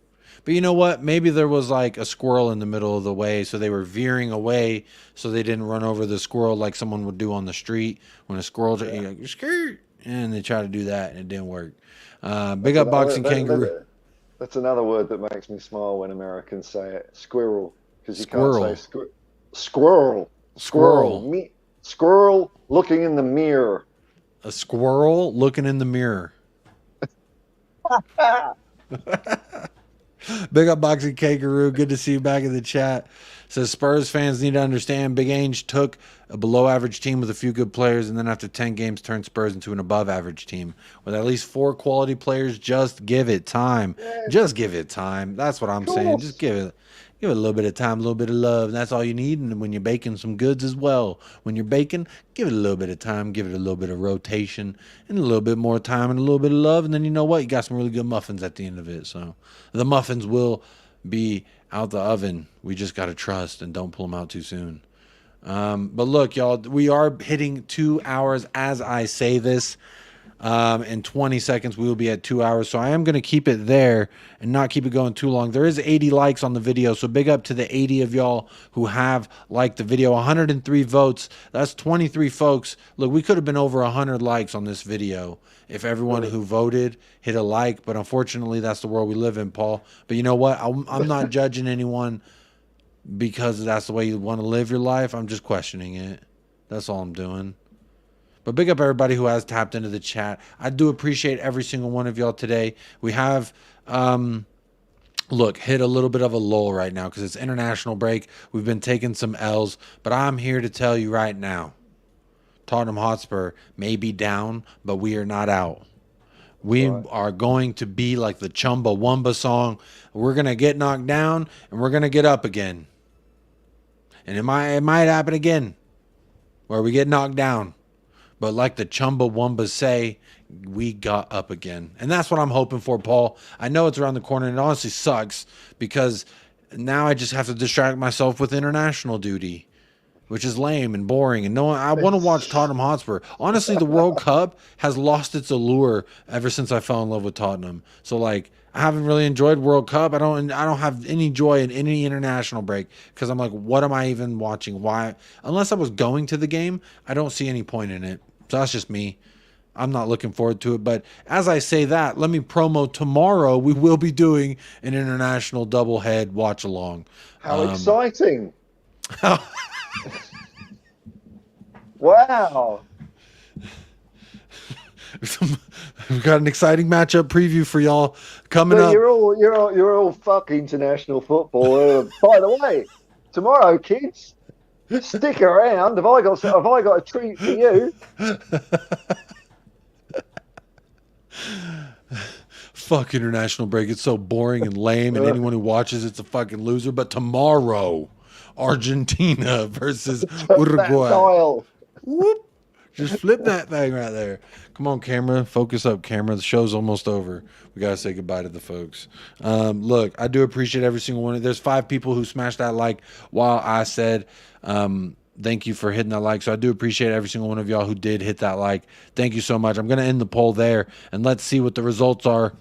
But you know what? Maybe there was like a squirrel in the middle of the way, so they were veering away so they didn't run over the squirrel like someone would do on the street when a squirrel, and they try to do that and it didn't work. Big up Boxing Kangaroo. That's another word that makes me smile when Americans say it. Squirrel. Because you can't say squirrel. Squirrel looking in the mirror. A squirrel looking in the mirror. Big up Boxing Kangaroo. Good to see you back in the chat. Says Spurs fans need to understand Big Ange took a below average team with a few good players and then after 10 games turned Spurs into an above average team with at least 4 quality players. Just give it time. Just give it time. That's what I'm saying. Just give it a little bit of time, a little bit of love. And that's all you need. And when you're baking some goods as well, when you're baking, give it a little bit of time, give it a little bit of rotation and a little bit more time and a little bit of love. And then you know what? You got some really good muffins at the end of it. So the muffins will be out the oven. We just got to trust and don't pull them out too soon. But look, y'all, we are hitting 2 hours as I say this. In 20 seconds, we will be at 2 hours. So I am going to keep it there and not keep it going too long. There is 80 likes on the video. So big up to the 80 of y'all who have liked the video. 103 votes. That's 23 folks. Look, we could have been over 100 likes on this video if everyone who voted hit a like. But unfortunately, that's the world we live in, Paul. But you know what? I'm not judging anyone because that's the way you want to live your life. I'm just questioning it. That's all I'm doing. But big up everybody who has tapped into the chat. I do appreciate every single one of y'all today. We have, look, hit a little bit of a lull right now because it's international break. We've been taking some L's. But I'm here to tell you right now, Tottenham Hotspur may be down, but we are not out. We are going to be like the Chumbawamba song. We're going to get knocked down, and we're going to get up again. And it might happen again where we get knocked down. But like the Chumbawambas say, we got up again. And that's what I'm hoping for, Paul. I know it's around the corner, and it honestly sucks because now I just have to distract myself with international duty, which is lame and boring. And no one, I want to watch Tottenham Hotspur. Honestly, the World Cup has lost its allure ever since I fell in love with Tottenham. So like, I haven't really enjoyed World Cup. I don't have any joy in any international break because I'm like, what am I even watching? Why? Unless I was going to the game, I don't see any point in it. So that's just me. I'm not looking forward to it. But as I say that, let me promo tomorrow. We will be doing an international doublehead watch along. How exciting! Wow. We've got an exciting matchup preview for y'all coming up. You're all fuck international football. By the way, tomorrow, kids, stick around. Have I got a treat for you? Fuck international break. It's so boring and lame, and anyone who watches it's a fucking loser. But tomorrow, Argentina versus Uruguay. Whoop. Just flip that thing right there. Come on, camera. Focus up, camera. The show's almost over. We got to say goodbye to the folks. Look, I do appreciate every single one. There's 5 people who smashed that like while I said thank you for hitting that like. So I do appreciate every single one of y'all who did hit that like. Thank you so much. I'm going to end the poll there, and let's see what the results are.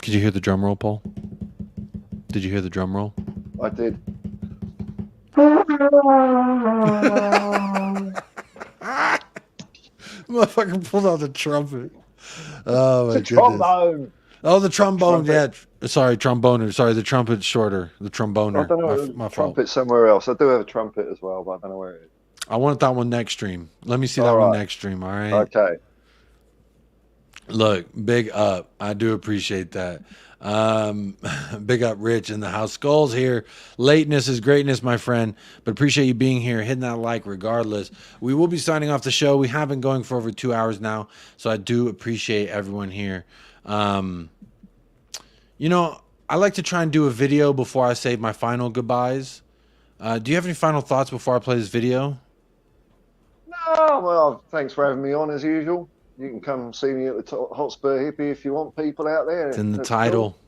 Did you hear the drum roll, Paul? Did you hear the drum roll? I did. Motherfucker pulled out the trumpet. Oh my goodness. Trombone. Oh, the trombone. Yeah. Sorry, tromboner. Sorry, the trumpet's shorter. The tromboner. I don't know. My Trumpet fault. somewhere else. I do have a trumpet as well, but I don't know where it is. I want that one next stream. Let me see that one next stream. All right. Okay. Look, big up. I do appreciate that. Big up Rich in the house. Skulls here. Lateness is greatness, my friend, but appreciate you being here, hitting that like regardless. We will be signing off the show. We have been going for over 2 hours now, so I do appreciate everyone here. You know, I like to try and do a video before I say my final goodbyes. Do you have any final thoughts before I play this video? No, well, thanks for having me on as usual. You can come see me at the Hotspur Hippie if you want people out there. It's in the That's title. Cool.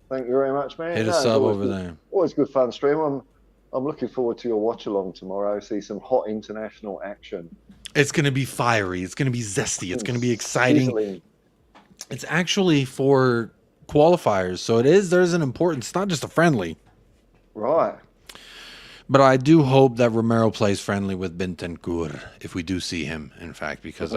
Thank you very much, man. Hit a sub over there. Always good fun stream. I'm looking forward to your watch along tomorrow. See some hot international action. It's going to be fiery. It's going to be zesty. It's going to be exciting. Sizzling. It's actually for qualifiers, so there's an importance. It's not just a friendly. Right. But I do hope that Romero plays friendly with Bentancur if we do see him, in fact, because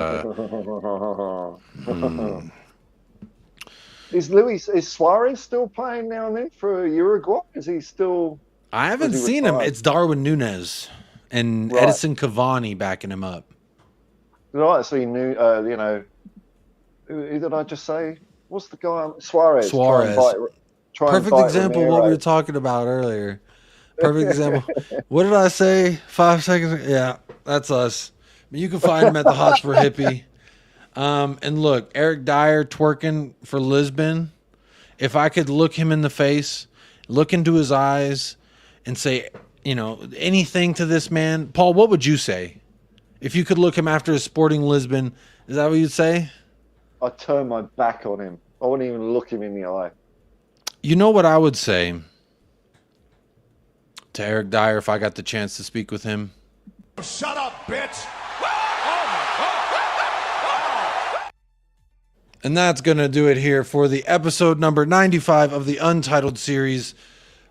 Is Suarez still playing now and then for Uruguay? Is he still? I haven't seen him. It's Darwin Núñez and Edison Cavani backing him up. Did I see who did I just say? What's the guy? Suarez. Perfect example of what we were talking about earlier. Perfect example. What did I say 5 seconds ago? Yeah, that's us. You can find him at the Hotspur Hippie. And look, Eric Dyer twerking for Lisbon. If I could look him in the face, look into his eyes, and say, anything to this man, Paul, what would you say? If you could look him after a Sporting Lisbon, is that what you'd say? I'd turn my back on him. I wouldn't even look him in the eye. You know what I would say to Eric Dyer if I got the chance to speak with him? Shut up, bitch! And that's going to do it here for the episode number 95 of the Untitled series.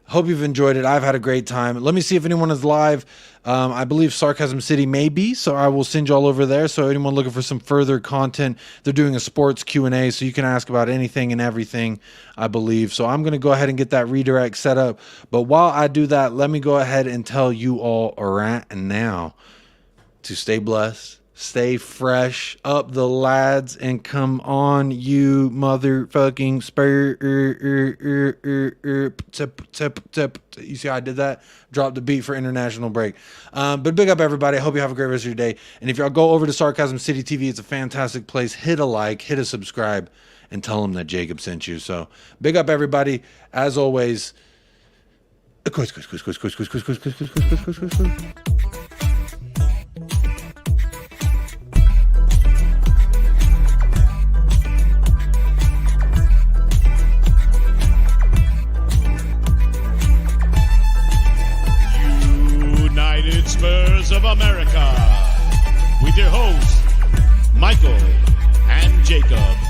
Hope you've enjoyed it. I've had a great time. Let me see if anyone is live. I believe Sarcasm City may be, so I will send you all over there. So anyone looking for some further content, they're doing a sports Q&A, so you can ask about anything and everything, I believe. So I'm going to go ahead and get that redirect set up. But while I do that, let me go ahead and tell you all right now to stay blessed, stay fresh, up the lads, and come on, you motherfucking spur. You see how I did that? Drop the beat for international break. But big up everybody. I hope you have a great rest of your day. And if y'all go over to Sarcasm City TV, it's a fantastic place. Hit a like, hit a subscribe, and tell them that Jacob sent you. So big up everybody. As always, of America, with your hosts, Michael and Jacob.